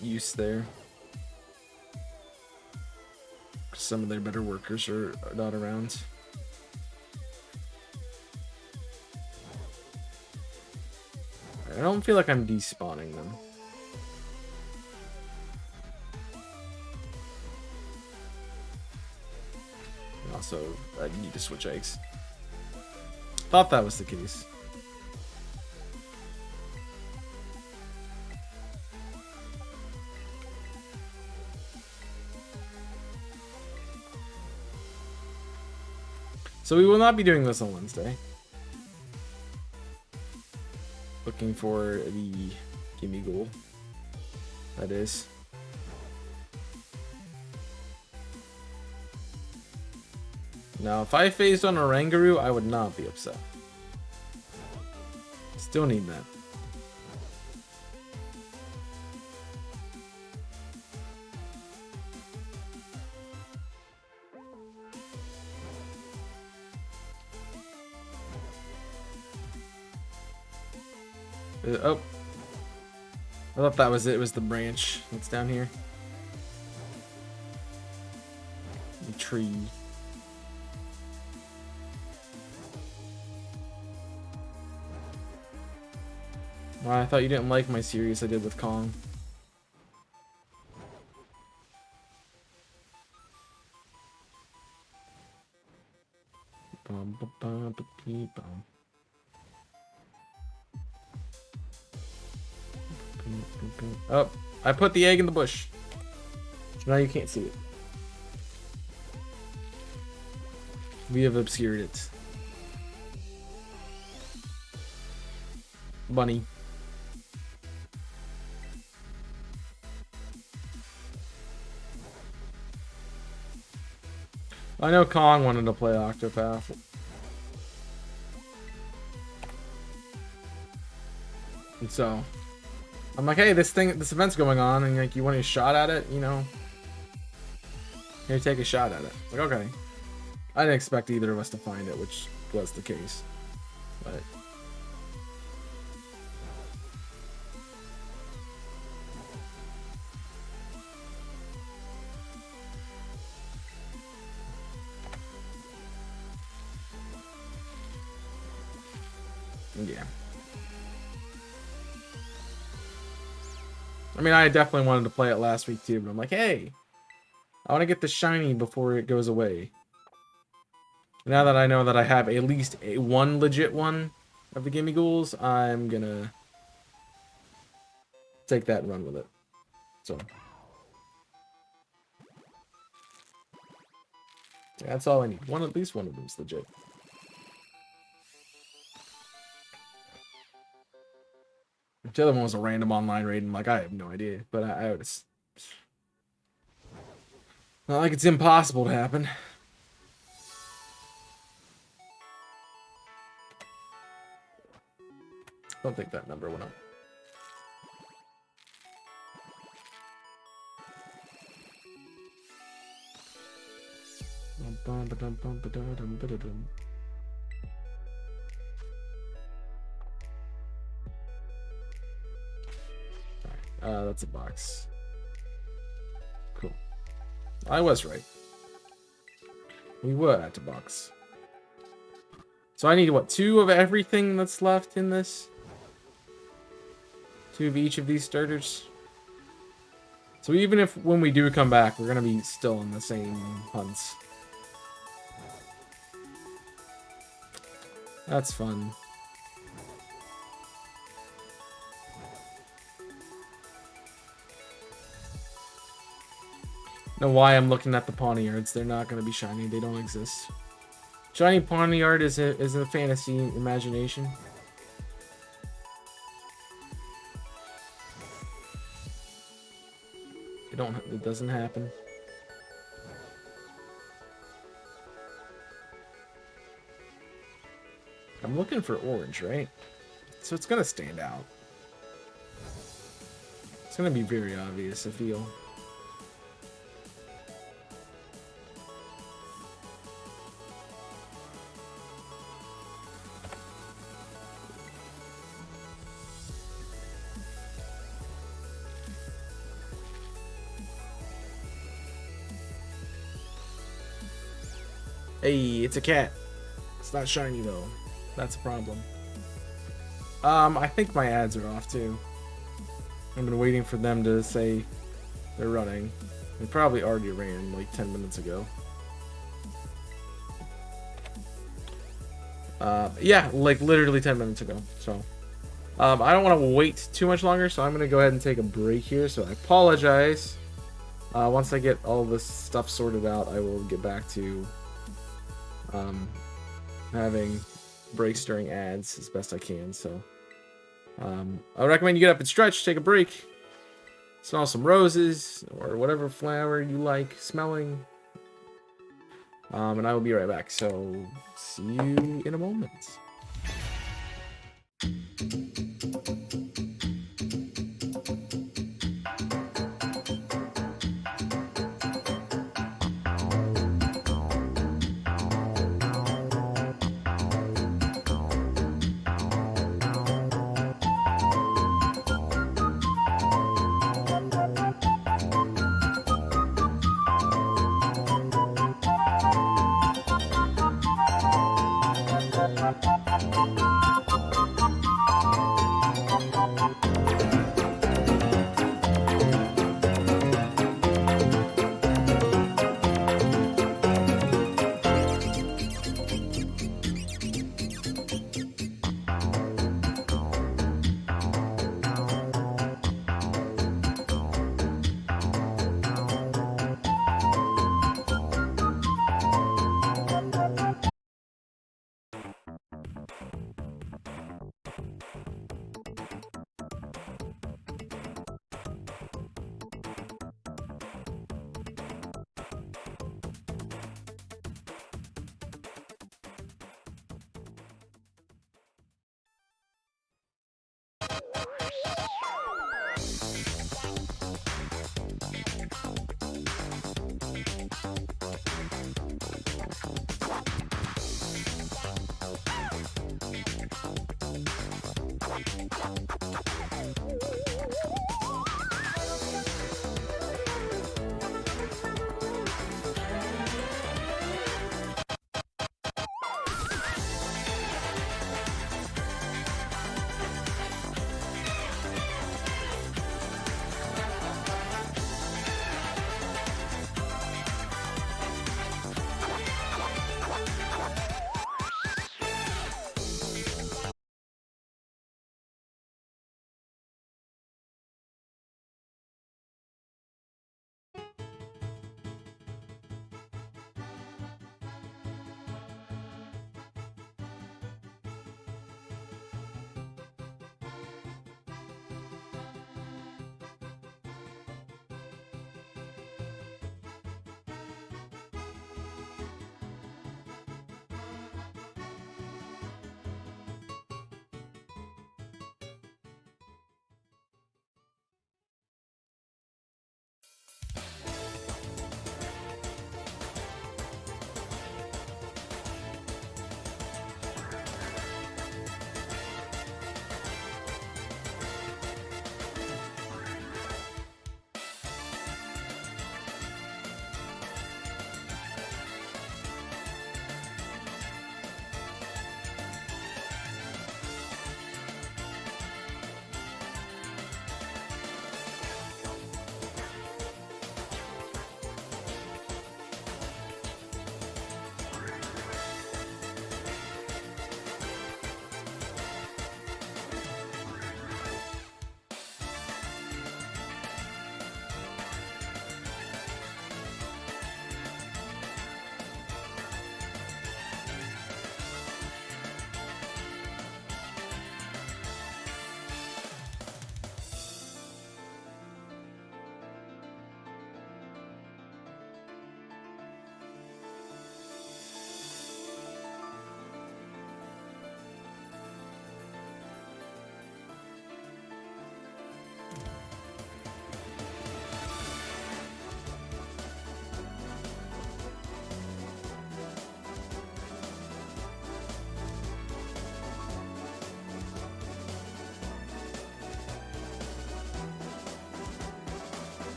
use there. Some of their better workers are not around. I don't feel like I'm despawning them. Also, I need to switch eggs. Thought that was the case. So we will not be doing this on Wednesday. Looking for the gimme goal. That is. Now, if I phased on Oranguru, I would not be upset. Still need that. Oh. I thought that was it. It was the branch that's down here. The tree. Well, I thought you didn't like my series I did with Kong. Oh, I put the egg in the bush. Now you can't see it. We have obscured it. Bunny. I know Kong wanted to play Octopath. And so I'm like, hey, this event's going on, and like, you want a shot at it, you know? Here, take a shot at it. Like, okay. I didn't expect either of us to find it, which was the case. But yeah. I mean, I definitely wanted to play it last week too, but I'm like, hey, I want to get the shiny before it goes away. Now that I know that I have at least one legit one of the Gimme Ghouls, I'm gonna take that and run with it. So yeah, that's all I need. At least one of them's legit. The other one was a random online raid, and like I have no idea, but I would. Not like it's impossible to happen. I don't think that number went up. That's a box. Cool. I was right. We were at a box. So I need, what, 2 of everything that's left in this? 2 of each of these starters? So even if, when we do come back, we're going to be still in the same hunts. That's fun. Know why I'm looking at the Pawniards. They're not going to be shiny. They don't exist. Shiny Pawniard is a fantasy imagination. It doesn't happen. I'm looking for orange, right? So it's gonna stand out. It's gonna be very obvious, I feel. Hey, it's a cat. It's not shiny though. That's a problem. I think my ads are off too. I've been waiting for them to say they're running. They probably already ran like 10 minutes ago. Yeah, like literally 10 minutes ago. So, I don't want to wait too much longer, so I'm going to go ahead and take a break here. So I apologize. Once I get all this stuff sorted out, I will get back to having breaks during ads as best I can. So I recommend you get up and stretch, take a break, smell some roses or whatever flower you like smelling, and I will be right back. So see you in a moment.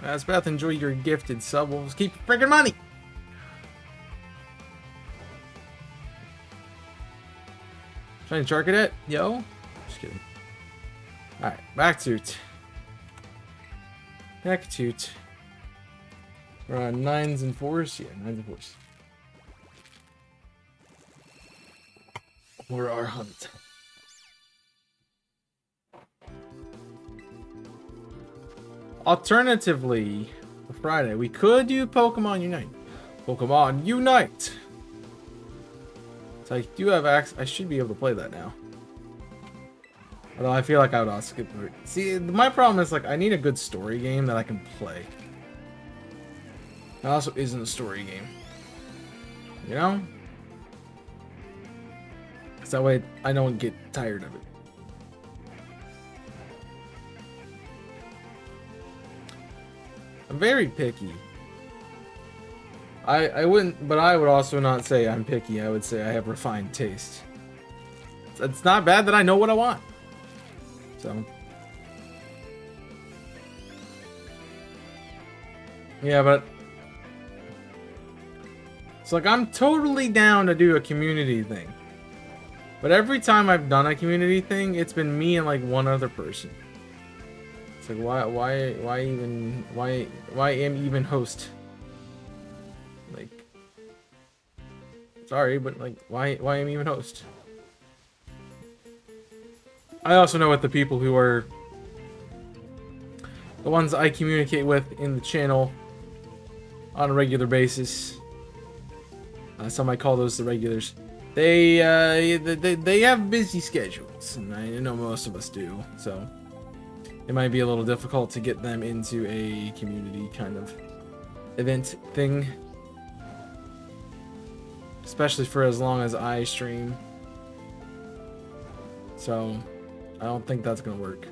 Asbeth, enjoy your gifted sub. We'll just keep your freaking money. Trying to shark it at? Yo? Just kidding. Alright, back to it. Back to it. We're on 9s and 4s? Yeah, 9s and 4s. For our hunt. Alternatively, for Friday, we could do Pokemon Unite. Pokemon Unite! So I do have access. I should be able to play that now. Although I feel like I would also skip through it. See, my problem is, like, I need a good story game that I can play. It also isn't a story game. You know? Because that way I don't get tired of it. I'm very picky. I wouldn't, but I would also not say I'm picky. I would say I have refined taste. It's not bad that I know what I want. So. Yeah, but it's like I'm totally down to do a community thing. But every time I've done a community thing, it's been me and like one other person. It's like why am even host? Like, sorry, but like why am even host? I also know what the people who are the ones I communicate with in the channel on a regular basis. Some might call those the regulars. They have busy schedules, and I know most of us do. So it might be a little difficult to get them into a community kind of event thing, especially for as long as I stream. So I don't think that's gonna work.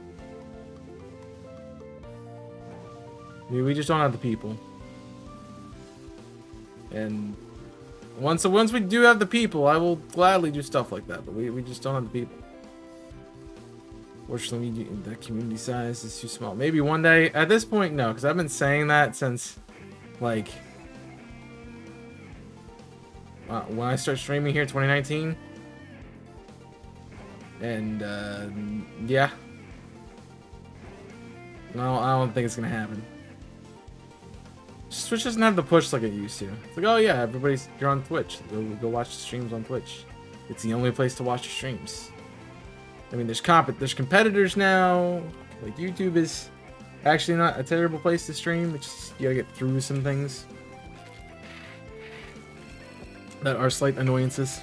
I mean, we just don't have the people. And once we do have the people, I will gladly do stuff like that. But we just don't have the people. Fortunately, the community size is too small. Maybe one day. At this point, no, because I've been saying that since, like, when I start streaming here, 2019. And yeah, no, I don't think it's gonna happen. Twitch doesn't have the push like it used to. It's like, oh yeah, you're on Twitch. Go watch the streams on Twitch. It's the only place to watch the streams. I mean, there's competitors now. Like, YouTube is actually not a terrible place to stream. It's just, you gotta get through some things that are slight annoyances.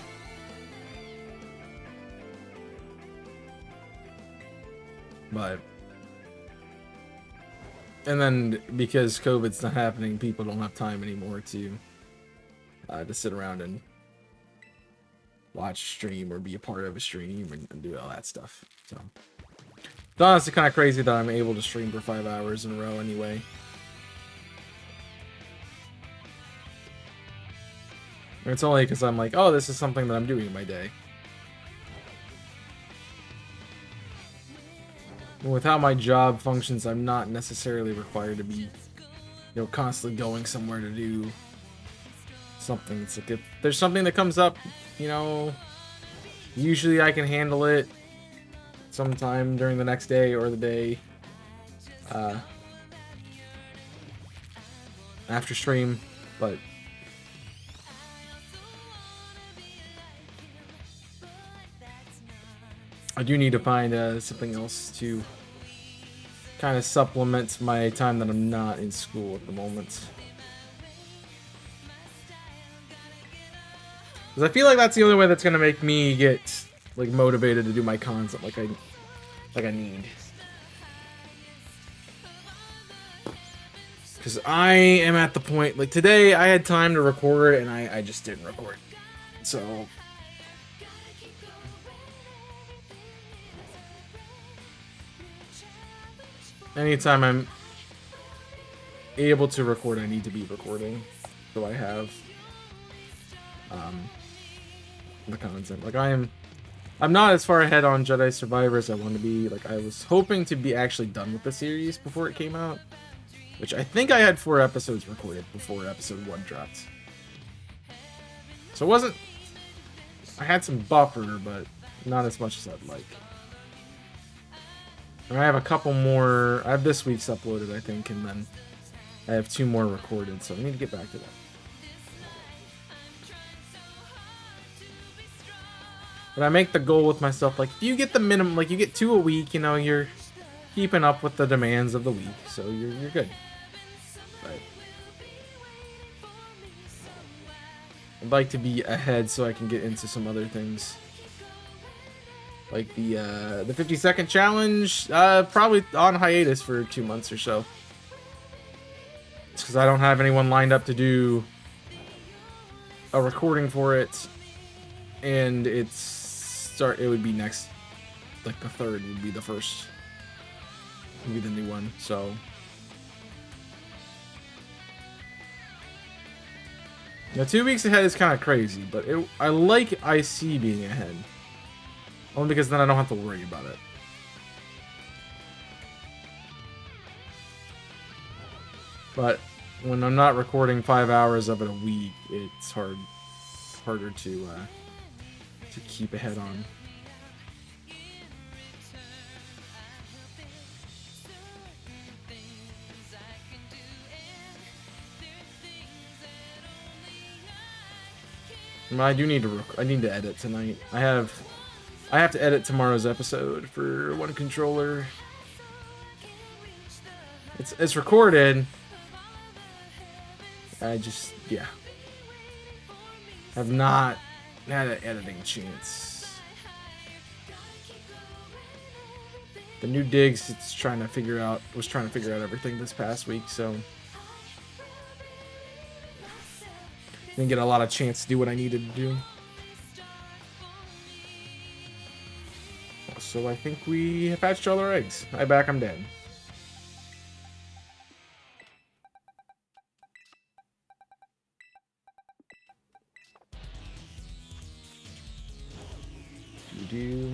But, and then because COVID's not happening, people don't have time anymore to sit around and watch a stream or be a part of a stream and do all that stuff. So it's honestly kind of crazy that I'm able to stream for 5 hours in a row anyway. And it's only because I'm like, oh, this is something that I'm doing in my day. With how my job functions, I'm not necessarily required to be, you know, constantly going somewhere to do something. It's like if there's something that comes up, you know, usually I can handle it sometime during the next day or the day after stream, but I do need to find something else to kind of supplement my time that I'm not in school at the moment. Because I feel like that's the only way that's gonna make me get like motivated to do my content like I need. Because I am at the point, like today I had time to record and I just didn't record. So anytime I'm able to record, I need to be recording, so I have the content. Like I'm not as far ahead on Jedi Survivor as I want to be. Like I was hoping to be actually done with the series before it came out, which I think I had 4 episodes recorded before episode 1 dropped. So it wasn't... I had some buffer, but not as much as I'd like. And I have a couple more... I have this week's uploaded, I think, and then I have 2 more recorded, so I need to get back to that. But I make the goal with myself, like, if you get the minimum, like, you get 2 a week, you know, you're keeping up with the demands of the week, so you're good. But I'd like to be ahead so I can get into some other things. Like the 50-second challenge, probably on hiatus for 2 months or so. It's because I don't have anyone lined up to do a recording for it, and it would be next, like the 3rd would be the first, would be the new one. So now 2 weeks ahead is kind of crazy, but I like IC being ahead. Only because then I don't have to worry about it. But when I'm not recording 5 hours of it a week, it's harder to keep ahead on. I do need to. I need to edit tonight. I have to edit tomorrow's episode for One Controller. It's recorded. I just, yeah, have not had an editing chance. The new digs, was trying to figure out everything this past week, so didn't get a lot of chance to do what I needed to do. So I think we have hatched all our eggs. I'm dead. Do.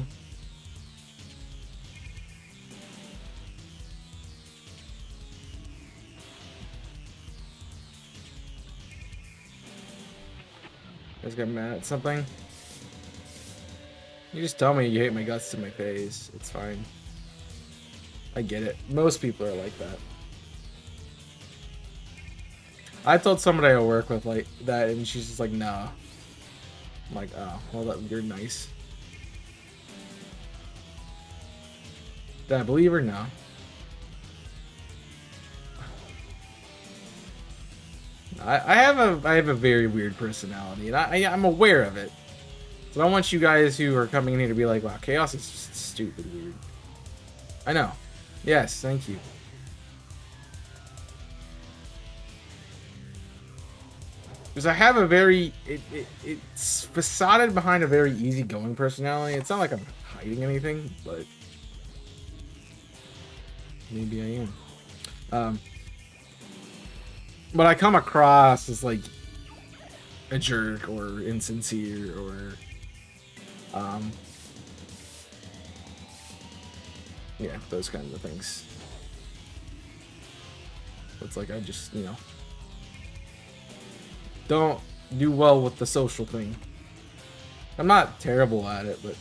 Guys got mad at something? You just tell me you hate my guts to my face. It's fine. I get it. Most people are like that. I told somebody I work with like that, and she's just like, "Nah." I'm like, "Oh, well, you're nice." Did I believe her? No. I have a very weird personality, and I'm aware of it. So I don't want you guys who are coming in here to be like, "Wow, Chaos is just stupid weird." I know. Yes, thank you. Because I have a very it's facaded behind a very easygoing personality. It's not like I'm hiding anything, but maybe I am. But I come across as like a jerk or insincere or yeah, those kinds of things. It's like I just, you know, don't do well with the social thing. I'm not terrible at it, but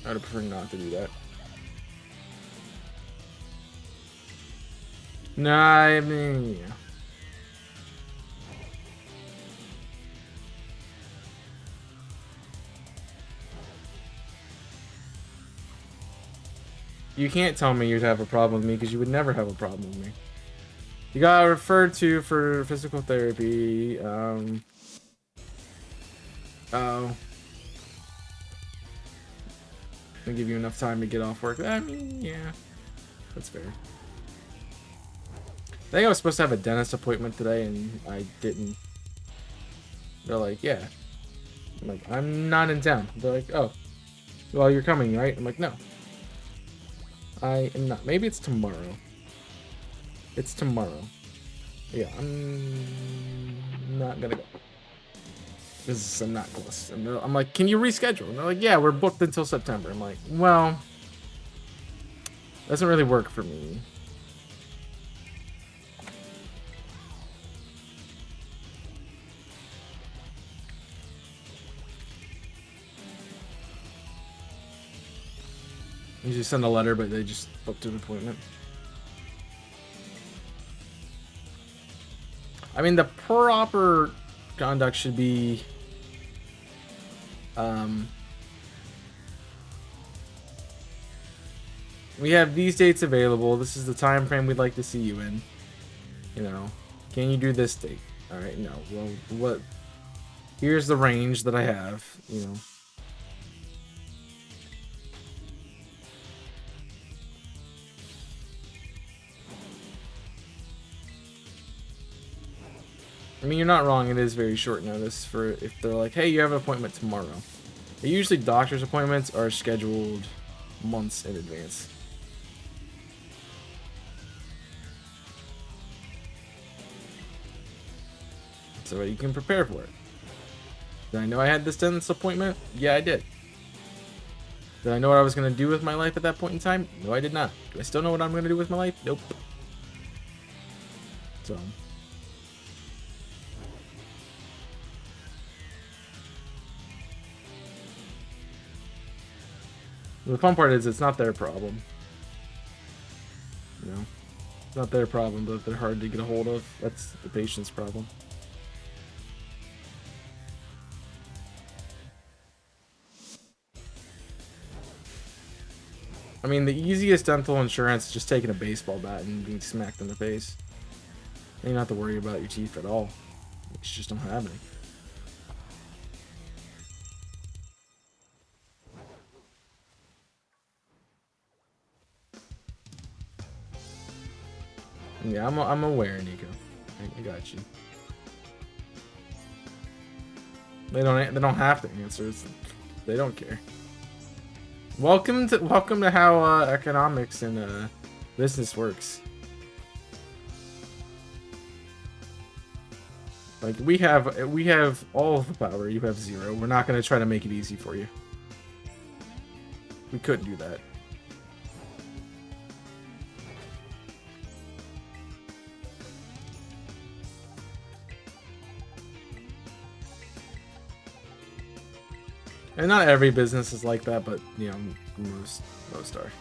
I would prefer not to do that. Nah, I mean, yeah. You can't tell me you'd have a problem with me because you would never have a problem with me. You got referred to for physical therapy. Oh. I'll give you enough time to get off work. I mean, yeah, that's fair. I think I was supposed to have a dentist appointment today, and I didn't. They're like, yeah. I'm like, I'm not in town. They're like, oh, well, you're coming, right? I'm like, no. I am not. Maybe it's tomorrow. It's tomorrow. Yeah, I'm not gonna go. Because I'm not close. I'm like, can you reschedule? And they're like, yeah, we're booked until September. I'm like, well, doesn't really work for me. Usually send a letter, but they just booked an appointment. I mean, the proper conduct should be we have these dates available. This is the time frame we'd like to see you in. You know, can you do this date? All right, no. Well, what? Here's the range that I have. You know. I mean, you're not wrong. It is very short notice for if they're like, hey, you have an appointment tomorrow. Usually doctor's appointments are scheduled months in advance. So you can prepare for it. Did I know I had this dentist appointment? Yeah, I did. Did I know what I was going to do with my life at that point in time? No, I did not. Do I still know what I'm going to do with my life? Nope. So... the fun part is it's not their problem. You know, it's not their problem, but if they're hard to get a hold of, that's the patient's problem. I mean, the easiest dental insurance is just taking a baseball bat and being smacked in the face. You don't have to worry about your teeth at all. You just don't have any. Yeah, I'm aware, Nico. I got you. They don't have to answer. They don't care. Welcome to how economics and business works. Like we have all of the power. You have zero. We're not gonna try to make it easy for you. We couldn't do that. And not every business is like that, but you know, most are.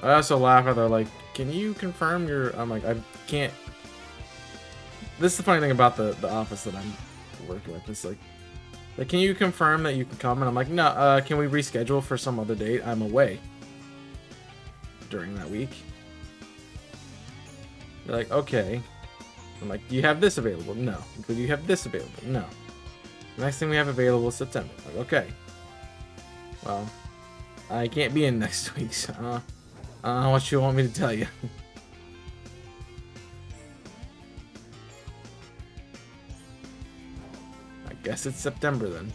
I also laugh at they're like, can you confirm your... I'm like, I can't... This is the funny thing about the office that I'm working with. It's like, can you confirm that you can come? And I'm like, no, can we reschedule for some other date? I'm away during that week. They're like, okay. I'm like, do you have this available? No. Do you have this available? No. The next thing we have available is September. I'm like, okay. Well, I can't be in next week, so I don't know what you want me to tell you. I guess it's September then.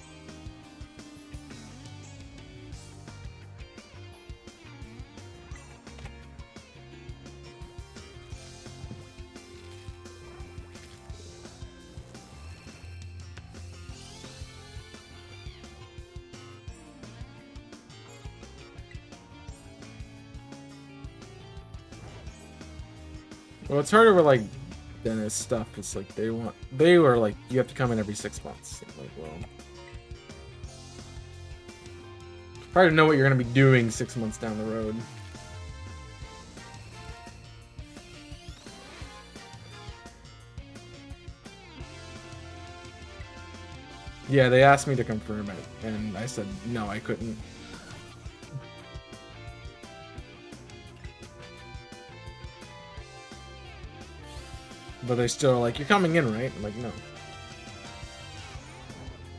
Well, it's harder with like dentist stuff. It's like they were like, you have to come in every 6 months. Like, well, probably know what you're gonna be doing 6 months down the road. Yeah, they asked me to confirm it, and I said no, I couldn't. But they're still like, you're coming in, right? I'm like, no.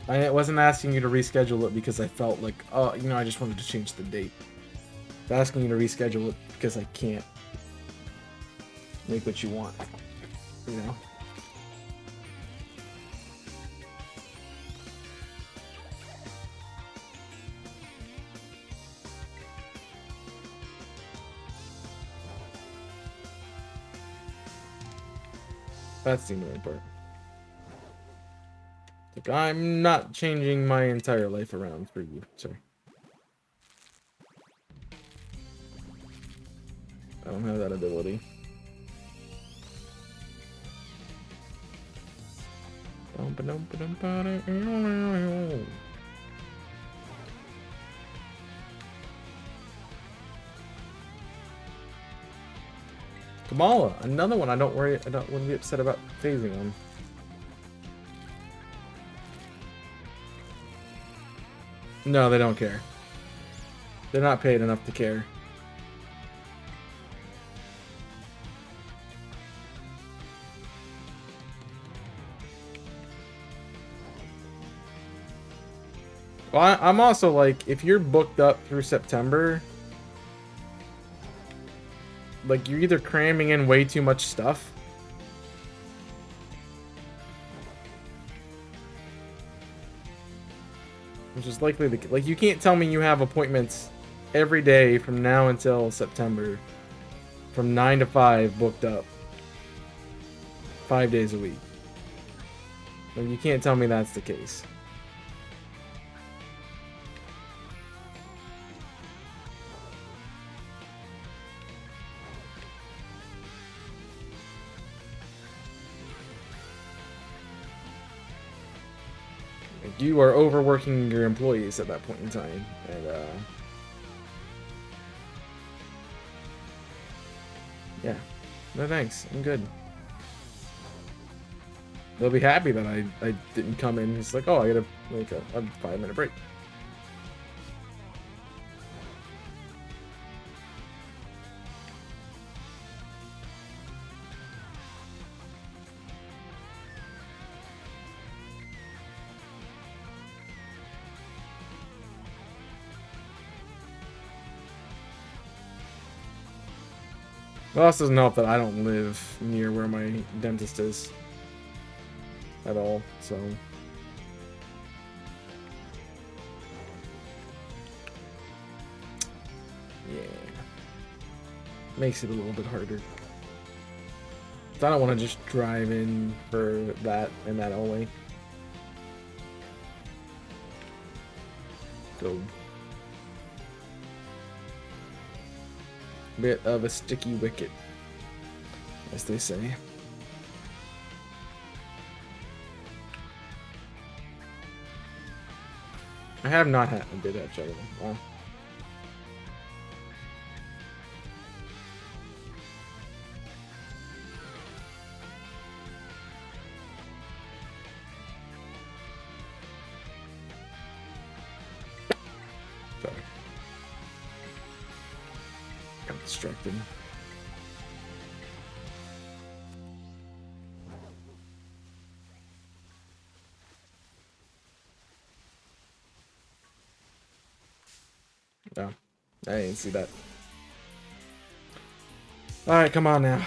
I wasn't asking you to reschedule it because I felt like, oh, you know, I just wanted to change the date. I'm asking you to reschedule it because I can't make what you want, you know? That's the annoying part. Like, I'm not changing my entire life around for you, sir. I don't have that ability. Kamala, another one I wouldn't be upset about phasing on. No, they don't care. They're not paid enough to care. Well, I'm also like, if you're booked up through September, like, you're either cramming in way too much stuff, which is likely the, like, you can't tell me you have appointments every day from now until September, from 9 to 5 booked up, 5 days a week. Like, you can't tell me that's the case. You are overworking your employees at that point in time, and yeah, no thanks, I'm good. They'll be happy that I didn't come in. It's like, oh, I gotta make a 5-minute break. It also doesn't help that I don't live near where my dentist is at all, so. Yeah. Makes it a little bit harder. I don't want to just drive in for that and that only. So. Bit of a sticky wicket, as they say. I have not had a bit of juggling. Wow. Sorry. Got distracted. No, I didn't see that. All right, come on now.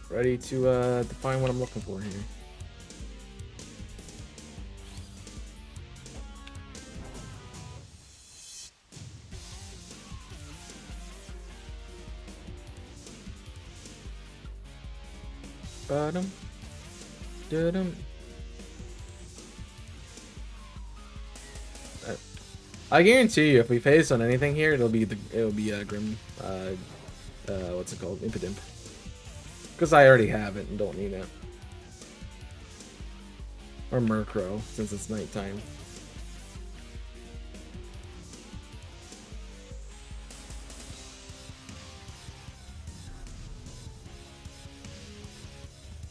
Ready to find what I'm looking for here. Bottom. I guarantee you, if we face on anything here, it'll be Grim. What's it called? Impidimp. Because I already have it and don't need it. Or Murkrow, since it's nighttime.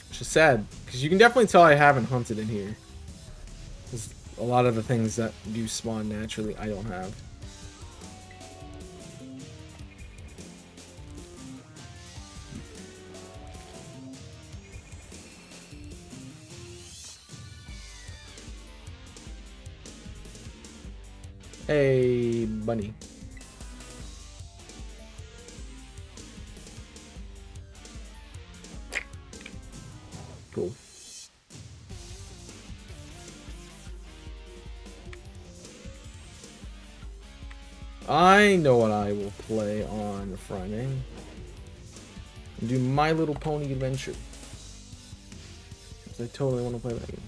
Which is sad, because you can definitely tell I haven't hunted in here. Because a lot of the things that do spawn naturally, I don't have. Hey, bunny. Cool. I know what I will play on Friday. Do My Little Pony Adventure. I totally want to play that game.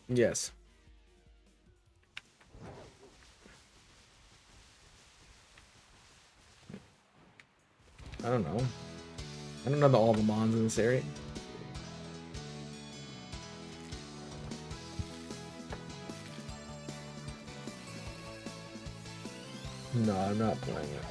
Yes. I don't know. I don't know all the mons in this area. No, I'm not playing it.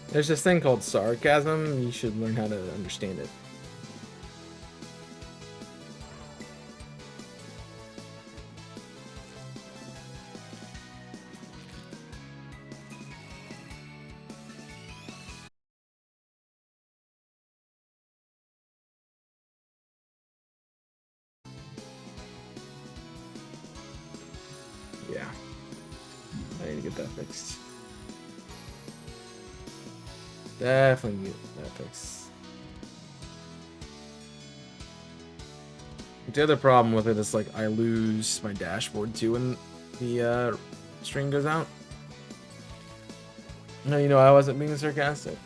There's this thing called sarcasm. You should learn how to understand it. Yeah. I need to get that fixed. Definitely get that fixed. The other problem with it is, like, I lose my dashboard too when the string goes out. No, you know, I wasn't being sarcastic.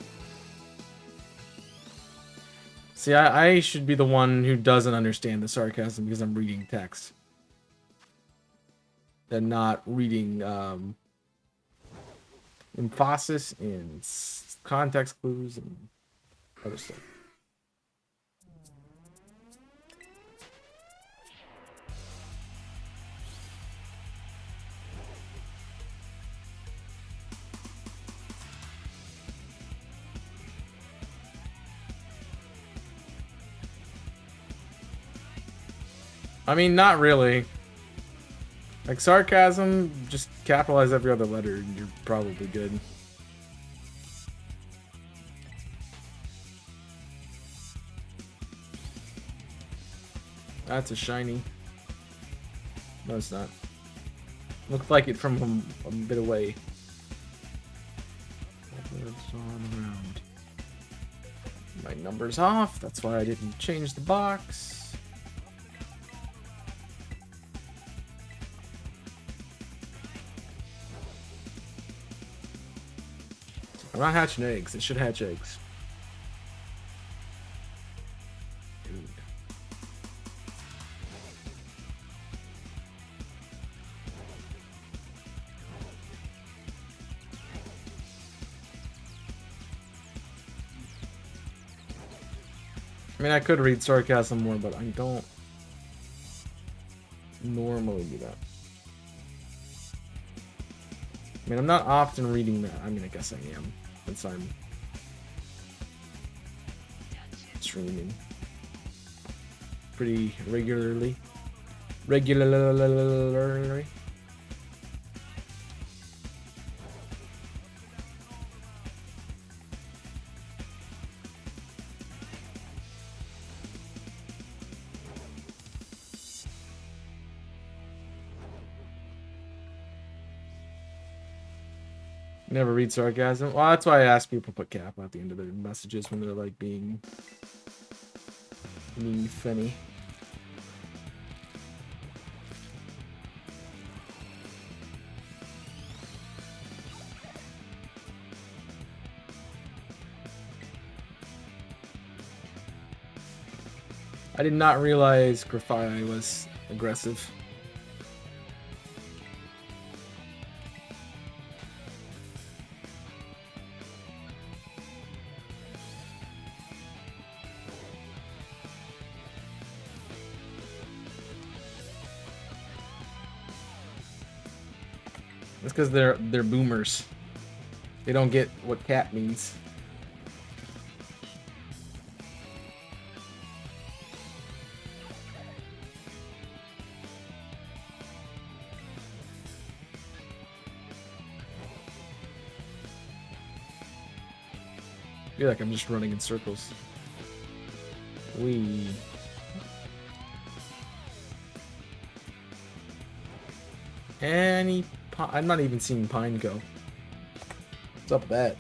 See, I should be the one who doesn't understand the sarcasm because I'm reading text. And not reading emphasis and context clues and other stuff. I mean, not really. Like, sarcasm, just capitalize every other letter and you're probably good. That's a shiny. No, it's not. Looked like it from a bit away. It's on around. My number's off. That's why I didn't change the box. I'm not hatching eggs. It should hatch eggs. Dude. I mean, I could read sarcasm more, but I don't normally do that. I mean, I'm not often reading that. I mean, I guess I am, since I'm streaming pretty regularly. Never read sarcasm. Well, that's why I ask people to put cap at the end of their messages when they're like being funny. I did not realize Grafai was aggressive. It's because they're boomers. They don't get what cat means. I feel like I'm just running in circles. Wee. any... I'm not even seeing Pine go. What's up with that?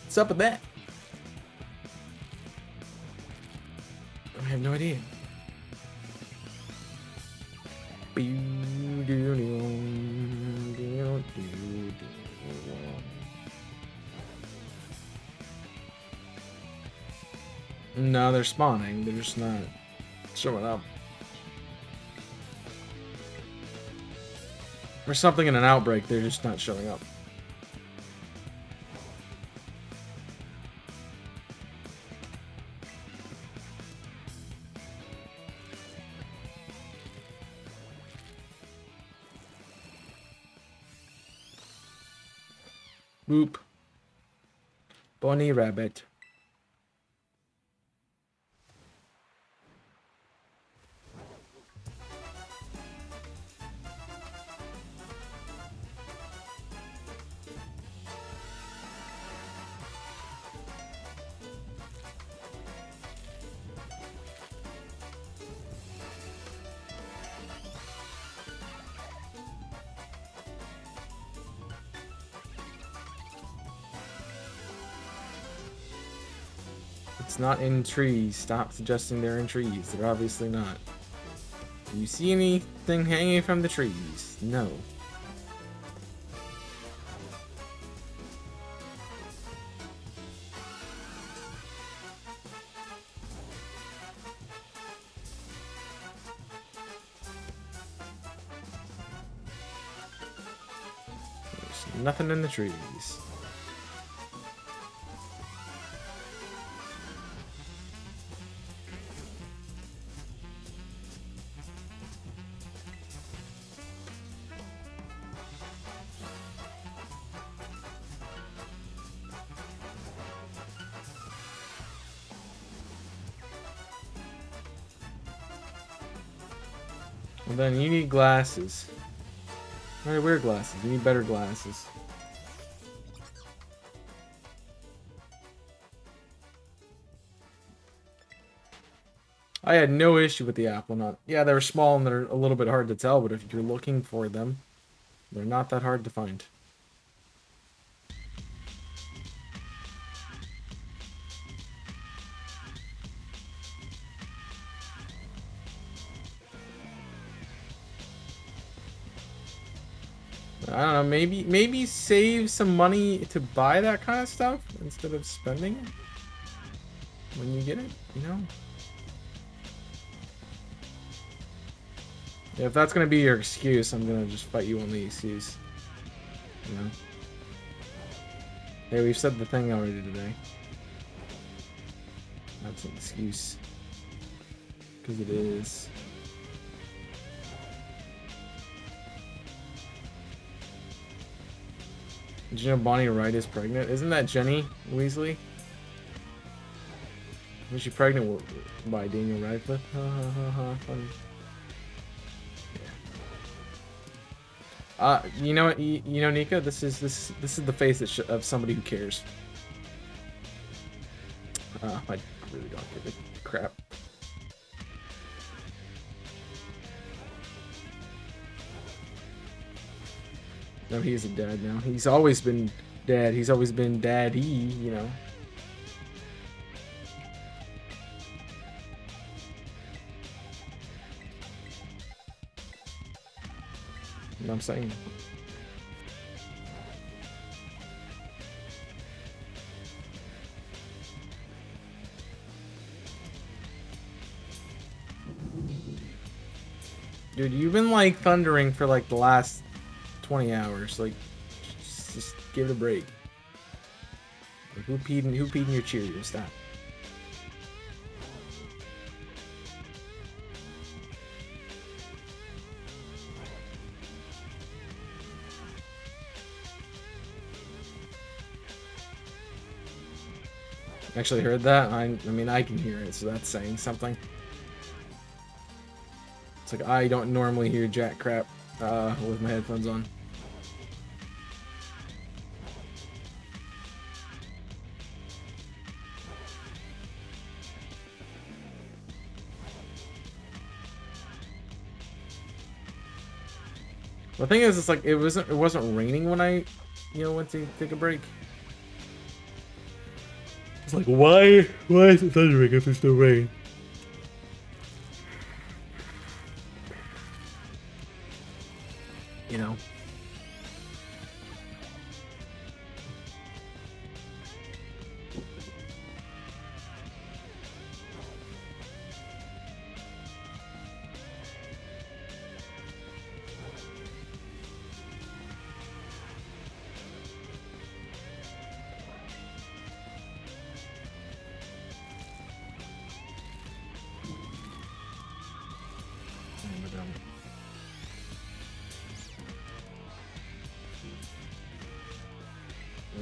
What's up with that? I have no idea. No, they're spawning. They're just not showing up. There's something in an outbreak. They're just not showing up. Boop. Bunny rabbit. It's not in trees. Stop suggesting they're in trees. They're obviously not. Do you see anything hanging from the trees? No. There's nothing in the trees. Well, then you need glasses. Alright, wear glasses. You need better glasses. I had no issue with the apple nut. Yeah, they're small and they're a little bit hard to tell, but if you're looking for them, they're not that hard to find. I don't know, maybe save some money to buy that kind of stuff instead of spending it when you get it, you know? Yeah, if that's gonna be your excuse, I'm gonna just fight you on the excuse. You know? Hey, we've said the thing already today. That's an excuse. Because it is. Did you know Bonnie Wright is pregnant? Isn't that Jenny Weasley? Was she pregnant by Daniel Radcliffe? Funny. You know what? You know, Nika. This is the face of somebody who cares. I really don't give a crap. No, he is a dad now. He's always been dad. He's always been daddy, you know. You know what I'm saying? Dude, you've been like thundering for like the last 20 hours. Like, just give it a break. Like, who peed in your Cheerios? Stop. Actually heard that. I mean, I can hear it, so that's saying something. It's like I don't normally hear jack crap with my headphones on. The thing is, it's like it wasn't raining when I, went to take a break. It's like, why is it thundering if it's no rain? You know.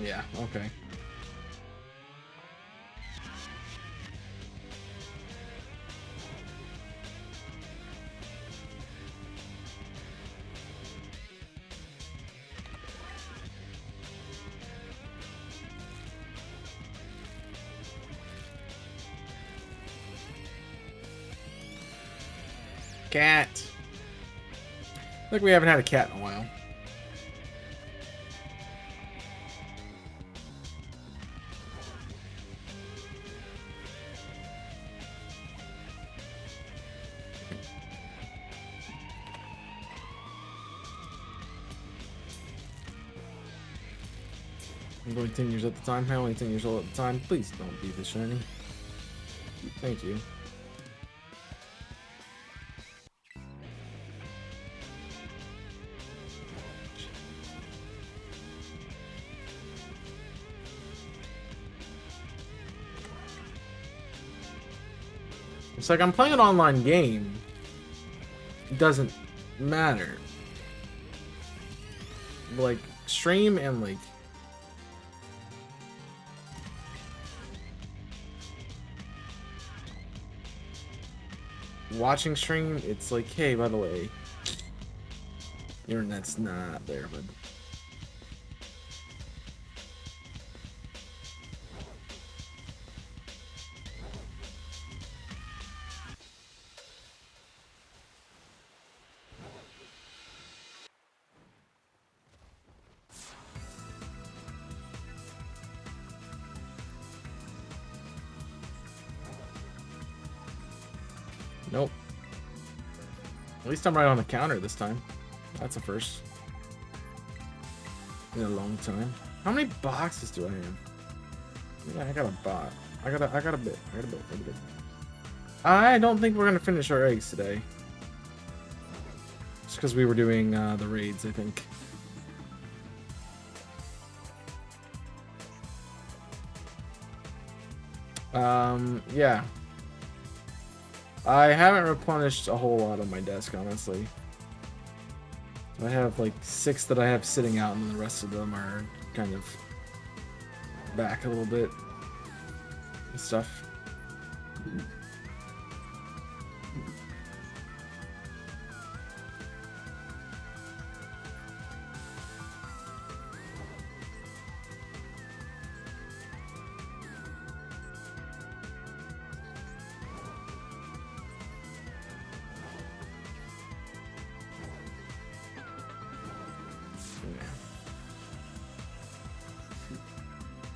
Yeah, okay. Cat. Look, we haven't had a cat in a while. I'm going 10 years at the time. How only 10 years old at the time? Please don't be this shiny. Thank you. It's like I'm playing an online game. It doesn't matter. Like, stream and like... watching stream, it's like, hey, by the way, your internet's not there, but... Nope. At least I'm right on the counter this time. That's a first. In a long time. How many boxes do I have? Yeah, I got a bot. I got a bit. I don't think we're gonna finish our eggs today. Just because we were doing the raids, I think. Yeah. I haven't replenished a whole lot on my desk, honestly. I have like 6 that I have sitting out, and then the rest of them are kind of back a little bit and stuff.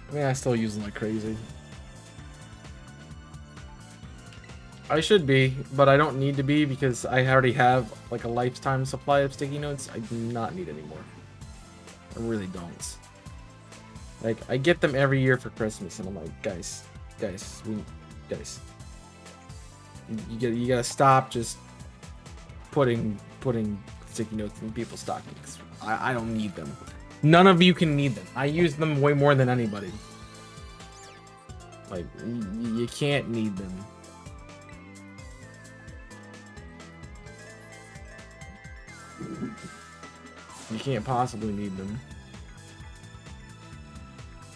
I mean, I still use them like crazy. I should be, but I don't need to be because I already have like a lifetime supply of sticky notes. I do not need any more. I really don't. Like, I get them every year for Christmas, and I'm like, guys, you gotta stop just putting sticky notes in people's stockings. I don't need them. None of you can need them. I use them way more than anybody. Like, you can't need them. You can't possibly need them.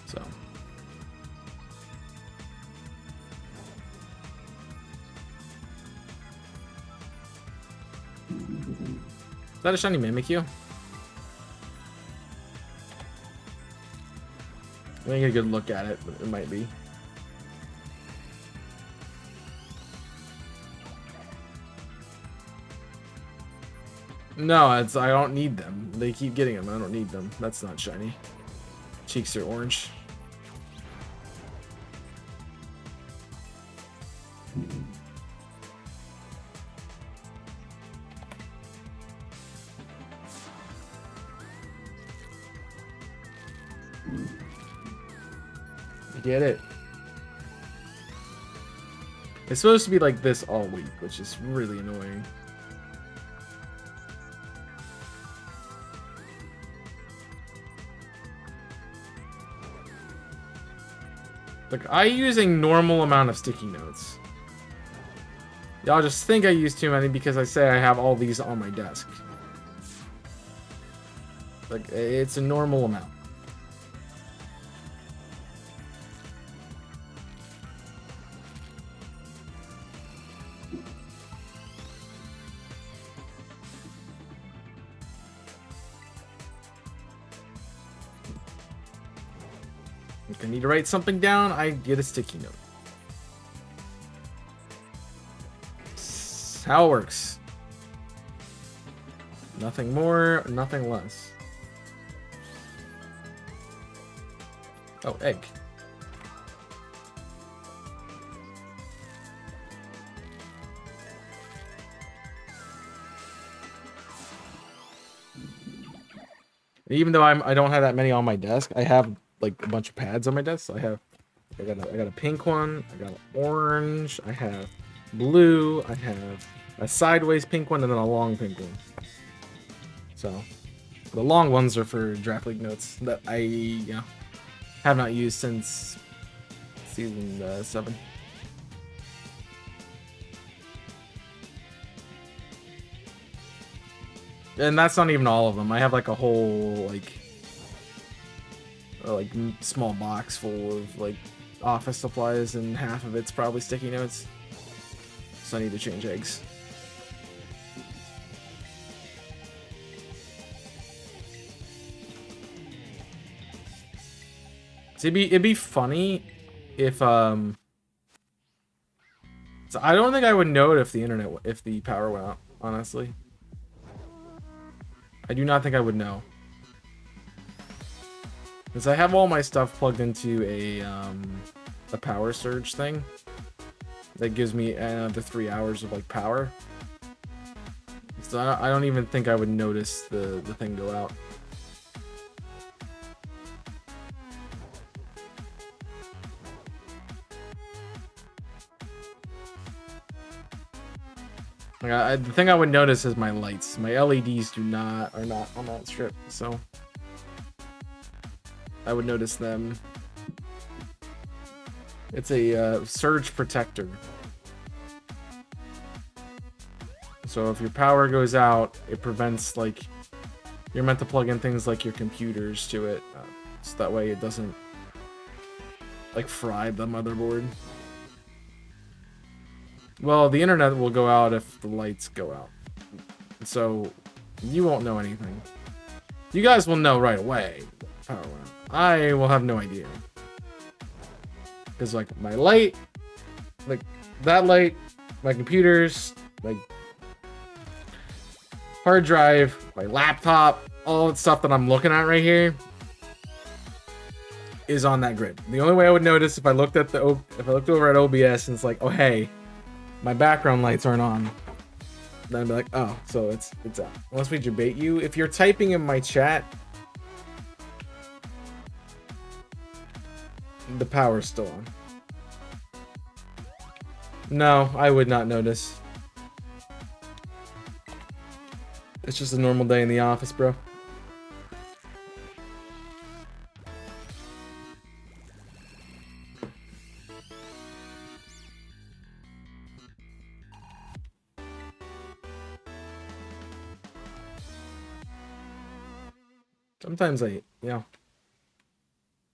So. Is that a shiny Mimikyu? I didn't get a good look at it, but it might be. No, it's I don't need them. They keep getting them. I don't need them. That's not shiny. Cheeks are orange. You get it? It's supposed to be like this all week, which is really annoying. Like, I use a normal amount of sticky notes. Y'all just think I use too many because I say I have all these on my desk. Like, it's a normal amount. If I need to write something down, I get a sticky note. That's how it works. Nothing more, nothing less. Oh, egg. Even though I don't have that many on my desk, I have like a bunch of pads on my desk. So I got a pink one, I got an orange, I have blue, I have a sideways pink one, and then a long pink one. So the long ones are for draft league notes that I have not used since season 7. And that's not even all of them. I have like a whole like small box full of like office supplies, and half of it's probably sticky notes. So I need to change eggs. So it'd be funny if so I don't think I would know it if the power went out, honestly. I do not think I would know. Because I have all my stuff plugged into a power surge thing that gives me another 3 hours of like power. So I don't even think I would notice the thing go out. Like the thing I would notice is my lights. My LEDs are not on that strip, so I would notice them. It's a surge protector. So if your power goes out, it prevents, like, you're meant to plug in things like your computers to it, so that way it doesn't like fry the motherboard. Well, the internet will go out if the lights go out. So you won't know anything. You guys will know right away. Power went out. I will have no idea. Because like my light, like that light, my computers, like hard drive, my laptop, all the stuff that I'm looking at right here is on that grid. The only way I would notice if I looked at if I looked over at OBS and it's like, oh hey, my background lights aren't on, then I'd be like, oh, so it's out. Unless we debate you. If you're typing in my chat, the power's still on. No, I would not notice. It's just a normal day in the office, bro. Sometimes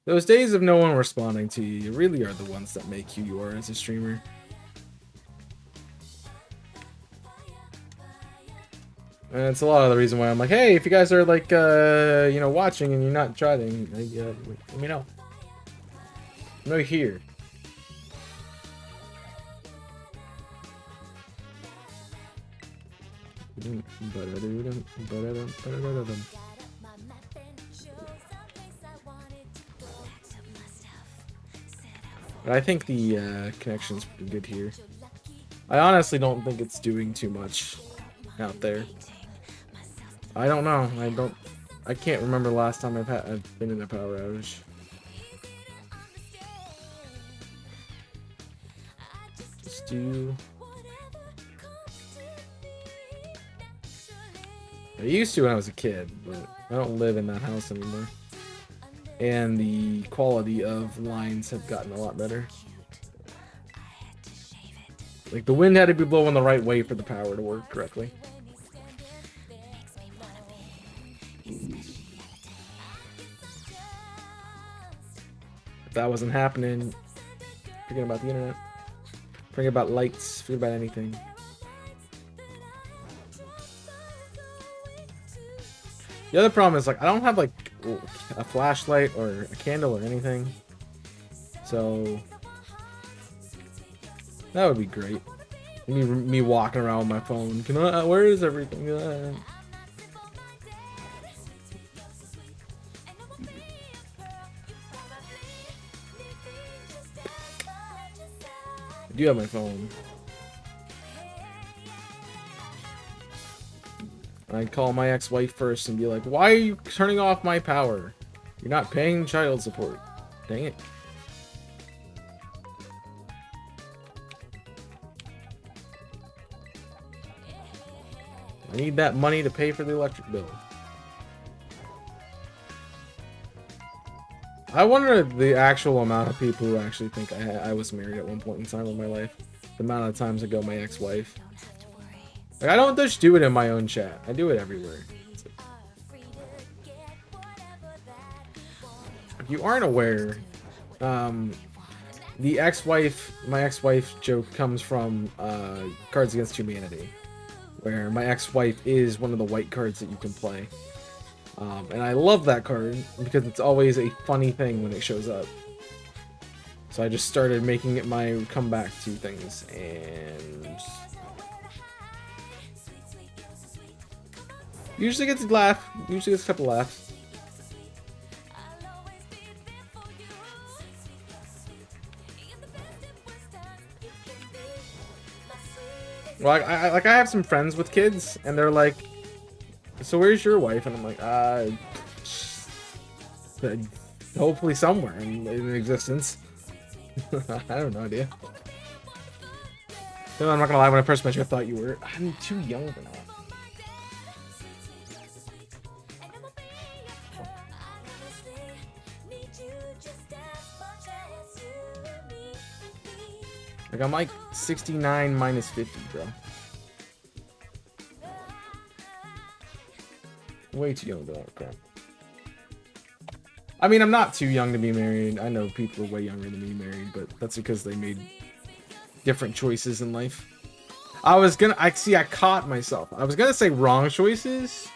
those days of no one responding to you really are the ones that make who you are as a streamer. And it's a lot of the reason why I'm like, hey, if you guys are like, watching and you're not chatting, let me know. I'm right here. But I think the connection's pretty good here. I honestly don't think it's doing too much out there. I don't know. I can't remember the last time I've been in a power outage. Just do. I used to when I was a kid, but I don't live in that house anymore. And the quality of lines have gotten a lot better. Like, the wind had to be blowing the right way for the power to work correctly. If that wasn't happening, forget about the internet. Forget about lights, forget about anything. The other problem is, like, I don't have, like, a flashlight or a candle or anything. So that would be great. Me walking around with my phone. Where is everything? I do have my phone. I'd call my ex-wife first and be like, why are you turning off my power? You're not paying child support. Dang it. I need that money to pay for the electric bill. I wonder the actual amount of people who actually think I was married at one point in time in my life. The amount of times I go my ex-wife. Like, I don't just do it in my own chat. I do it everywhere. If you aren't aware, the my ex-wife joke comes from Cards Against Humanity, where my ex-wife is one of the white cards that you can play. And I love that card because it's always a funny thing when it shows up. So I just started making it my comeback to things, and usually gets a laugh. Usually gets a couple laughs. Well, I have some friends with kids, and they're like, "So where's your wife?" And I'm like, hopefully somewhere in existence." I have no idea. No, I'm not gonna lie. When I first met you, I thought you were. I'm too young for that. Like, I'm like 69 minus 50, bro. Way too young for that crap. I mean, I'm not too young to be married. I know people are way younger than me married, but that's because they made different choices in life. I caught myself. I was gonna say wrong choices.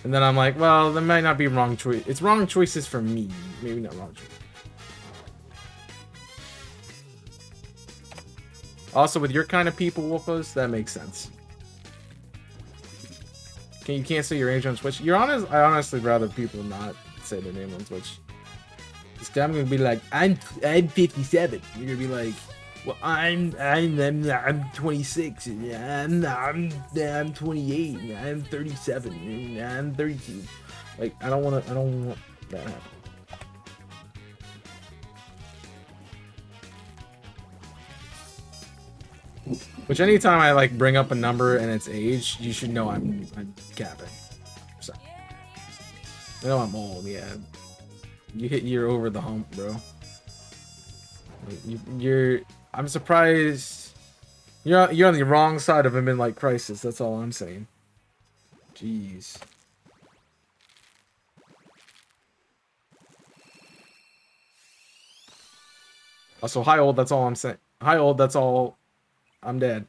And then I'm like, well, that might not be wrong choice. It's wrong choices for me. Maybe not wrong choice. Also, with your kind of people, Wolfos, that makes sense. You can't say your age on Twitch. I honestly rather people not say their name on Twitch. This guy, I'm gonna be like, I'm 57. You're gonna be like, well, I'm 26. And I'm 28. And I'm 37. And I'm 32. Like, I don't want that to happen. Which, anytime I like bring up a number and its age, you should know I'm capping. So, I know I'm old, yeah. You're over the hump, bro. I'm surprised you're on the wrong side of a midlife crisis. That's all I'm saying. Jeez. Also, hi old. That's all I'm saying. Hi old. That's all. I'm dead.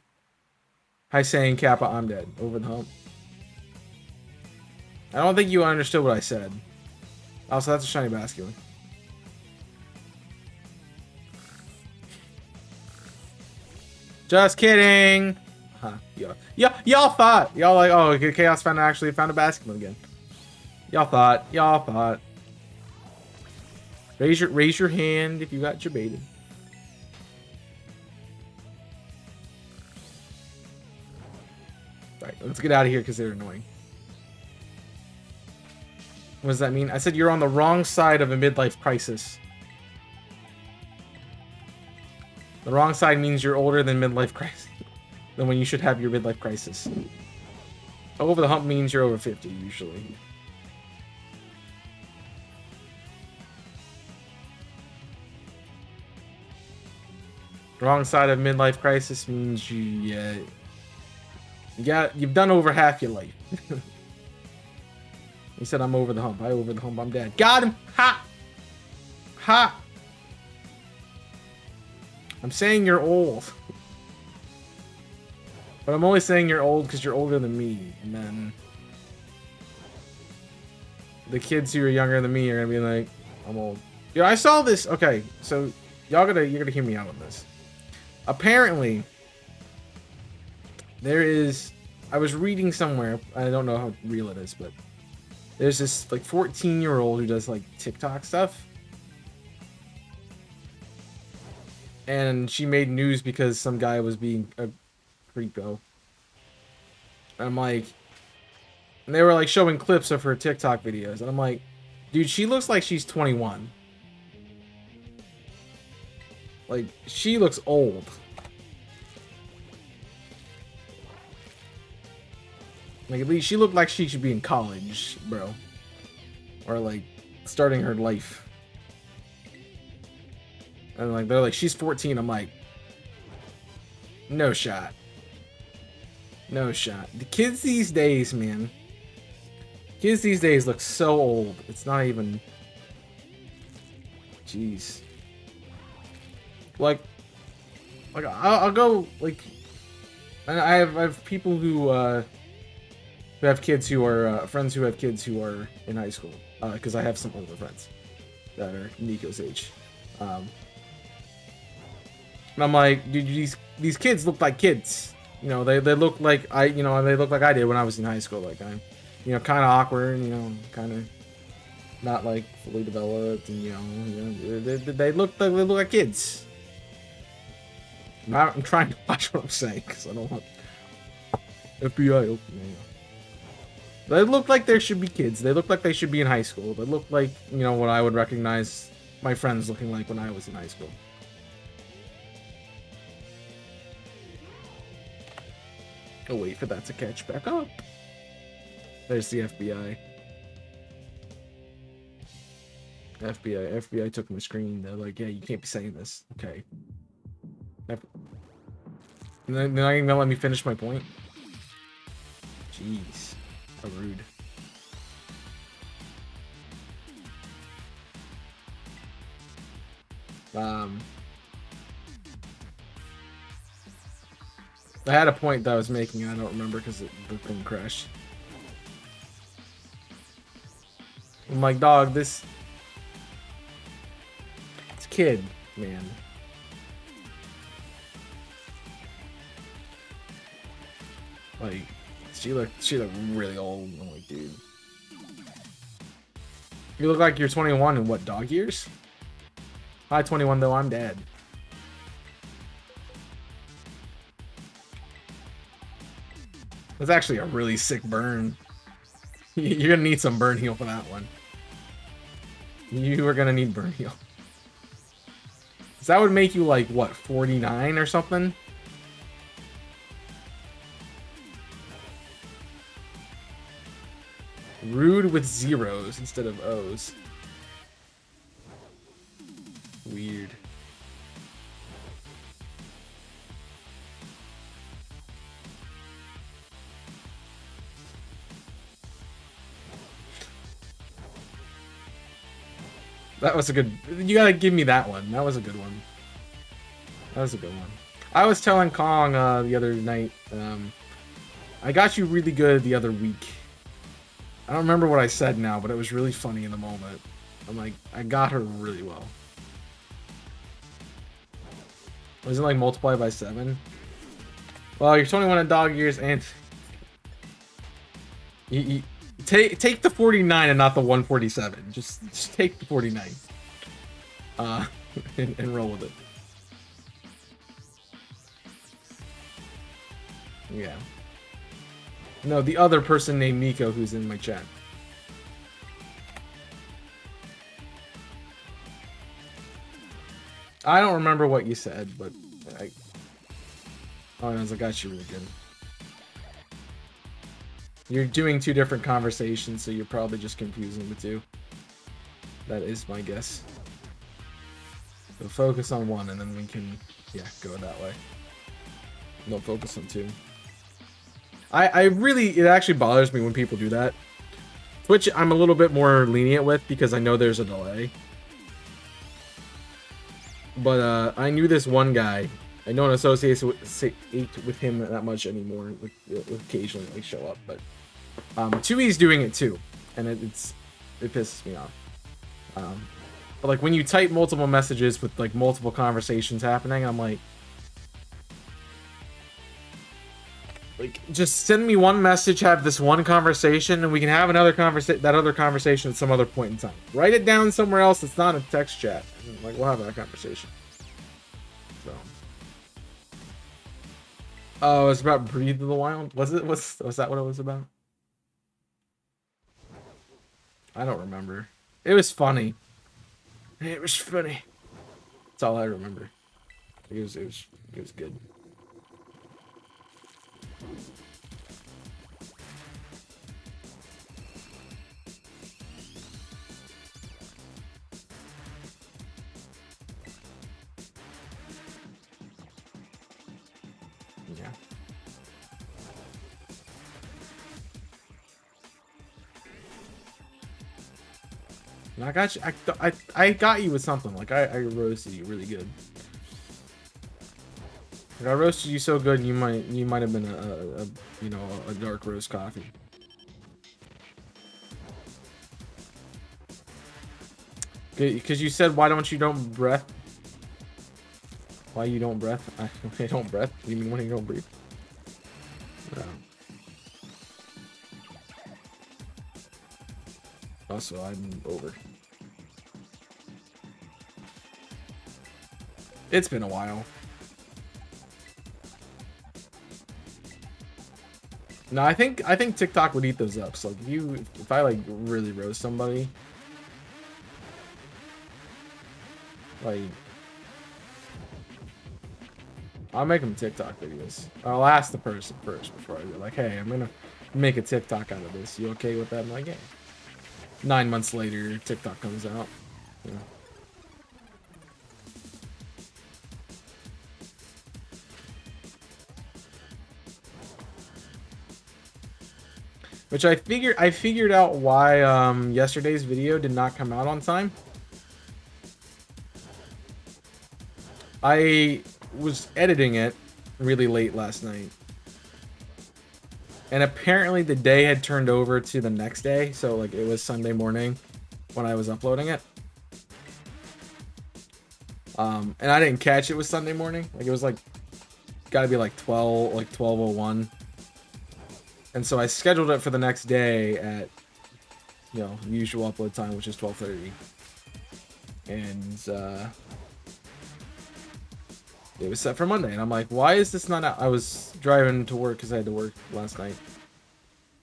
Hi saying Kappa. I'm dead. Over the hump. I don't think you understood what I said. Also, that's a shiny basculin. Just kidding. Huh. Y'all thought. Y'all like, oh, Chaos found actually found a basketball again. Y'all thought. Y'all thought. Raise your hand if you got jebaited. Right, let's get out of here because they're annoying. What does that mean? I said you're on the wrong side of a midlife crisis. The wrong side means you're older than midlife crisis. Than when you should have your midlife crisis. Over the hump means you're over 50 usually. Wrong side of midlife crisis means you've done over half your life. He said I'm over the hump. I over the hump. I'm dead. Got him. Ha. Ha. I'm saying you're old. But I'm only saying you're old because you're older than me. And then the kids who are younger than me are gonna be like, I'm old. Yeah, I saw this. Okay, so you're gonna hear me out on this. Apparently, I was reading somewhere, I don't know how real it is, but there's this like 14-year-old who does like TikTok stuff. And she made news because some guy was being a creepo. I'm like, and they were like showing clips of her TikTok videos, and I'm like, dude, she looks like she's 21. Like, she looks old. Like, at least she looked like she should be in college, bro. Or like starting her life. And like they're like, she's 14. I'm like, no shot. No shot. The kids these days, man. Kids these days look so old. It's not even. Jeez. Like I'll go like. And I have people who have kids who are friends who have kids who are in high school. Because I have some older friends that are Nico's age. And I'm like, dude, these kids look like kids. You know, they look like they look like I did when I was in high school. Like I'm, kind of awkward. Kind of not like fully developed, and they look like kids. I'm trying to watch what I'm saying because I don't want FBI open. They look like there should be kids. They look like they should be in high school. They look like what I would recognize my friends looking like when I was in high school. I'll wait for that to catch back up. There's the FBI. FBI took my screen. They're like, yeah, you can't be saying this. Okay. And they're not even gonna let me finish my point. Jeez. How rude. I had a point that I was making and I don't remember because the thing crashed. I'm like, dog, it's kid, man. Like, she looked really old. I'm like, dude. You look like you're 21 in what, dog years? Hi, 21 though, I'm dead. That's actually a really sick burn. You're gonna need some burn heal for that one. You are gonna need burn heal. So that would make you like, what, 49 or something? Rude with zeros instead of O's. Weird. That was a good. You gotta give me that one. That was a good one. That was a good one. I was telling Kong the other night. I got you really good the other week. I don't remember what I said now, but it was really funny in the moment. I'm like, I got her really well. Was it like multiply by 7? Well, you're 21 in dog years, and you take the 49 and not the 147. Just take the 49. And roll with it. Yeah. No, the other person named Nico who's in my chat. I don't remember what you said, but oh, I was like, got you really good. You're doing two different conversations, so you're probably just confusing the two. That is my guess. So focus on one, and then we can, yeah, go that way. Don't focus on two. I really, it actually bothers me when people do that. Twitch, I'm a little bit more lenient with because I know there's a delay. But I knew this one guy. I don't associate with him that much anymore. With occasionally like show up, but 2E's doing it too, and it pisses me off. But like when you type multiple messages with like multiple conversations happening, I'm like just send me one message, have this one conversation, and we can have another conversation at some other point in time. Write it down somewhere else. It's not a text chat. Like we'll have that conversation. So, oh, it's about Breathe of the Wild. Was that what it was about? I don't remember. It was funny. It was funny. That's all I remember. It was good. Yeah. I got you. I got you with something. Like I roasted you really good. Like, I roasted you so good you might have been a dark roast coffee. Because you said why you don't breath? Why you don't breath? I don't breath. You mean when you don't breathe? No. Also, I'm over. It's been a while. No, I think TikTok would eat those up. So like if I like really roast somebody, like I'll make them TikTok videos. I'll ask the person first before I go like, hey, I'm gonna make a TikTok out of this. You okay with that? I'm like, yeah. 9 months later, TikTok comes out. Yeah. Which I figured out why yesterday's video did not come out on time. I was editing it really late last night. And apparently the day had turned over to the next day, so like it was Sunday morning when I was uploading it. And I didn't catch it was Sunday morning. Like it was like gotta be like 12:01. And so I scheduled it for the next day at usual upload time, which is 12:30. And it was set for Monday, and I'm like, why is this not out? I was driving to work because I had to work last night.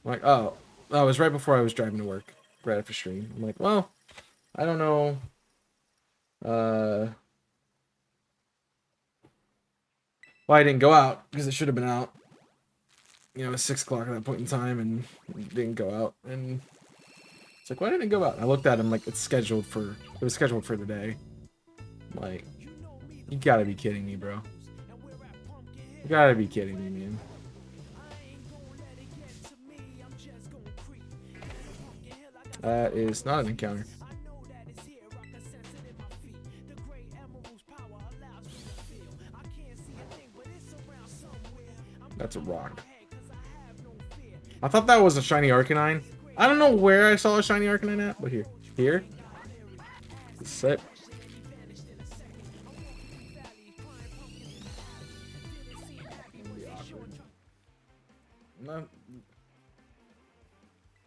I'm like, oh, it was right before I was driving to work, right after stream. I'm like, well, I don't know. Why I didn't go out, because it should have been out. It was 6 o'clock at that point in time, and it didn't go out. And it's like, why didn't it go out? And I looked at it, I'm like, it was scheduled for today. I'm like, you gotta be kidding me, bro. You gotta be kidding me, man. That is not an encounter. That's a rock. I thought that was a shiny Arcanine. I don't know where I saw a shiny Arcanine at, but here. Here? Set. No,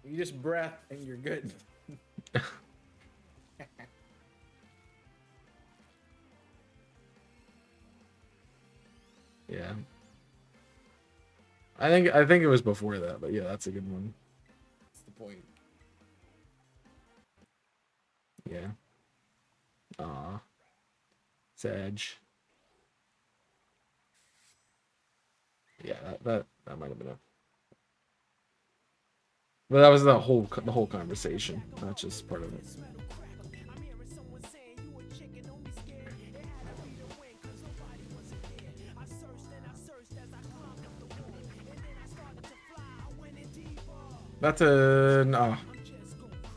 you just breath and you're good. Yeah. I think it was before that, but yeah, that's a good one. That's the point. Yeah. Aw. Sedge. Yeah, that might have been it. But that was the whole conversation, not just part of it. That's a no.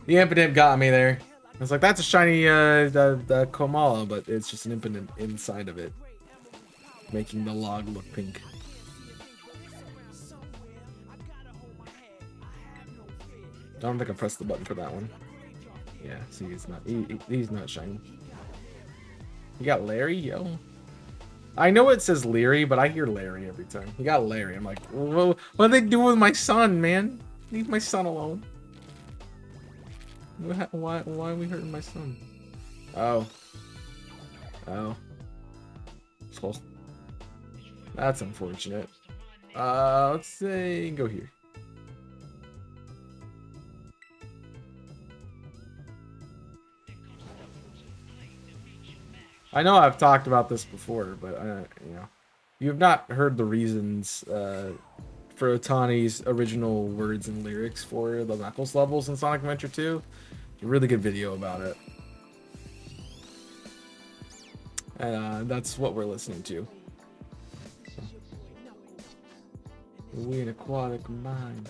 The impotent got me there. I was like, that's a shiny the Komala, but it's just an impotent inside of it, making the log look pink. I don't think I pressed the button for that one. Yeah, see, he's not shiny. You got Larry, yo. I know it says Leary, but I hear Larry every time. You got Larry. I'm like, what do they do with my son, man? Leave my son alone. Why are we hurting my son? Oh. Oh. So, that's unfortunate. Let's say go here. I know I've talked about this before, but you know, you have not heard the reasons for Otani's original words and lyrics for the Knuckles levels in Sonic Adventure 2. A really good video about it. And that's what we're listening to. So. We an aquatic mind.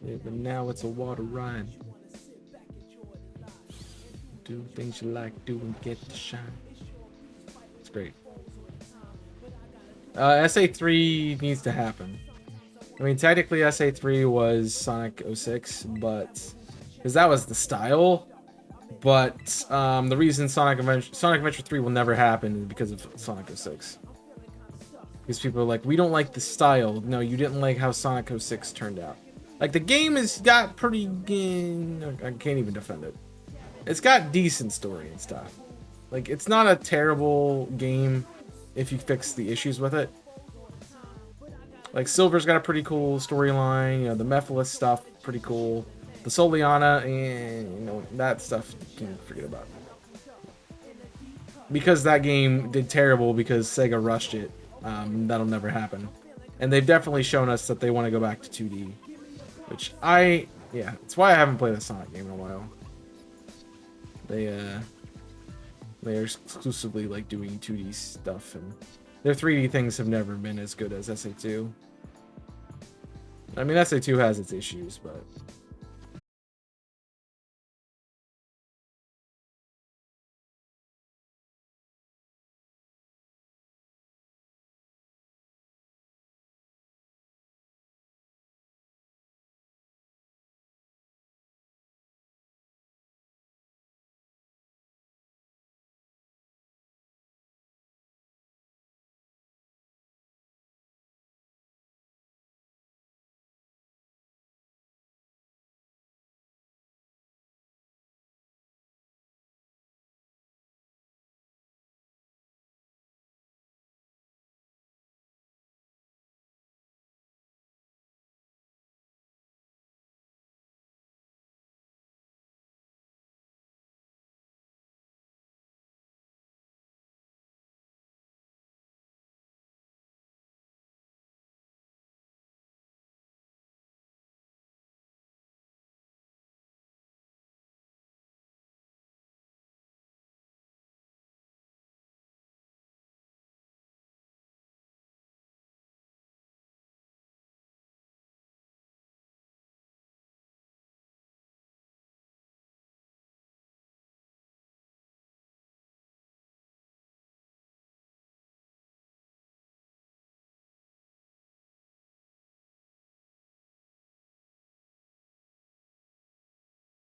Yeah, but now it's a water ride. Do things you like, do and get to shine. It's great. SA3 needs to happen. I mean, technically SA3 was Sonic 06, but because that was the style. But the reason Sonic Adventure 3 will never happen is because of Sonic 06. Because people are like, we don't like the style. No, you didn't like how Sonic 06 turned out. Like, the game has got pretty... I can't even defend it. It's got decent story and stuff. Like, it's not a terrible game if you fix the issues with it. Like, Silver's got a pretty cool storyline. You know, the Mephiles stuff, pretty cool. The Soliana, and, you know, that stuff, you can forget about. Because that game did terrible because Sega rushed it, that'll never happen. And they've definitely shown us that they want to go back to 2D. Which yeah, it's why I haven't played a Sonic game in a while. They're exclusively like doing 2D stuff, and their 3D things have never been as good as SA2. I mean, SA2 has its issues, but